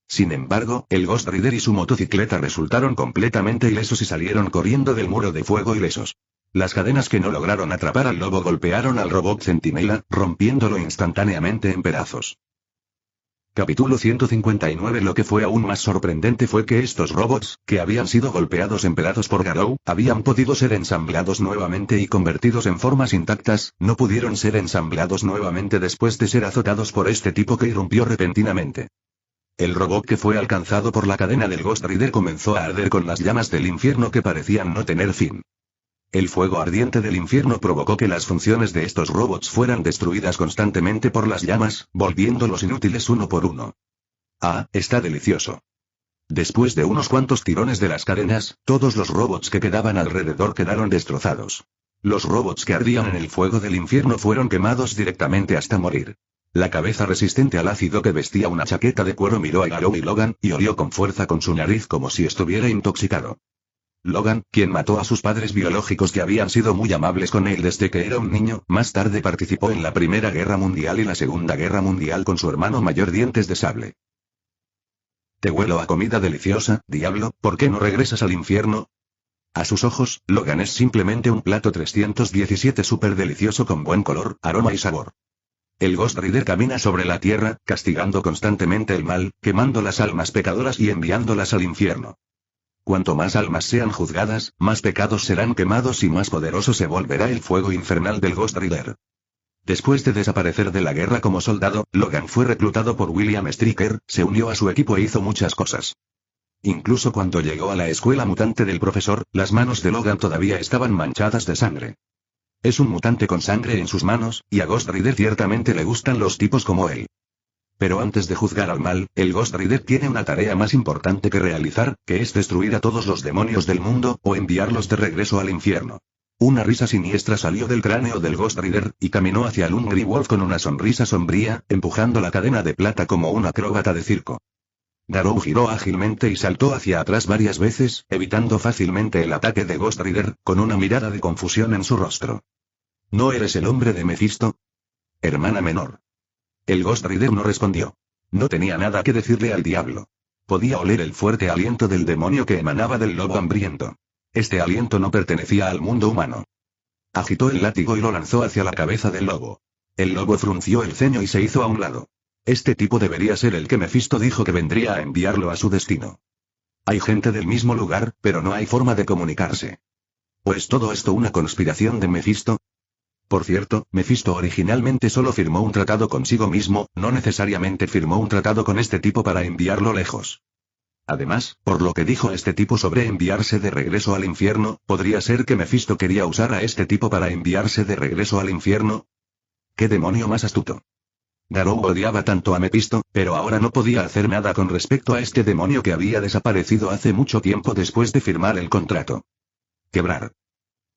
Sin embargo, el Ghost Rider y su motocicleta resultaron completamente ilesos y salieron corriendo del muro de fuego ilesos. Las cadenas que no lograron atrapar al lobo golpearon al robot centinela, rompiéndolo instantáneamente en pedazos. Capítulo 159. Lo que fue aún más sorprendente fue que estos robots, que habían sido golpeados en pedazos por Garou, habían podido ser ensamblados nuevamente y convertidos en formas intactas, no pudieron ser ensamblados nuevamente después de ser azotados por este tipo que irrumpió repentinamente. El robot que fue alcanzado por la cadena del Ghost Rider comenzó a arder con las llamas del infierno que parecían no tener fin. El fuego ardiente del infierno provocó que las funciones de estos robots fueran destruidas constantemente por las llamas, volviéndolos inútiles uno por uno. Ah, está delicioso. Después de unos cuantos tirones de las cadenas, todos los robots que quedaban alrededor quedaron destrozados. Los robots que ardían en el fuego del infierno fueron quemados directamente hasta morir. La cabeza resistente al ácido que vestía una chaqueta de cuero miró a Garou y Logan, y olió con fuerza con su nariz como si estuviera intoxicado. Logan, quien mató a sus padres biológicos que habían sido muy amables con él desde que era un niño, más tarde participó en la Primera Guerra Mundial y la Segunda Guerra Mundial con su hermano mayor Dientes de Sable. Te huelo a comida deliciosa, diablo, ¿por qué no regresas al infierno? A sus ojos, Logan es simplemente un plato 317 súper delicioso con buen color, aroma y sabor. El Ghost Rider camina sobre la tierra, castigando constantemente el mal, quemando las almas pecadoras y enviándolas al infierno. Cuanto más almas sean juzgadas, más pecados serán quemados y más poderoso se volverá el fuego infernal del Ghost Rider. Después de desaparecer de la guerra como soldado, Logan fue reclutado por William Stryker, se unió a su equipo e hizo muchas cosas. Incluso cuando llegó a la escuela mutante del profesor, las manos de Logan todavía estaban manchadas de sangre. Es un mutante con sangre en sus manos, y a Ghost Rider ciertamente le gustan los tipos como él. Pero antes de juzgar al mal, el Ghost Rider tiene una tarea más importante que realizar, que es destruir a todos los demonios del mundo, o enviarlos de regreso al infierno. Una risa siniestra salió del cráneo del Ghost Rider, y caminó hacia el Hungry Wolf con una sonrisa sombría, empujando la cadena de plata como un acróbata de circo. Garou giró ágilmente y saltó hacia atrás varias veces, evitando fácilmente el ataque de Ghost Rider, con una mirada de confusión en su rostro. ¿No eres el hombre de Mephisto? Hermana menor. El Ghost Rider no respondió. No tenía nada que decirle al diablo. Podía oler el fuerte aliento del demonio que emanaba del lobo hambriento. Este aliento no pertenecía al mundo humano. Agitó el látigo y lo lanzó hacia la cabeza del lobo. El lobo frunció el ceño y se hizo a un lado. Este tipo debería ser el que Mephisto dijo que vendría a enviarlo a su destino. Hay gente del mismo lugar, pero no hay forma de comunicarse. ¿O es todo esto una conspiración de Mephisto? Por cierto, Mephisto originalmente solo firmó un tratado consigo mismo, no necesariamente firmó un tratado con este tipo para enviarlo lejos. Además, por lo que dijo este tipo sobre enviarse de regreso al infierno, ¿podría ser que Mephisto quería usar a este tipo para enviarse de regreso al infierno? ¡Qué demonio más astuto! Garou odiaba tanto a Mephisto, pero ahora no podía hacer nada con respecto a este demonio que había desaparecido hace mucho tiempo después de firmar el contrato. Quebrar.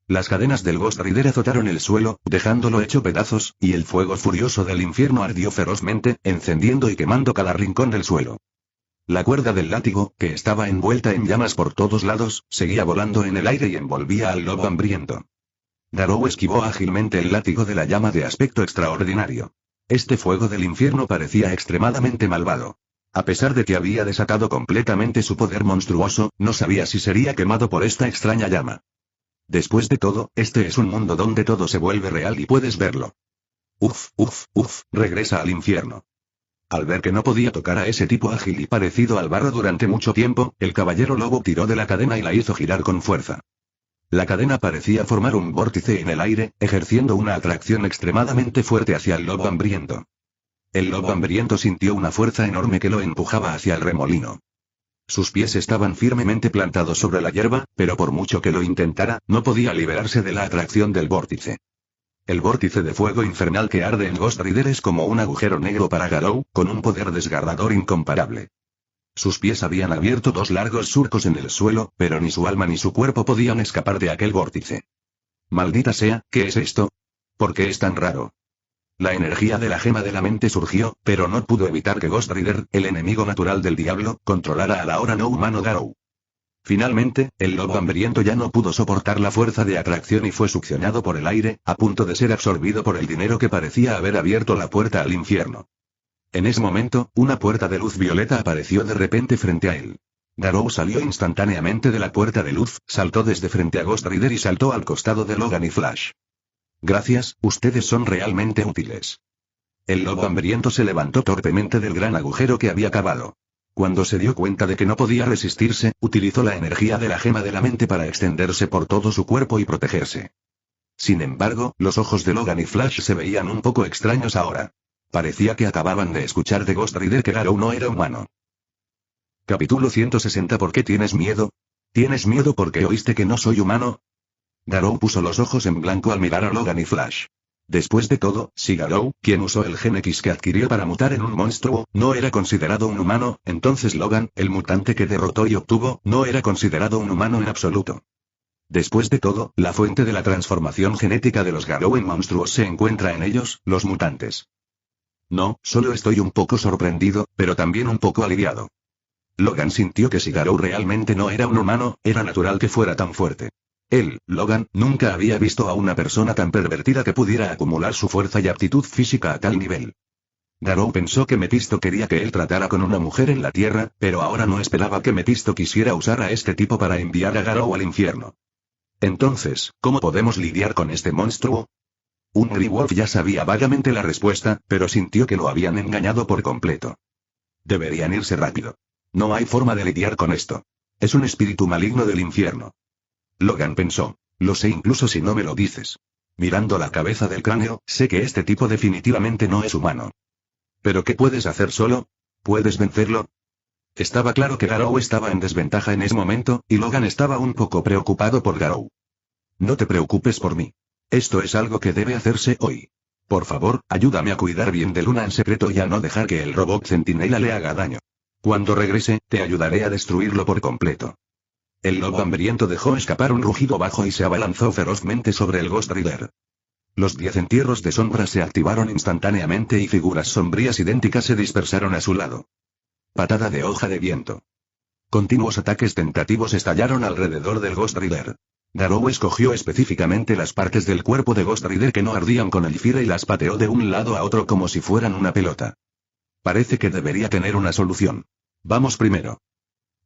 Las cadenas del Ghost Rider azotaron el suelo, dejándolo hecho pedazos, y el fuego furioso del infierno ardió ferozmente, encendiendo y quemando cada rincón del suelo. La cuerda del látigo, que estaba envuelta en llamas por todos lados, seguía volando en el aire y envolvía al lobo hambriento. Garou esquivó ágilmente el látigo de la llama de aspecto extraordinario. Este fuego del infierno parecía extremadamente malvado. A pesar de que había desatado completamente su poder monstruoso, no sabía si sería quemado por esta extraña llama. Después de todo, este es un mundo donde todo se vuelve real y puedes verlo. Regresa al infierno. Al ver que no podía tocar a ese tipo ágil y parecido al barro durante mucho tiempo, el caballero lobo tiró de la cadena y la hizo girar con fuerza. La cadena parecía formar un vórtice en el aire, ejerciendo una atracción extremadamente fuerte hacia el lobo hambriento. El lobo hambriento sintió una fuerza enorme que lo empujaba hacia el remolino. Sus pies estaban firmemente plantados sobre la hierba, pero por mucho que lo intentara, no podía liberarse de la atracción del vórtice. El vórtice de fuego infernal que arde en Ghost Rider es como un agujero negro para Garou, con un poder desgarrador incomparable. Sus pies habían abierto dos largos surcos en el suelo, pero ni su alma ni su cuerpo podían escapar de aquel vórtice. Maldita sea, ¿qué es esto? ¿Por qué es tan raro? La energía de la gema de la mente surgió, pero no pudo evitar que Ghost Rider, el enemigo natural del diablo, controlara al ahora no humano Garou. Finalmente, el lobo hambriento ya no pudo soportar la fuerza de atracción y fue succionado por el aire, a punto de ser absorbido por el dinero que parecía haber abierto la puerta al infierno. En ese momento, una puerta de luz violeta apareció de repente frente a él. Garou salió instantáneamente de la puerta de luz, saltó desde frente a Ghost Rider y saltó al costado de Logan y Flash. Gracias, ustedes son realmente útiles. El lobo hambriento se levantó torpemente del gran agujero que había cavado. Cuando se dio cuenta de que no podía resistirse, utilizó la energía de la gema de la mente para extenderse por todo su cuerpo y protegerse. Sin embargo, los ojos de Logan y Flash se veían un poco extraños ahora. Parecía que acababan de escuchar de Ghost Rider que Garou no era humano. Capítulo 160. ¿Por qué tienes miedo? ¿Tienes miedo porque oíste que no soy humano? Garou puso los ojos en blanco al mirar a Logan y Flash. Después de todo, si Garou, quien usó el gen X que adquirió para mutar en un monstruo, no era considerado un humano, entonces Logan, el mutante que derrotó y obtuvo, no era considerado un humano en absoluto. Después de todo, la fuente de la transformación genética de los Garou en monstruos se encuentra en ellos, los mutantes. No, solo estoy un poco sorprendido, pero también un poco aliviado. Logan sintió que si Garou realmente no era un humano, era natural que fuera tan fuerte. Él, Logan, nunca había visto a una persona tan pervertida que pudiera acumular su fuerza y aptitud física a tal nivel. Garou pensó que Mephisto quería que él tratara con una mujer en la Tierra, pero ahora no esperaba que Mephisto quisiera usar a este tipo para enviar a Garou al infierno. Entonces, ¿cómo podemos lidiar con este monstruo? Un Grey-Wolf ya sabía vagamente la respuesta, pero sintió que lo habían engañado por completo. Deberían irse rápido. No hay forma de lidiar con esto. Es un espíritu maligno del infierno. Logan pensó. Lo sé incluso si no me lo dices. Mirando la cabeza del cráneo, sé que este tipo definitivamente no es humano. ¿Pero qué puedes hacer solo? ¿Puedes vencerlo? Estaba claro que Garou estaba en desventaja en ese momento, y Logan estaba un poco preocupado por Garou. No te preocupes por mí. Esto es algo que debe hacerse hoy. Por favor, ayúdame a cuidar bien de Luna en secreto y a no dejar que el robot centinela le haga daño. Cuando regrese, te ayudaré a destruirlo por completo. El lobo hambriento dejó escapar un rugido bajo y se abalanzó ferozmente sobre el Ghost Rider. Los 10 entierros de sombra se activaron instantáneamente y figuras sombrías idénticas se dispersaron a su lado. Patada de hoja de viento. Continuos ataques tentativos estallaron alrededor del Ghost Rider. Garou escogió específicamente las partes del cuerpo de Ghost Rider que no ardían con el fire y las pateó de un lado a otro como si fueran una pelota. Parece que debería tener una solución. Vamos primero.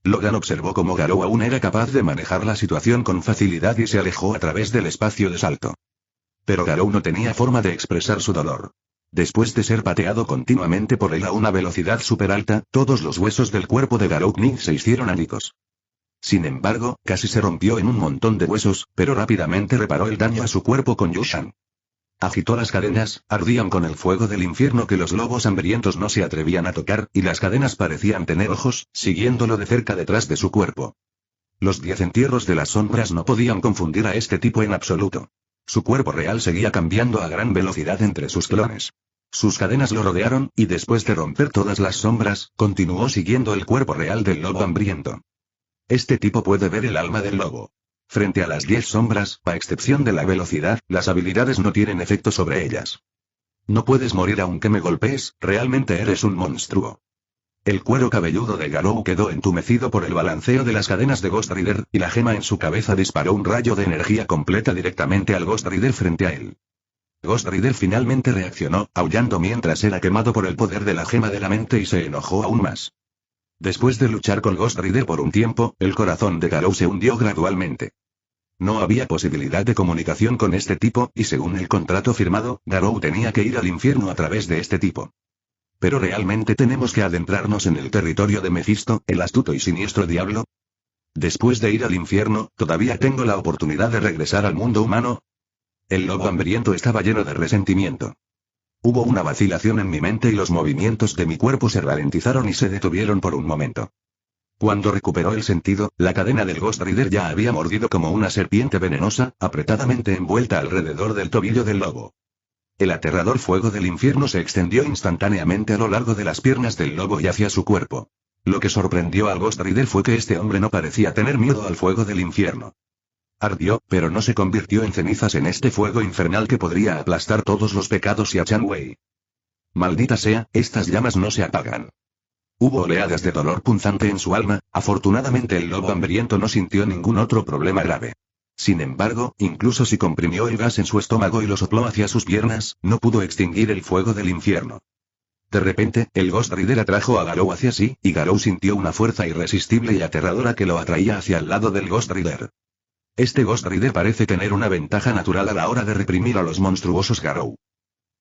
Logan observó cómo Garou aún era capaz de manejar la situación con facilidad y se alejó a través del espacio de salto. Pero Garou no tenía forma de expresar su dolor. Después de ser pateado continuamente por él a una velocidad súper alta, todos los huesos del cuerpo de Garou se hicieron añicos. Sin embargo, casi se rompió en un montón de huesos, pero rápidamente reparó el daño a su cuerpo con Yushan. Agitó las cadenas, ardían con el fuego del infierno que los lobos hambrientos no se atrevían a tocar, y las cadenas parecían tener ojos, siguiéndolo de cerca detrás de su cuerpo. Los 10 entierros de las sombras no podían confundir a este tipo en absoluto. Su cuerpo real seguía cambiando a gran velocidad entre sus clones. Sus cadenas lo rodearon, y después de romper todas las sombras, continuó siguiendo el cuerpo real del lobo hambriento. Este tipo puede ver el alma del lobo. Frente a las 10 sombras, a excepción de la velocidad, las habilidades no tienen efecto sobre ellas. No puedes morir aunque me golpees, realmente eres un monstruo. El cuero cabelludo de Garou quedó entumecido por el balanceo de las cadenas de Ghost Rider, y la gema en su cabeza disparó un rayo de energía completa directamente al Ghost Rider frente a él. Ghost Rider finalmente reaccionó, aullando mientras era quemado por el poder de la gema de la mente y se enojó aún más. Después de luchar con Ghost Rider por un tiempo, el corazón de Garou se hundió gradualmente. No había posibilidad de comunicación con este tipo, y según el contrato firmado, Garou tenía que ir al infierno a través de este tipo. ¿Pero realmente tenemos que adentrarnos en el territorio de Mephisto, el astuto y siniestro diablo? Después de ir al infierno, ¿todavía tengo la oportunidad de regresar al mundo humano? El lobo hambriento estaba lleno de resentimiento. Hubo una vacilación en mi mente y los movimientos de mi cuerpo se ralentizaron y se detuvieron por un momento. Cuando recuperó el sentido, la cadena del Ghost Rider ya había mordido como una serpiente venenosa, apretadamente envuelta alrededor del tobillo del lobo. El aterrador fuego del infierno se extendió instantáneamente a lo largo de las piernas del lobo y hacia su cuerpo. Lo que sorprendió al Ghost Rider fue que este hombre no parecía tener miedo al fuego del infierno. Ardió, pero no se convirtió en cenizas en este fuego infernal que podría aplastar todos los pecados y a Chan Wei. Maldita sea, estas llamas no se apagan. Hubo oleadas de dolor punzante en su alma, afortunadamente el lobo hambriento no sintió ningún otro problema grave. Sin embargo, incluso si comprimió el gas en su estómago y lo sopló hacia sus piernas, no pudo extinguir el fuego del infierno. De repente, el Ghost Rider atrajo a Garou hacia sí, y Garou sintió una fuerza irresistible y aterradora que lo atraía hacia el lado del Ghost Rider. Este Ghost Rider parece tener una ventaja natural a la hora de reprimir a los monstruosos Garou.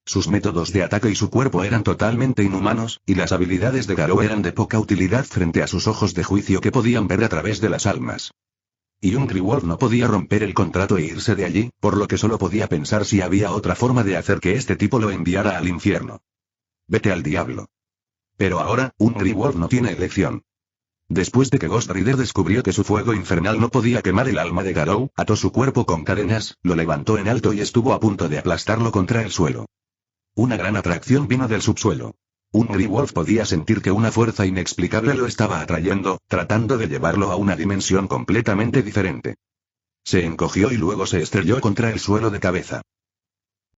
Sus métodos de ataque y su cuerpo eran totalmente inhumanos, y las habilidades de Garou eran de poca utilidad frente a sus ojos de juicio que podían ver a través de las almas. Y un Grewolf no podía romper el contrato e irse de allí, por lo que solo podía pensar si había otra forma de hacer que este tipo lo enviara al infierno. Vete al diablo. Pero ahora, un Grewolf no tiene elección. Después de que Ghost Rider descubrió que su fuego infernal no podía quemar el alma de Garou, ató su cuerpo con cadenas, lo levantó en alto y estuvo a punto de aplastarlo contra el suelo. Una gran atracción vino del subsuelo. Un Grewolf podía sentir que una fuerza inexplicable lo estaba atrayendo, tratando de llevarlo a una dimensión completamente diferente. Se encogió y luego se estrelló contra el suelo de cabeza.